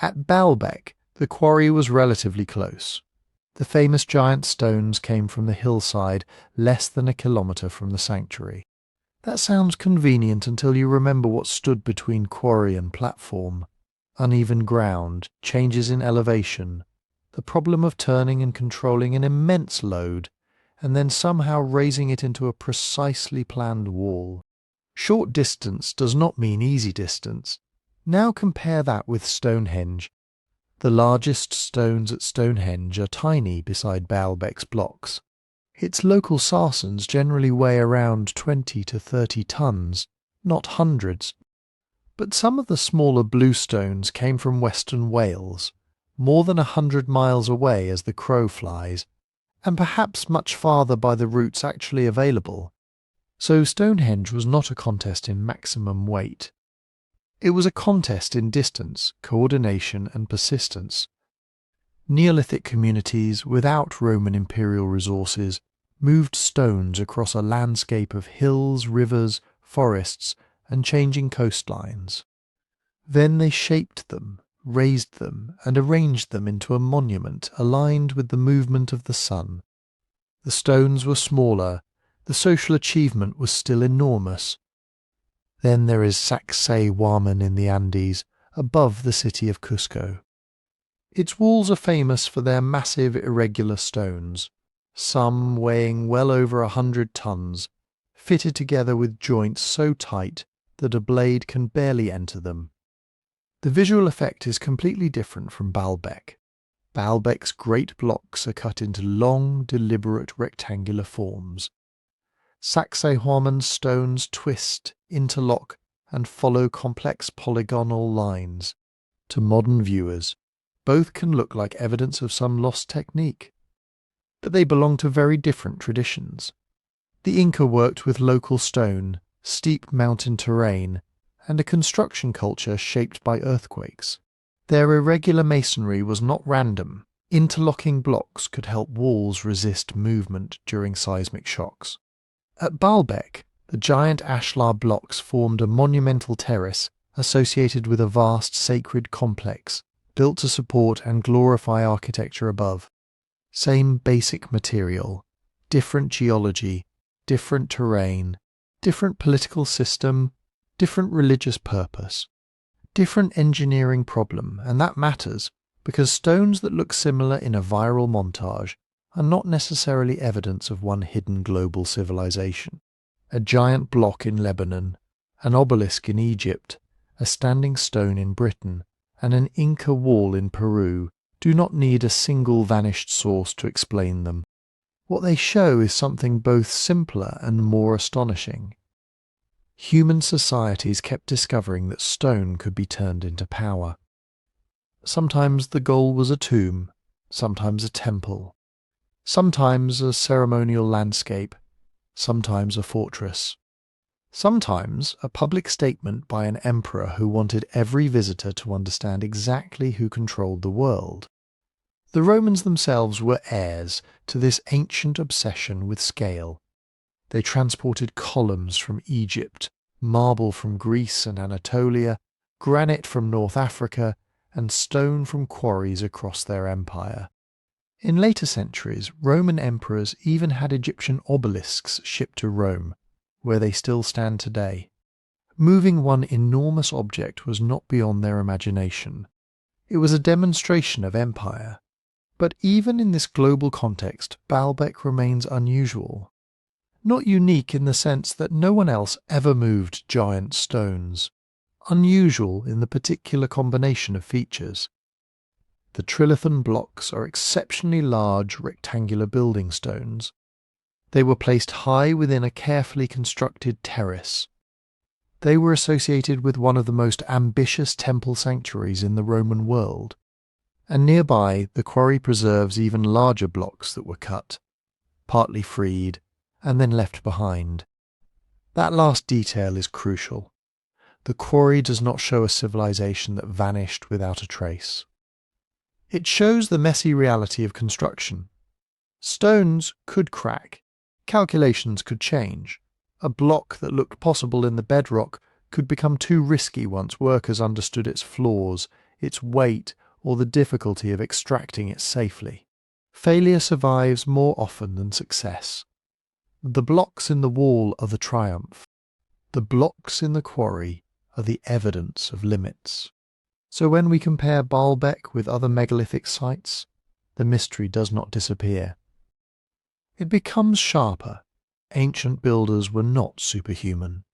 At Baalbek, the quarry was relatively close. The famous giant stones came from the hillside less than a kilometre from the sanctuary. That sounds convenient until you remember what stood between quarry and platform. Uneven ground, changes in elevation, the problem of turning and controlling an immense load, and then somehow raising it into a precisely planned wall. Short distance does not mean easy distance. Now compare that with Stonehenge. The largest stones at Stonehenge are tiny beside Baalbek's blocks. Its local sarsens generally weigh around 20 to 30 tons, not hundreds. But some of the smaller blue stones came from western Wales, more than 100 miles away as the crow flies, and perhaps much farther by the routes actually available. So Stonehenge was not a contest in maximum weight. It was a contest in distance, coordination and persistence. Neolithic communities without Roman imperial resources moved stones across a landscape of hills, rivers, forests, and changing coastlines. Then they shaped them, raised them, and arranged them into a monument aligned with the movement of the sun. The stones were smaller, the social achievement was still enormous. Then there is Sacsayhuaman in the Andes, above the city of Cusco. Its walls are famous for their massive irregular stones. some weighing well over 100 tons, fitted together with joints so tight that a blade can barely enter them. The visual effect is completely different from Baalbek. Baalbek's great blocks are cut into long, deliberate rectangular forms. Sacsayhuaman's stones twist, interlock, and follow complex polygonal lines. To modern viewers, both can look like evidence of some lost technique. But they belong to very different traditions. The Inca worked with local stone, steep mountain terrain, and a construction culture shaped by earthquakes. Their irregular masonry was not random. Interlocking blocks could help walls resist movement during seismic shocks. At Baalbek, the giant ashlar blocks formed a monumental terrace associated with a vast sacred complex built to support and glorify architecture above. Same basic material, different geology, different terrain, different political system, different religious purpose, different engineering problem, and that matters because stones that look similar in a viral montage are not necessarily evidence of one hidden global civilization. A giant block in Lebanon, an obelisk in Egypt, a standing stone in Britain, and an Inca wall in Peru do not need a single vanished source to explain them. What they show is something both simpler and more astonishing. Human societies kept discovering that stone could be turned into power. Sometimes the goal was a tomb, sometimes a temple, sometimes a ceremonial landscape, sometimes a fortress, sometimes a public statement by an emperor who wanted every visitor to understand exactly who controlled the world. The Romans themselves were heirs to this ancient obsession with scale. They transported columns from Egypt, marble from Greece and Anatolia, granite from North Africa, and stone from quarries across their empire. In later centuries, Roman emperors even had Egyptian obelisks shipped to Rome, where they still stand today. Moving one enormous object was not beyond their imagination. It was a demonstration of empire. But even in this global context, Baalbek remains unusual. Not unique in the sense that no one else ever moved giant stones. Unusual in the particular combination of features. The Trilithon blocks are exceptionally large rectangular building stones. They were placed high within a carefully constructed terrace. They were associated with one of the most ambitious temple sanctuaries in the Roman world. And nearby the quarry preserves even larger blocks that were cut, partly freed, and then left behind. That last detail is crucial. The quarry does not show a civilization that vanished without a trace. It shows the messy reality of construction. Stones could crack, calculations could change. A block that looked possible in the bedrock could become too risky once workers understood its flaws, its weight, or the difficulty of extracting it safely. Failure survives more often than success. The blocks in the wall are the triumph. The blocks in the quarry are the evidence of limits. So when we compare Baalbek with other megalithic sites, the mystery does not disappear. It becomes sharper. Ancient builders were not superhuman.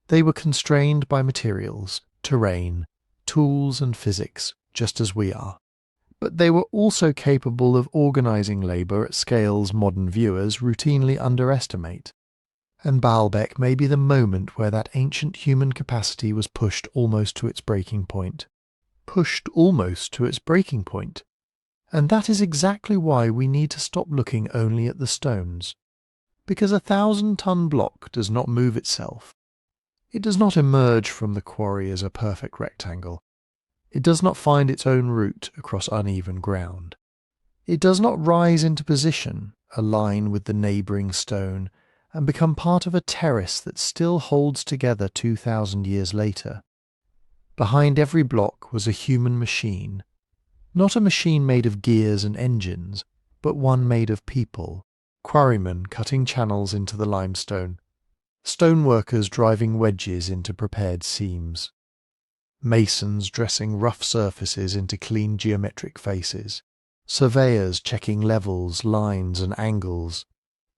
They were constrained by materials, terrain, tools and physics, just as we are. But they were also capable of organizing labor at scales modern viewers routinely underestimate. And Baalbek may be the moment where that ancient human capacity was pushed almost to its breaking point. Pushed almost to its breaking point. And that is exactly why we need to stop looking only at the stones. Because a 1,000-ton block does not move itself. It does not emerge from the quarry as a perfect rectangle. It does not find its own route across uneven ground. It does not rise into position, align with the neighbouring stone, and become part of a terrace that still holds together 2,000 years later. Behind every block was a human machine. Not a machine made of gears and engines, but one made of people. Quarrymen cutting channels into the limestone. Stoneworkers driving wedges into prepared seams. Masons dressing rough surfaces into clean geometric faces. surveyors checking levels, lines and angles,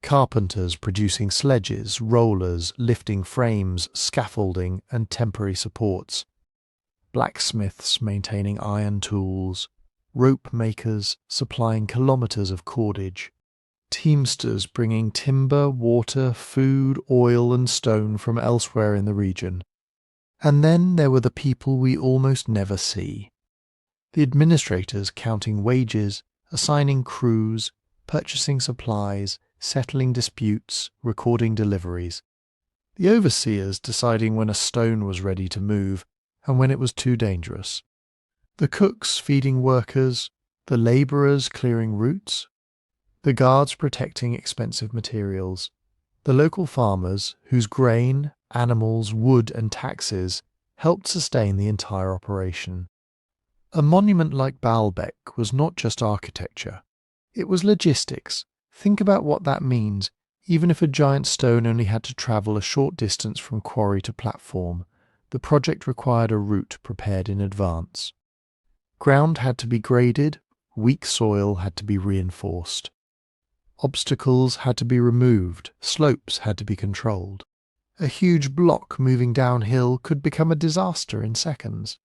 carpenters producing sledges, rollers, lifting frames, scaffolding and temporary supports, blacksmiths maintaining iron tools, rope makers supplying kilometres of cordage, teamsters bringing timber, water, food, oil and stone from elsewhere in the region. And then there were the people we almost never see. The administrators counting wages, assigning crews, purchasing supplies, settling disputes, recording deliveries. The overseers deciding when a stone was ready to move and when it was too dangerous. The cooks feeding workers, the labourers clearing routes, the guards protecting expensive materials, the local farmers whose grain, animals, wood and taxes helped sustain the entire operation. A monument like Baalbek was not just architecture, it was logistics. Think about what that means. Even if a giant stone only had to travel a short distance from quarry to platform, the project required a route prepared in advance. Ground had to be graded, weak soil had to be reinforced. Obstacles had to be removed, slopes had to be controlled. A huge block moving downhill could become a disaster in seconds.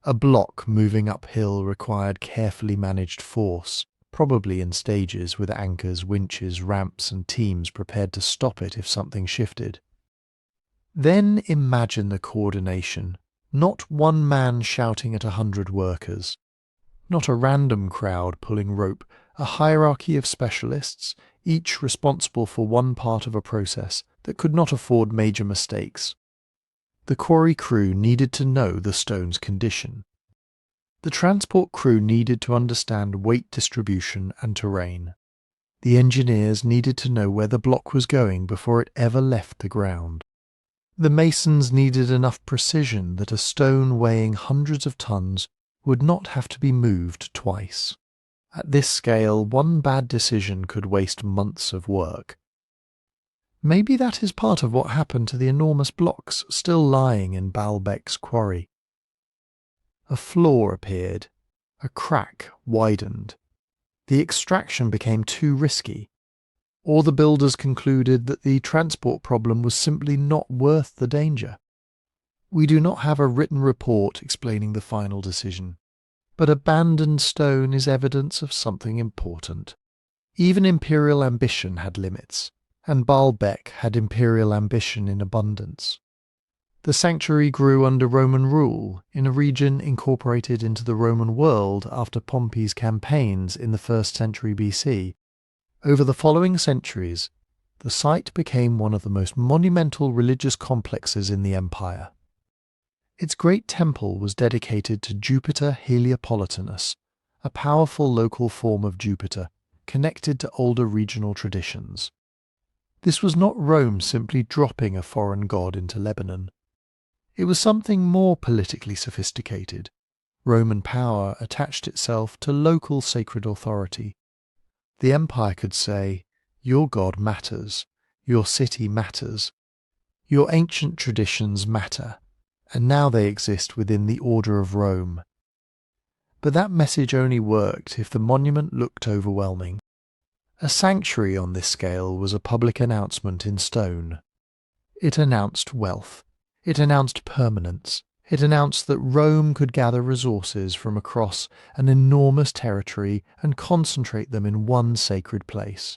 A block moving uphill required carefully managed force, probably in stages with anchors, winches, ramps and teams prepared to stop it if something shifted. Then imagine the coordination, not one man shouting at 100 workers, not a random crowd pulling rope, a hierarchy of specialists, each responsible for one part of a process that could not afford major mistakes. The quarry crew needed to know the stone's condition. The transport crew needed to understand weight distribution and terrain. The engineers needed to know where the block was going before it ever left the ground. The masons needed enough precision that a stone weighing hundreds of tons would not have to be moved twice. At this scale, one bad decision could waste months of work. Maybe that is part of what happened to the enormous blocks still lying in Baalbek's quarry. A flaw appeared. A crack widened. The extraction became too risky. Or the builders concluded that the transport problem was simply not worth the danger. We do not have a written report explaining the final decision, but abandoned stone is evidence of something important. Even imperial ambition had limits, and Baalbek had imperial ambition in abundance. The sanctuary grew under Roman rule in a region incorporated into the Roman world after Pompey's campaigns in the 1st century BC. Over the following centuries, the site became one of the most monumental religious complexes in the empire. Its great temple was dedicated to Jupiter Heliopolitanus, a powerful local form of Jupiter, connected to older regional traditions. This was not Rome simply dropping a foreign god into Lebanon. It was something more politically sophisticated. Roman power attached itself to local sacred authority. The empire could say, "Your god matters, your city matters, your ancient traditions matter, and now they exist within the order of Rome." But that message only worked if the monument looked overwhelming. A sanctuary on this scale was a public announcement in stone. It announced wealth. It announced permanence. It announced that Rome could gather resources from across an enormous territory and concentrate them in one sacred place.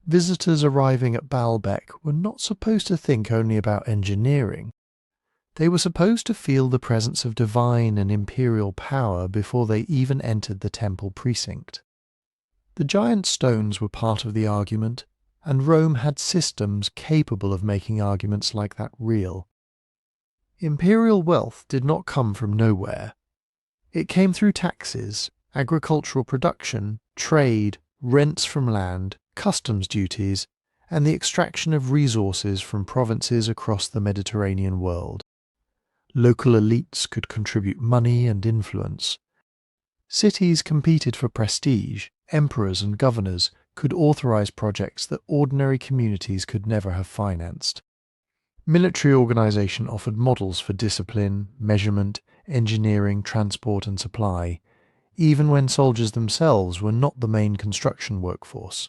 Visitors arriving at Baalbek were not supposed to think only about engineering. They were supposed to feel the presence of divine and imperial power before they even entered the temple precinct. The giant stones were part of the argument, and Rome had systems capable of making arguments like that real. Imperial wealth did not come from nowhere. It came through taxes, agricultural production, trade, rents from land, customs duties, and the extraction of resources from provinces across the Mediterranean world. Local elites could contribute money and influence. Cities competed for prestige. Emperors and governors could authorize projects that ordinary communities could never have financed. Military organization offered models for discipline, measurement, engineering, transport and supply. even when soldiers themselves were not the main construction workforce.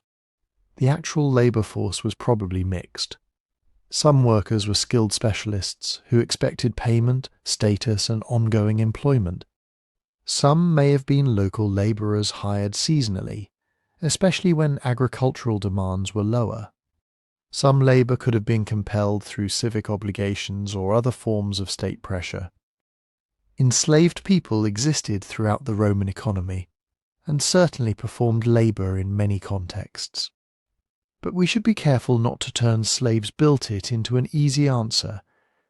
The actual labour force was probably mixed. Some workers were skilled specialists who expected payment, status, and ongoing employment. Some may have been local labourers hired seasonally, especially when agricultural demands were lower. Some labour could have been compelled through civic obligations or other forms of state pressure. Enslaved people existed throughout the Roman economy, and certainly performed labour in many contexts. But we should be careful not to turn slaves built it into an easy answer,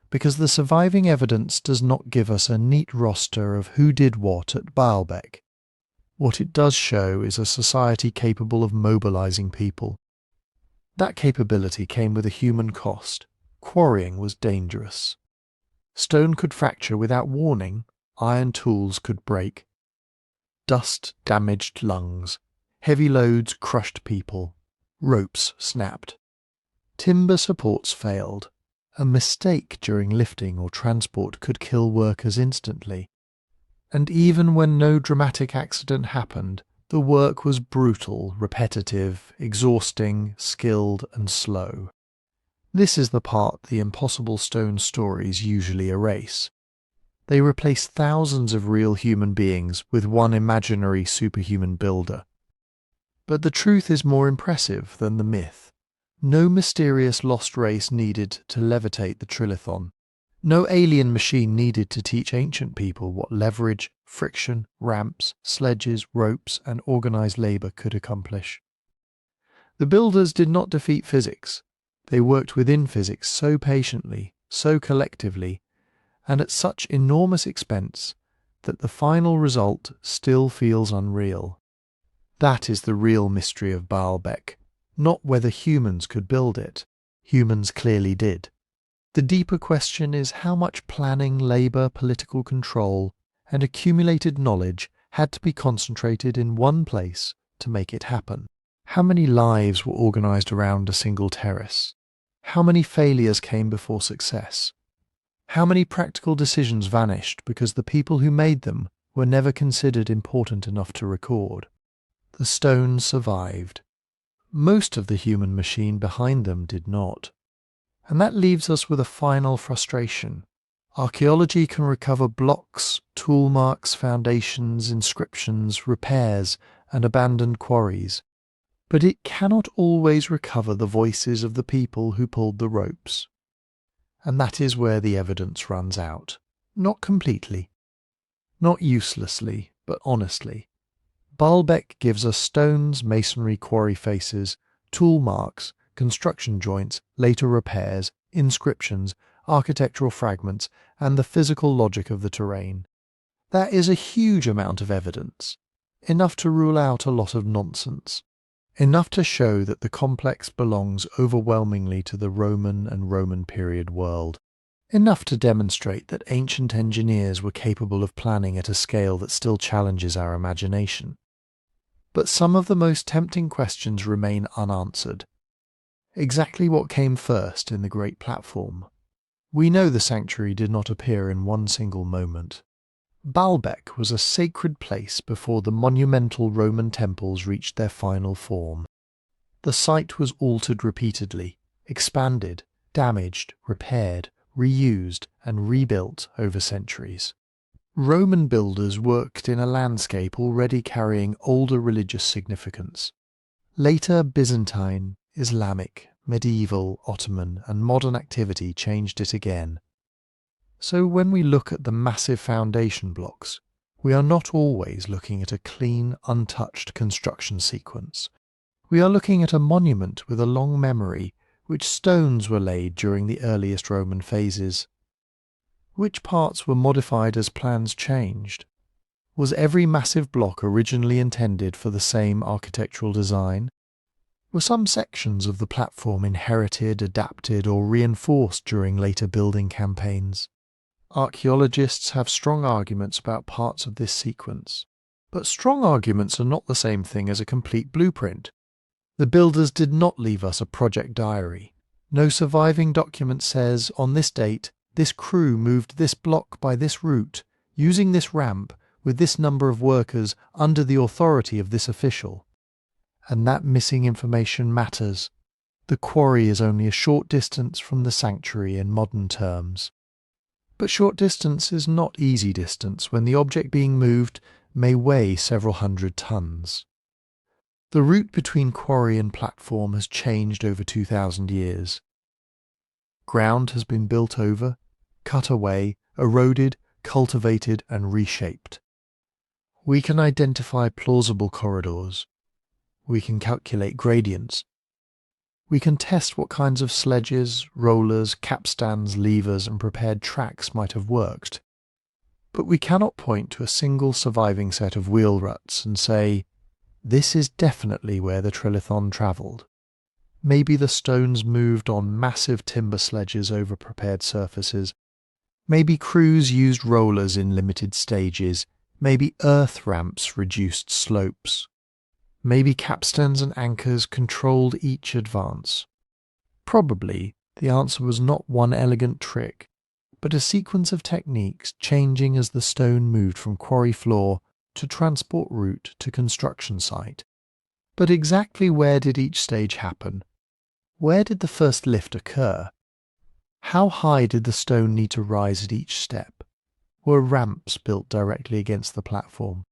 because the surviving evidence does not give us a neat roster of who did what at Baalbek. What it does show is a society capable of mobilizing people. That capability came with a human cost. Quarrying was dangerous. Stone could fracture without warning, iron tools could break. Dust damaged lungs, heavy loads crushed people, ropes snapped. Timber supports failed. A mistake during lifting or transport could kill workers instantly. And even when no dramatic accident happened, the work was brutal, repetitive, exhausting, skilled, and slow. This is the part the impossible stone stories usually erase. They replace thousands of real human beings with one imaginary superhuman builder. But the truth is more impressive than the myth. No mysterious lost race needed to levitate the Trilithon. No alien machine needed to teach ancient people what leverage, friction, ramps, sledges, ropes, and organized labor could accomplish. The builders did not defeat physics. They worked within physics so patiently, so collectively, and at such enormous expense that the final result still feels unreal. That is the real mystery of Baalbek, not whether humans could build it. Humans clearly did. The deeper question is how much planning, labour, political control, and accumulated knowledge had to be concentrated in one place to make it happen. How many lives were organised around a single terrace? How many failures came before success? How many practical decisions vanished because the people who made them were never considered important enough to record? The stones survived. Most of the human machine behind them did not. And that leaves us with a final frustration. Archaeology can recover blocks, tool marks, foundations, inscriptions, repairs, and abandoned quarries. But it cannot always recover the voices of the people who pulled the ropes. And that is where the evidence runs out. Not completely. Not uselessly, but honestly. Baalbek gives us stones, masonry, quarry faces, tool marks, construction joints, later repairs, inscriptions, architectural fragments, and the physical logic of the terrain. That is a huge amount of evidence, enough to rule out a lot of nonsense, enough to show that the complex belongs overwhelmingly to the Roman and Roman period world, enough to demonstrate that ancient engineers were capable of planning at a scale that still challenges our imagination. But some of the most tempting questions remain unanswered. Exactly what came first in the Great Platform? We know the sanctuary did not appear in one single moment. Baalbek was a sacred place before the monumental Roman temples reached their final form. The site was altered repeatedly, expanded, damaged, repaired, reused, and rebuilt over centuries. Roman builders worked in a landscape already carrying older religious significance. Later Byzantine, Islamic, medieval, Ottoman, and modern activity changed it again. So when we look at the massive foundation blocks, we are not always looking at a clean, untouched construction sequence. We are looking at a monument with a long memory, which stones were laid during the earliest Roman phases. Which parts were modified as plans changed? Was every massive block originally intended for the same architectural design? Were some sections of the platform inherited, adapted, or reinforced during later building campaigns? Archaeologists have strong arguments about parts of this sequence. But strong arguments are not the same thing as a complete blueprint. The builders did not leave us a project diary. No surviving document says, on this date, this crew moved this block by this route, using this ramp, with this number of workers under the authority of this official. And that missing information matters. The quarry is only a short distance from the sanctuary in modern terms. But short distance is not easy distance when the object being moved may weigh several hundred tons. The route between quarry and platform has changed over 2,000 years. Ground has been built over, cut away, eroded, cultivated and reshaped. We can identify plausible corridors. We can calculate gradients. We can test what kinds of sledges, rollers, capstans, levers and prepared tracks might have worked. But we cannot point to a single surviving set of wheel ruts and say, this is definitely where the Trilithon travelled. Maybe the stones moved on massive timber sledges over prepared surfaces. Maybe crews used rollers in limited stages. Maybe earth ramps reduced slopes. Maybe capstans and anchors controlled each advance. Probably the answer was not one elegant trick, but a sequence of techniques changing as the stone moved from quarry floor to transport route to construction site. But exactly where did each stage happen? Where did the first lift occur? How high did the stone need to rise at each step? Were ramps built directly against the platform?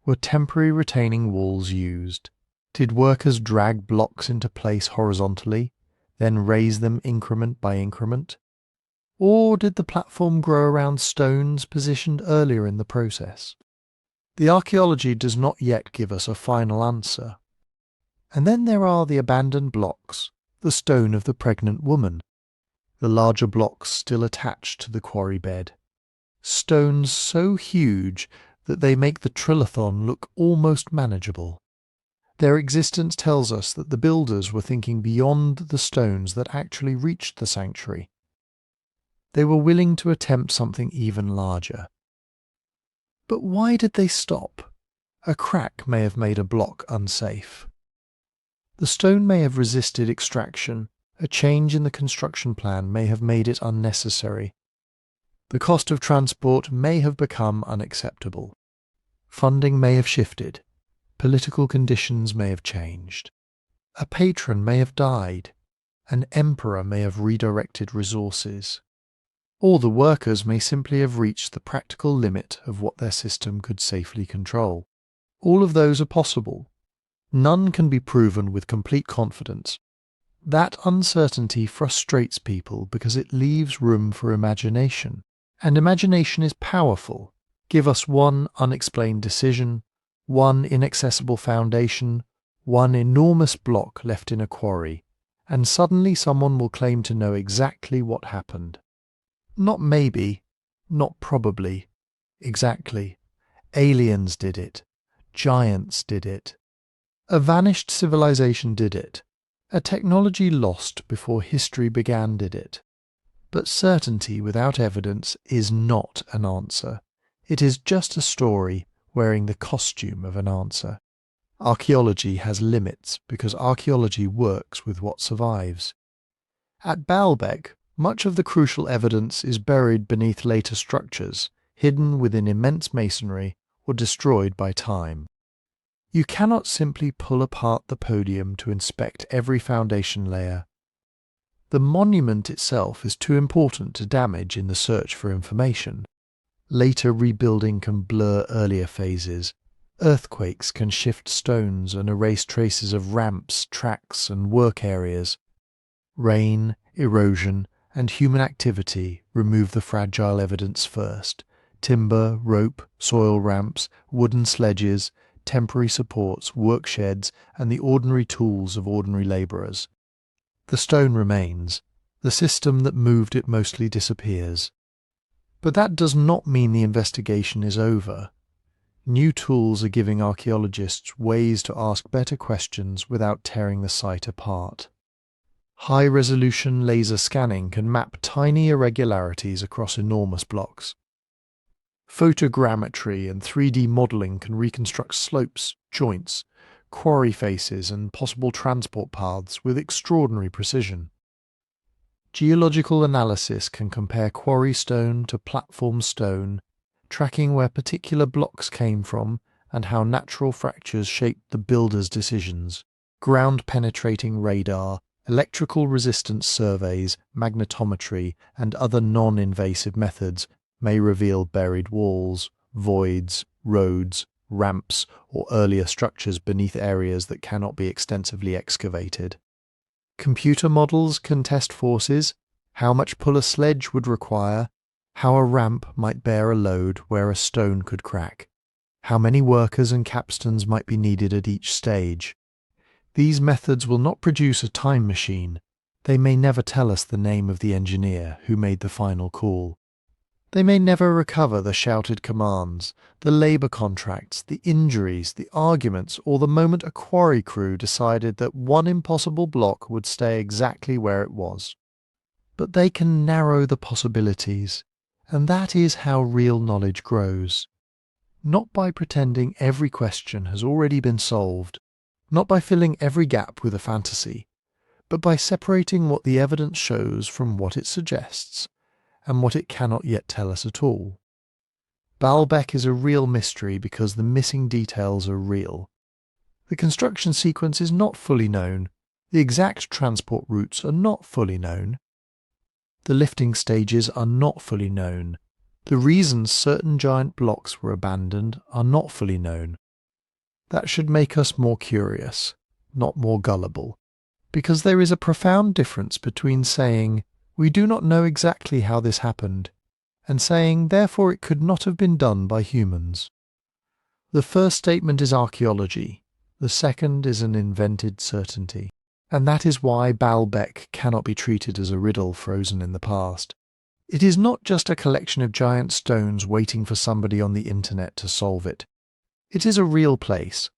Were temporary retaining walls used? Did workers drag blocks into place horizontally, then raise them increment by increment? Or did the platform grow around stones positioned earlier in the process? The archaeology does not yet give us a final answer. And then there are the abandoned blocks, the stone of the pregnant woman, the larger blocks still attached to the quarry bed. Stones so huge that they make the Trilithon look almost manageable. Their existence tells us that the builders were thinking beyond the stones that actually reached the sanctuary. They were willing to attempt something even larger. But why did they stop? A crack may have made a block unsafe. The stone may have resisted extraction. A change in the construction plan may have made it unnecessary. The cost of transport may have become unacceptable. Funding may have shifted. Political conditions may have changed. A patron may have died. An emperor may have redirected resources. Or the workers may simply have reached the practical limit of what their system could safely control. All of those are possible. None can be proven with complete confidence. That uncertainty frustrates people because it leaves room for imagination. And imagination is powerful. Give us one unexplained decision, one inaccessible foundation, one enormous block left in a quarry, and suddenly someone will claim to know exactly what happened. Not maybe, not probably, exactly. Aliens did it. Giants did it. A vanished civilization did it. A technology lost before history began did it. But certainty without evidence is not an answer. It is just a story wearing the costume of an answer. Archaeology has limits because archaeology works with what survives. At Baalbek, much of the crucial evidence is buried beneath later structures, hidden within immense masonry or destroyed by time. You cannot simply pull apart the podium to inspect every foundation layer. The monument itself is too important to damage in the search for information. Later rebuilding can blur earlier phases. Earthquakes can shift stones and erase traces of ramps, tracks, and work areas. Rain, erosion, and human activity remove the fragile evidence first. Timber, rope, soil ramps, wooden sledges, temporary supports, work sheds, and the ordinary tools of ordinary labourers. The stone remains. The system that moved it mostly disappears. But that does not mean the investigation is over. New tools are giving archaeologists ways to ask better questions without tearing the site apart. High-resolution laser scanning can map tiny irregularities across enormous blocks. Photogrammetry and 3D modelling can reconstruct slopes, joints, quarry faces and possible transport paths with extraordinary precision. Geological analysis can compare quarry stone to platform stone, tracking where particular blocks came from and how natural fractures shaped the builder's decisions. Ground-penetrating radar, electrical resistance surveys, magnetometry, and other non-invasive methods may reveal buried walls, voids, roads, ramps, or earlier structures beneath areas that cannot be extensively excavated. Computer models can test forces, how much pull a sledge would require, how a ramp might bear a load where a stone could crack, how many workers and capstans might be needed at each stage. These methods will not produce a time machine. They may never tell us the name of the engineer who made the final call. They may never recover the shouted commands, the labour contracts, the injuries, the arguments, or the moment a quarry crew decided that one impossible block would stay exactly where it was. But they can narrow the possibilities, and that is how real knowledge grows. Not by pretending every question has already been solved, not by filling every gap with a fantasy, but by separating what the evidence shows from what it suggests, and what it cannot yet tell us at all. Baalbek is a real mystery because the missing details are real. The construction sequence is not fully known, the exact transport routes are not fully known, the lifting stages are not fully known, the reasons certain giant blocks were abandoned are not fully known. That should make us more curious, not more gullible, because there is a profound difference between saying, "We do not know exactly how this happened," and saying, "Therefore it could not have been done by humans." The first statement is archaeology, the second is an invented certainty, and that is why Baalbek cannot be treated as a riddle frozen in the past. It is not just a collection of giant stones waiting for somebody on the internet to solve it. It is a real place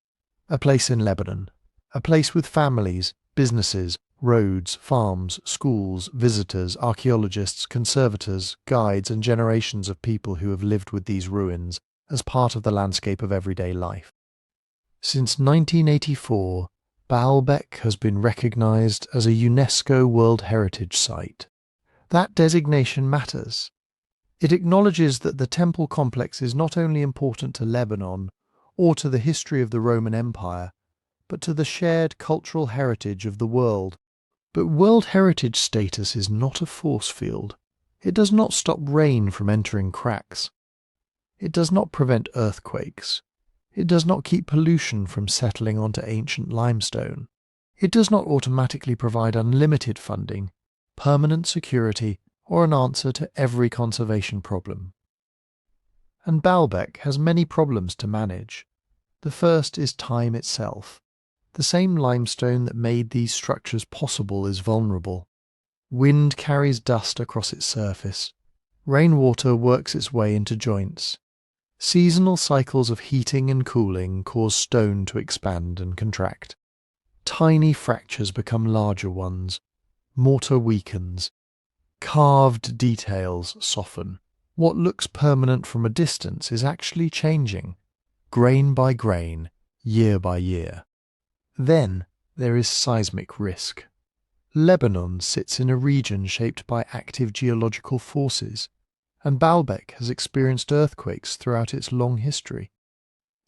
in Lebanon, a place with families, businesses, roads, farms, schools, visitors, archaeologists, conservators, guides, and generations of people who have lived with these ruins as part of the landscape of everyday life. Since 1984, Baalbek has been recognized as a UNESCO World Heritage Site. That designation matters. It acknowledges that the temple complex is not only important to Lebanon or to the history of the Roman Empire, but to the shared cultural heritage of the world. But World Heritage status is not a force field. It does not stop rain from entering cracks. It does not prevent earthquakes. It does not keep pollution from settling onto ancient limestone. It does not automatically provide unlimited funding, permanent security, or an answer to every conservation problem. And Baalbek has many problems to manage. The first is time itself. The same limestone that made these structures possible is vulnerable. Wind carries dust across its surface. Rainwater works its way into joints. Seasonal cycles of heating and cooling cause stone to expand and contract. Tiny fractures become larger ones. Mortar weakens. Carved details soften. What looks permanent from a distance is actually changing, grain by grain, year by year. Then there is seismic risk. Lebanon sits in a region shaped by active geological forces, and Baalbek has experienced earthquakes throughout its long history.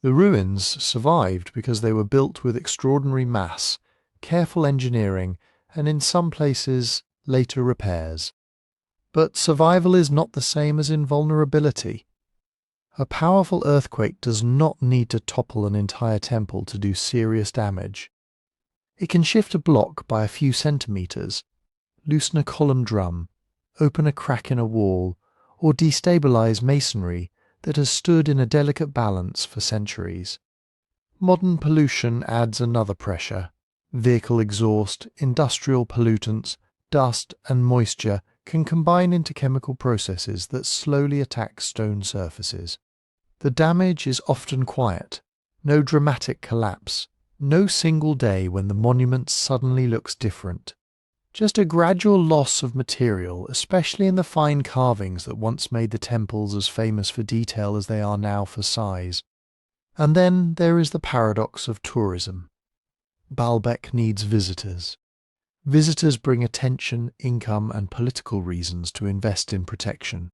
The ruins survived because they were built with extraordinary mass, careful engineering, and in some places, later repairs. But survival is not the same as invulnerability. A powerful earthquake does not need to topple an entire temple to do serious damage. It can shift a block by a few centimetres, loosen a column drum, open a crack in a wall, or destabilise masonry that has stood in a delicate balance for centuries. Modern pollution adds another pressure. Vehicle exhaust, industrial pollutants, dust and moisture can combine into chemical processes that slowly attack stone surfaces. The damage is often quiet, no dramatic collapse, no single day when the monument suddenly looks different. Just a gradual loss of material, especially in the fine carvings that once made the temples as famous for detail as they are now for size. And then there is the paradox of tourism. Baalbek needs visitors. Visitors bring attention, income, and political reasons to invest in protection.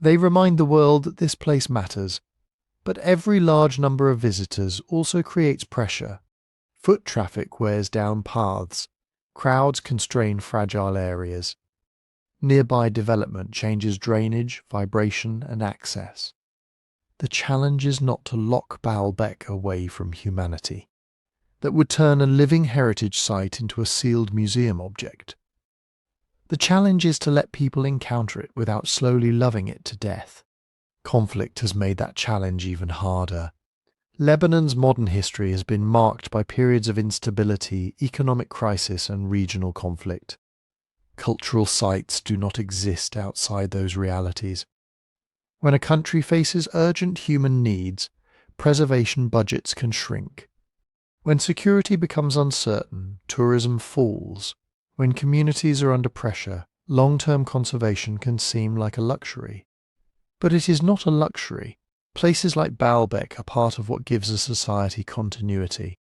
They remind the world that this place matters, but every large number of visitors also creates pressure. Foot traffic wears down paths, crowds constrain fragile areas. Nearby development changes drainage, vibration, and access. The challenge is not to lock Baalbek away from humanity. That would turn a living heritage site into a sealed museum object. The challenge is to let people encounter it without slowly loving it to death. Conflict has made that challenge even harder. Lebanon's modern history has been marked by periods of instability, economic crisis, and regional conflict. Cultural sites do not exist outside those realities. When a country faces urgent human needs, preservation budgets can shrink. When security becomes uncertain, tourism falls. When communities are under pressure, long-term conservation can seem like a luxury. But it is not a luxury. Places like Baalbek are part of what gives a society continuity.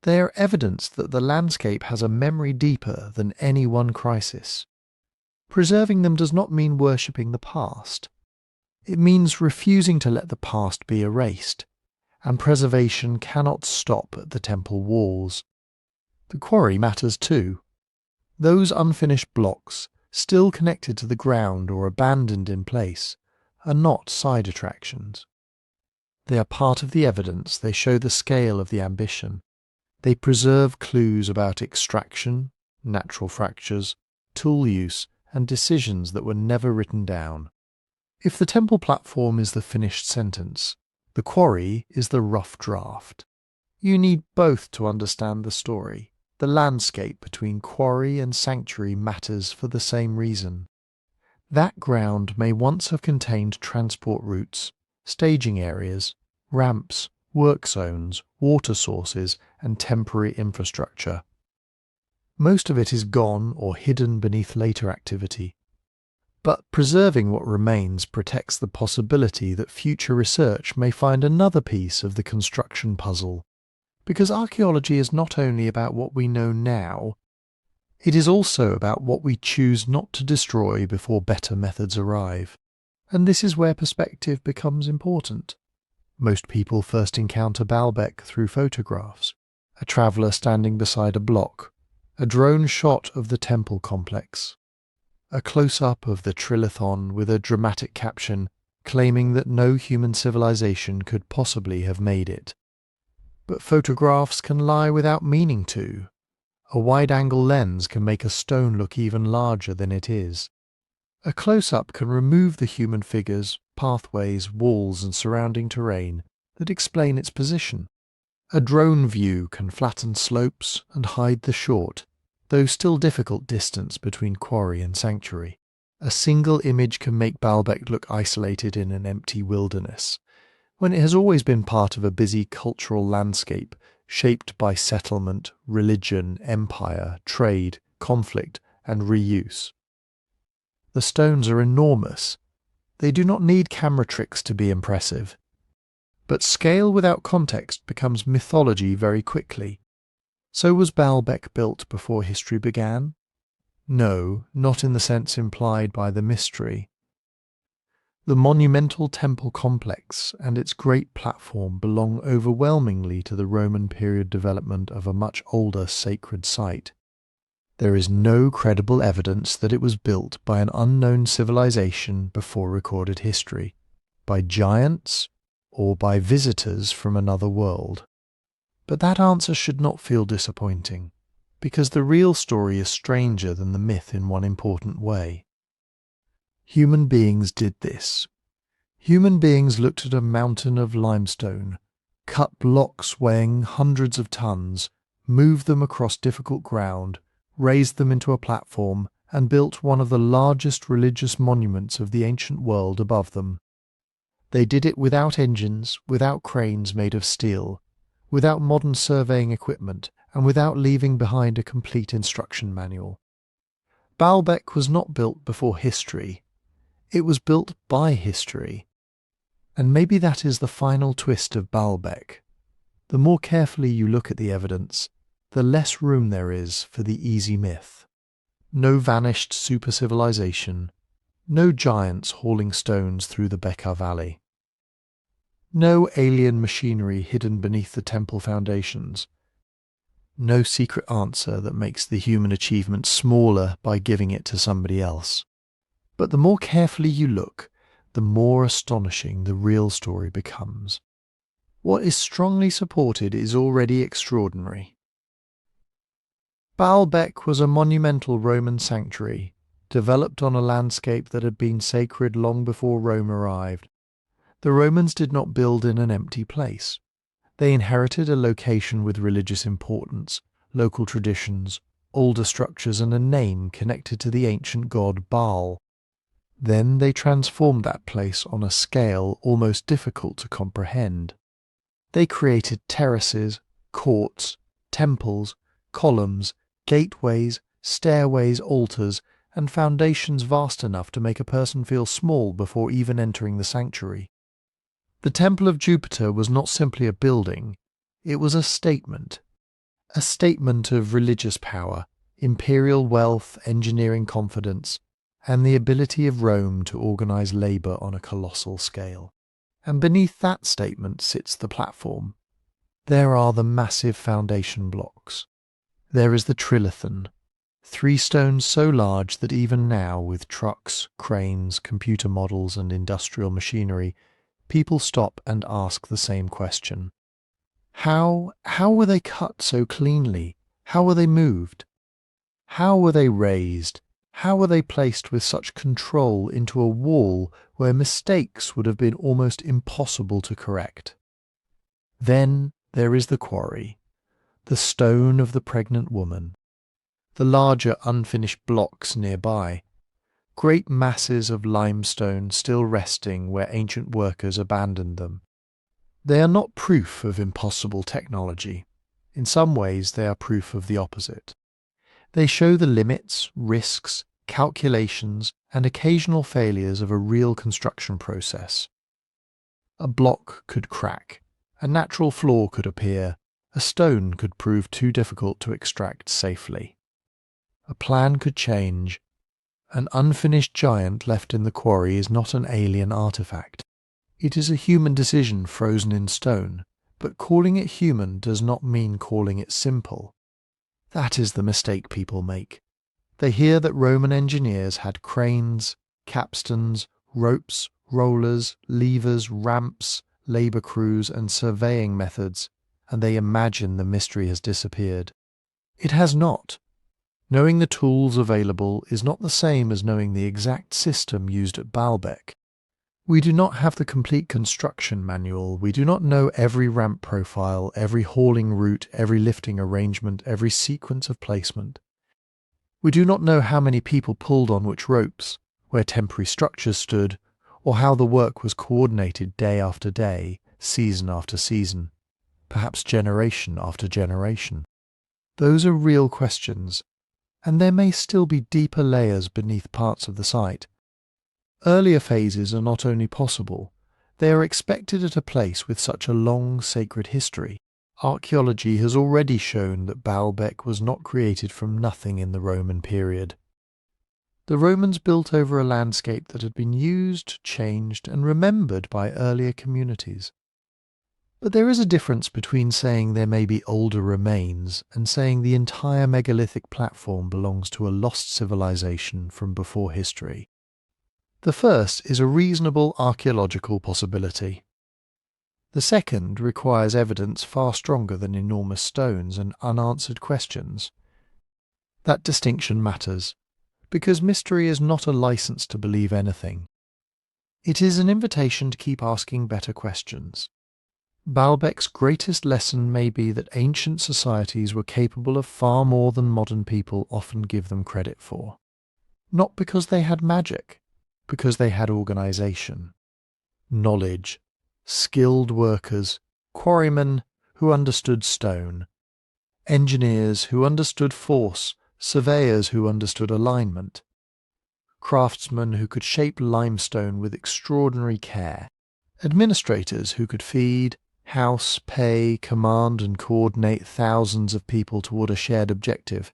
They are evidence that the landscape has a memory deeper than any one crisis. Preserving them does not mean worshipping the past. It means refusing to let the past be erased, and preservation cannot stop at the temple walls. The quarry matters too. Those unfinished blocks, still connected to the ground or abandoned in place, are not side attractions. They are part of the evidence. They show the scale of the ambition. They preserve clues about extraction, natural fractures, tool use, and decisions that were never written down. If the temple platform is the finished sentence, the quarry is the rough draft. You need both to understand the story. The landscape between quarry and sanctuary matters for the same reason. That ground may once have contained transport routes, staging areas, ramps, work zones, water sources, and temporary infrastructure. Most of it is gone or hidden beneath later activity. But preserving what remains protects the possibility that future research may find another piece of the construction puzzle. Because archaeology is not only about what we know now, it is also about what we choose not to destroy before better methods arrive. And this is where perspective becomes important. Most people first encounter Baalbek through photographs, a traveller standing beside a block, a drone shot of the temple complex, a close-up of the Trilithon with a dramatic caption claiming that no human civilization could possibly have made it. But photographs can lie without meaning to. A wide-angle lens can make a stone look even larger than it is. A close-up can remove the human figures, pathways, walls, and surrounding terrain that explain its position. A drone view can flatten slopes and hide the short, though still difficult distance between quarry and sanctuary. A single image can make Baalbek look isolated in an empty wilderness, when it has always been part of a busy cultural landscape shaped by settlement, religion, empire, trade, conflict, and reuse. The stones are enormous. They do not need camera tricks to be impressive. But scale without context becomes mythology very quickly. So was Baalbek built before history began? No, not in the sense implied by the mystery. The monumental temple complex and its great platform belong overwhelmingly to the Roman period development of a much older sacred site. There is no credible evidence that it was built by an unknown civilization before recorded history, by giants, or by visitors from another world. But that answer should not feel disappointing, because the real story is stranger than the myth in one important way. Human beings did this. Human beings looked at a mountain of limestone, cut blocks weighing hundreds of tons, moved them across difficult ground, raised them into a platform, and built one of the largest religious monuments of the ancient world above them. They did it without engines, without cranes made of steel, without modern surveying equipment, and without leaving behind a complete instruction manual. Baalbek was not built before history. It was built by history. And maybe that is the final twist of Baalbek. The more carefully you look at the evidence, the less room there is for the easy myth. No vanished super-civilization, No giants hauling stones through the Bekaa Valley. No alien machinery hidden beneath the temple foundations. No secret answer that makes the human achievement smaller by giving it to somebody else. But the more carefully you look, the more astonishing the real story becomes. What is strongly supported is already extraordinary. Baalbek was a monumental Roman sanctuary, developed on a landscape that had been sacred long before Rome arrived. The Romans did not build in an empty place. They inherited a location with religious importance, local traditions, older structures, and a name connected to the ancient god Baal. Then they transformed that place on a scale almost difficult to comprehend. They created terraces, courts, temples, columns, gateways, stairways, altars, and foundations vast enough to make a person feel small before even entering the sanctuary. The Temple of Jupiter was not simply a building, it was a statement of religious power, imperial wealth, engineering confidence, and the ability of Rome to organize labour on a colossal scale. And beneath that statement sits the platform. There are the massive foundation blocks. There is the Trilithon, 3 stones so large that even now, with trucks, cranes, computer models, and industrial machinery, people stop and ask the same question. How were they cut so cleanly? How were they moved? How were they raised? How were they placed with such control into a wall where mistakes would have been almost impossible to correct? Then there is the quarry, the stone of the pregnant woman, the larger unfinished blocks nearby, great masses of limestone still resting where ancient workers abandoned them. They are not proof of impossible technology. In some ways they are proof of the opposite. They show the limits, risks, calculations, and occasional failures of a real construction process. A block could crack, a natural flaw could appear, a stone could prove too difficult to extract safely. A plan could change. An unfinished giant left in the quarry is not an alien artifact. It is a human decision frozen in stone, but calling it human does not mean calling it simple. That is the mistake people make. They hear that Roman engineers had cranes, capstans, ropes, rollers, levers, ramps, labour crews, and surveying methods, and they imagine the mystery has disappeared. It has not. Knowing the tools available is not the same as knowing the exact system used at Baalbek. We do not have the complete construction manual. We do not know every ramp profile, every hauling route, every lifting arrangement, every sequence of placement. We do not know how many people pulled on which ropes, where temporary structures stood, or how the work was coordinated day after day, season after season, perhaps generation after generation. Those are real questions, and there may still be deeper layers beneath parts of the site. Earlier phases are not only possible, they are expected at a place with such a long sacred history. Archaeology has already shown that Baalbek was not created from nothing in the Roman period. The Romans built over a landscape that had been used, changed, and remembered by earlier communities. But there is a difference between saying there may be older remains and saying the entire megalithic platform belongs to a lost civilization from before history. The first is a reasonable archaeological possibility. The second requires evidence far stronger than enormous stones and unanswered questions. That distinction matters, because mystery is not a license to believe anything. It is an invitation to keep asking better questions. Baalbek's greatest lesson may be that ancient societies were capable of far more than modern people often give them credit for. Not because they had magic, because they had organization, knowledge, skilled workers, quarrymen who understood stone, engineers who understood force, surveyors who understood alignment, craftsmen who could shape limestone with extraordinary care, administrators who could feed, house, pay, command and coordinate thousands of people toward a shared objective.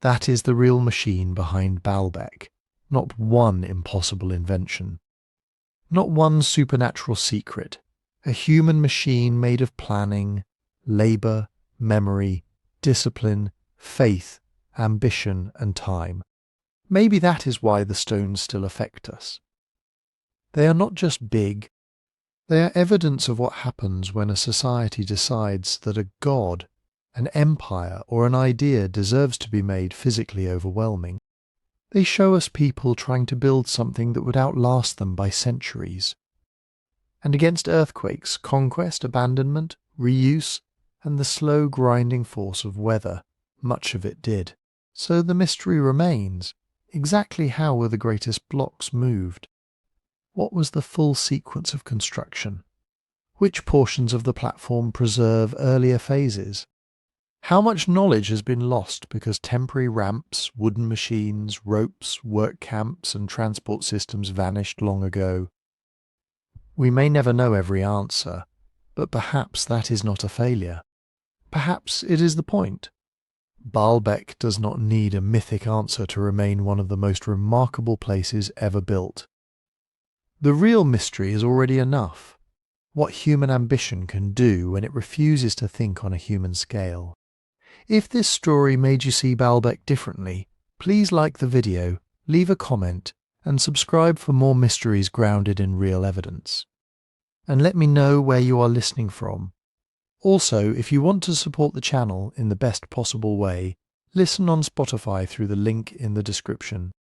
That is the real machine behind Baalbek, not one impossible invention. Not one supernatural secret, a human machine made of planning, labour, memory, discipline, faith, ambition and time. Maybe that is why the stones still affect us. They are not just big, they are evidence of what happens when a society decides that a god, an empire or an idea deserves to be made physically overwhelming. They show us people trying to build something that would outlast them by centuries. And against earthquakes, conquest, abandonment, reuse, and the slow grinding force of weather, much of it did. So the mystery remains. Exactly how were the greatest blocks moved? What was the full sequence of construction? Which portions of the platform preserve earlier phases? How much knowledge has been lost because temporary ramps, wooden machines, ropes, work camps and transport systems vanished long ago? We may never know every answer, but perhaps that is not a failure. Perhaps it is the point. Baalbek does not need a mythic answer to remain one of the most remarkable places ever built. The real mystery is already enough. What human ambition can do when it refuses to think on a human scale. If this story made you see Baalbek differently, please like the video, leave a comment, and subscribe for more mysteries grounded in real evidence. And let me know where you are listening from. Also, if you want to support the channel in the best possible way, listen on Spotify through the link in the description.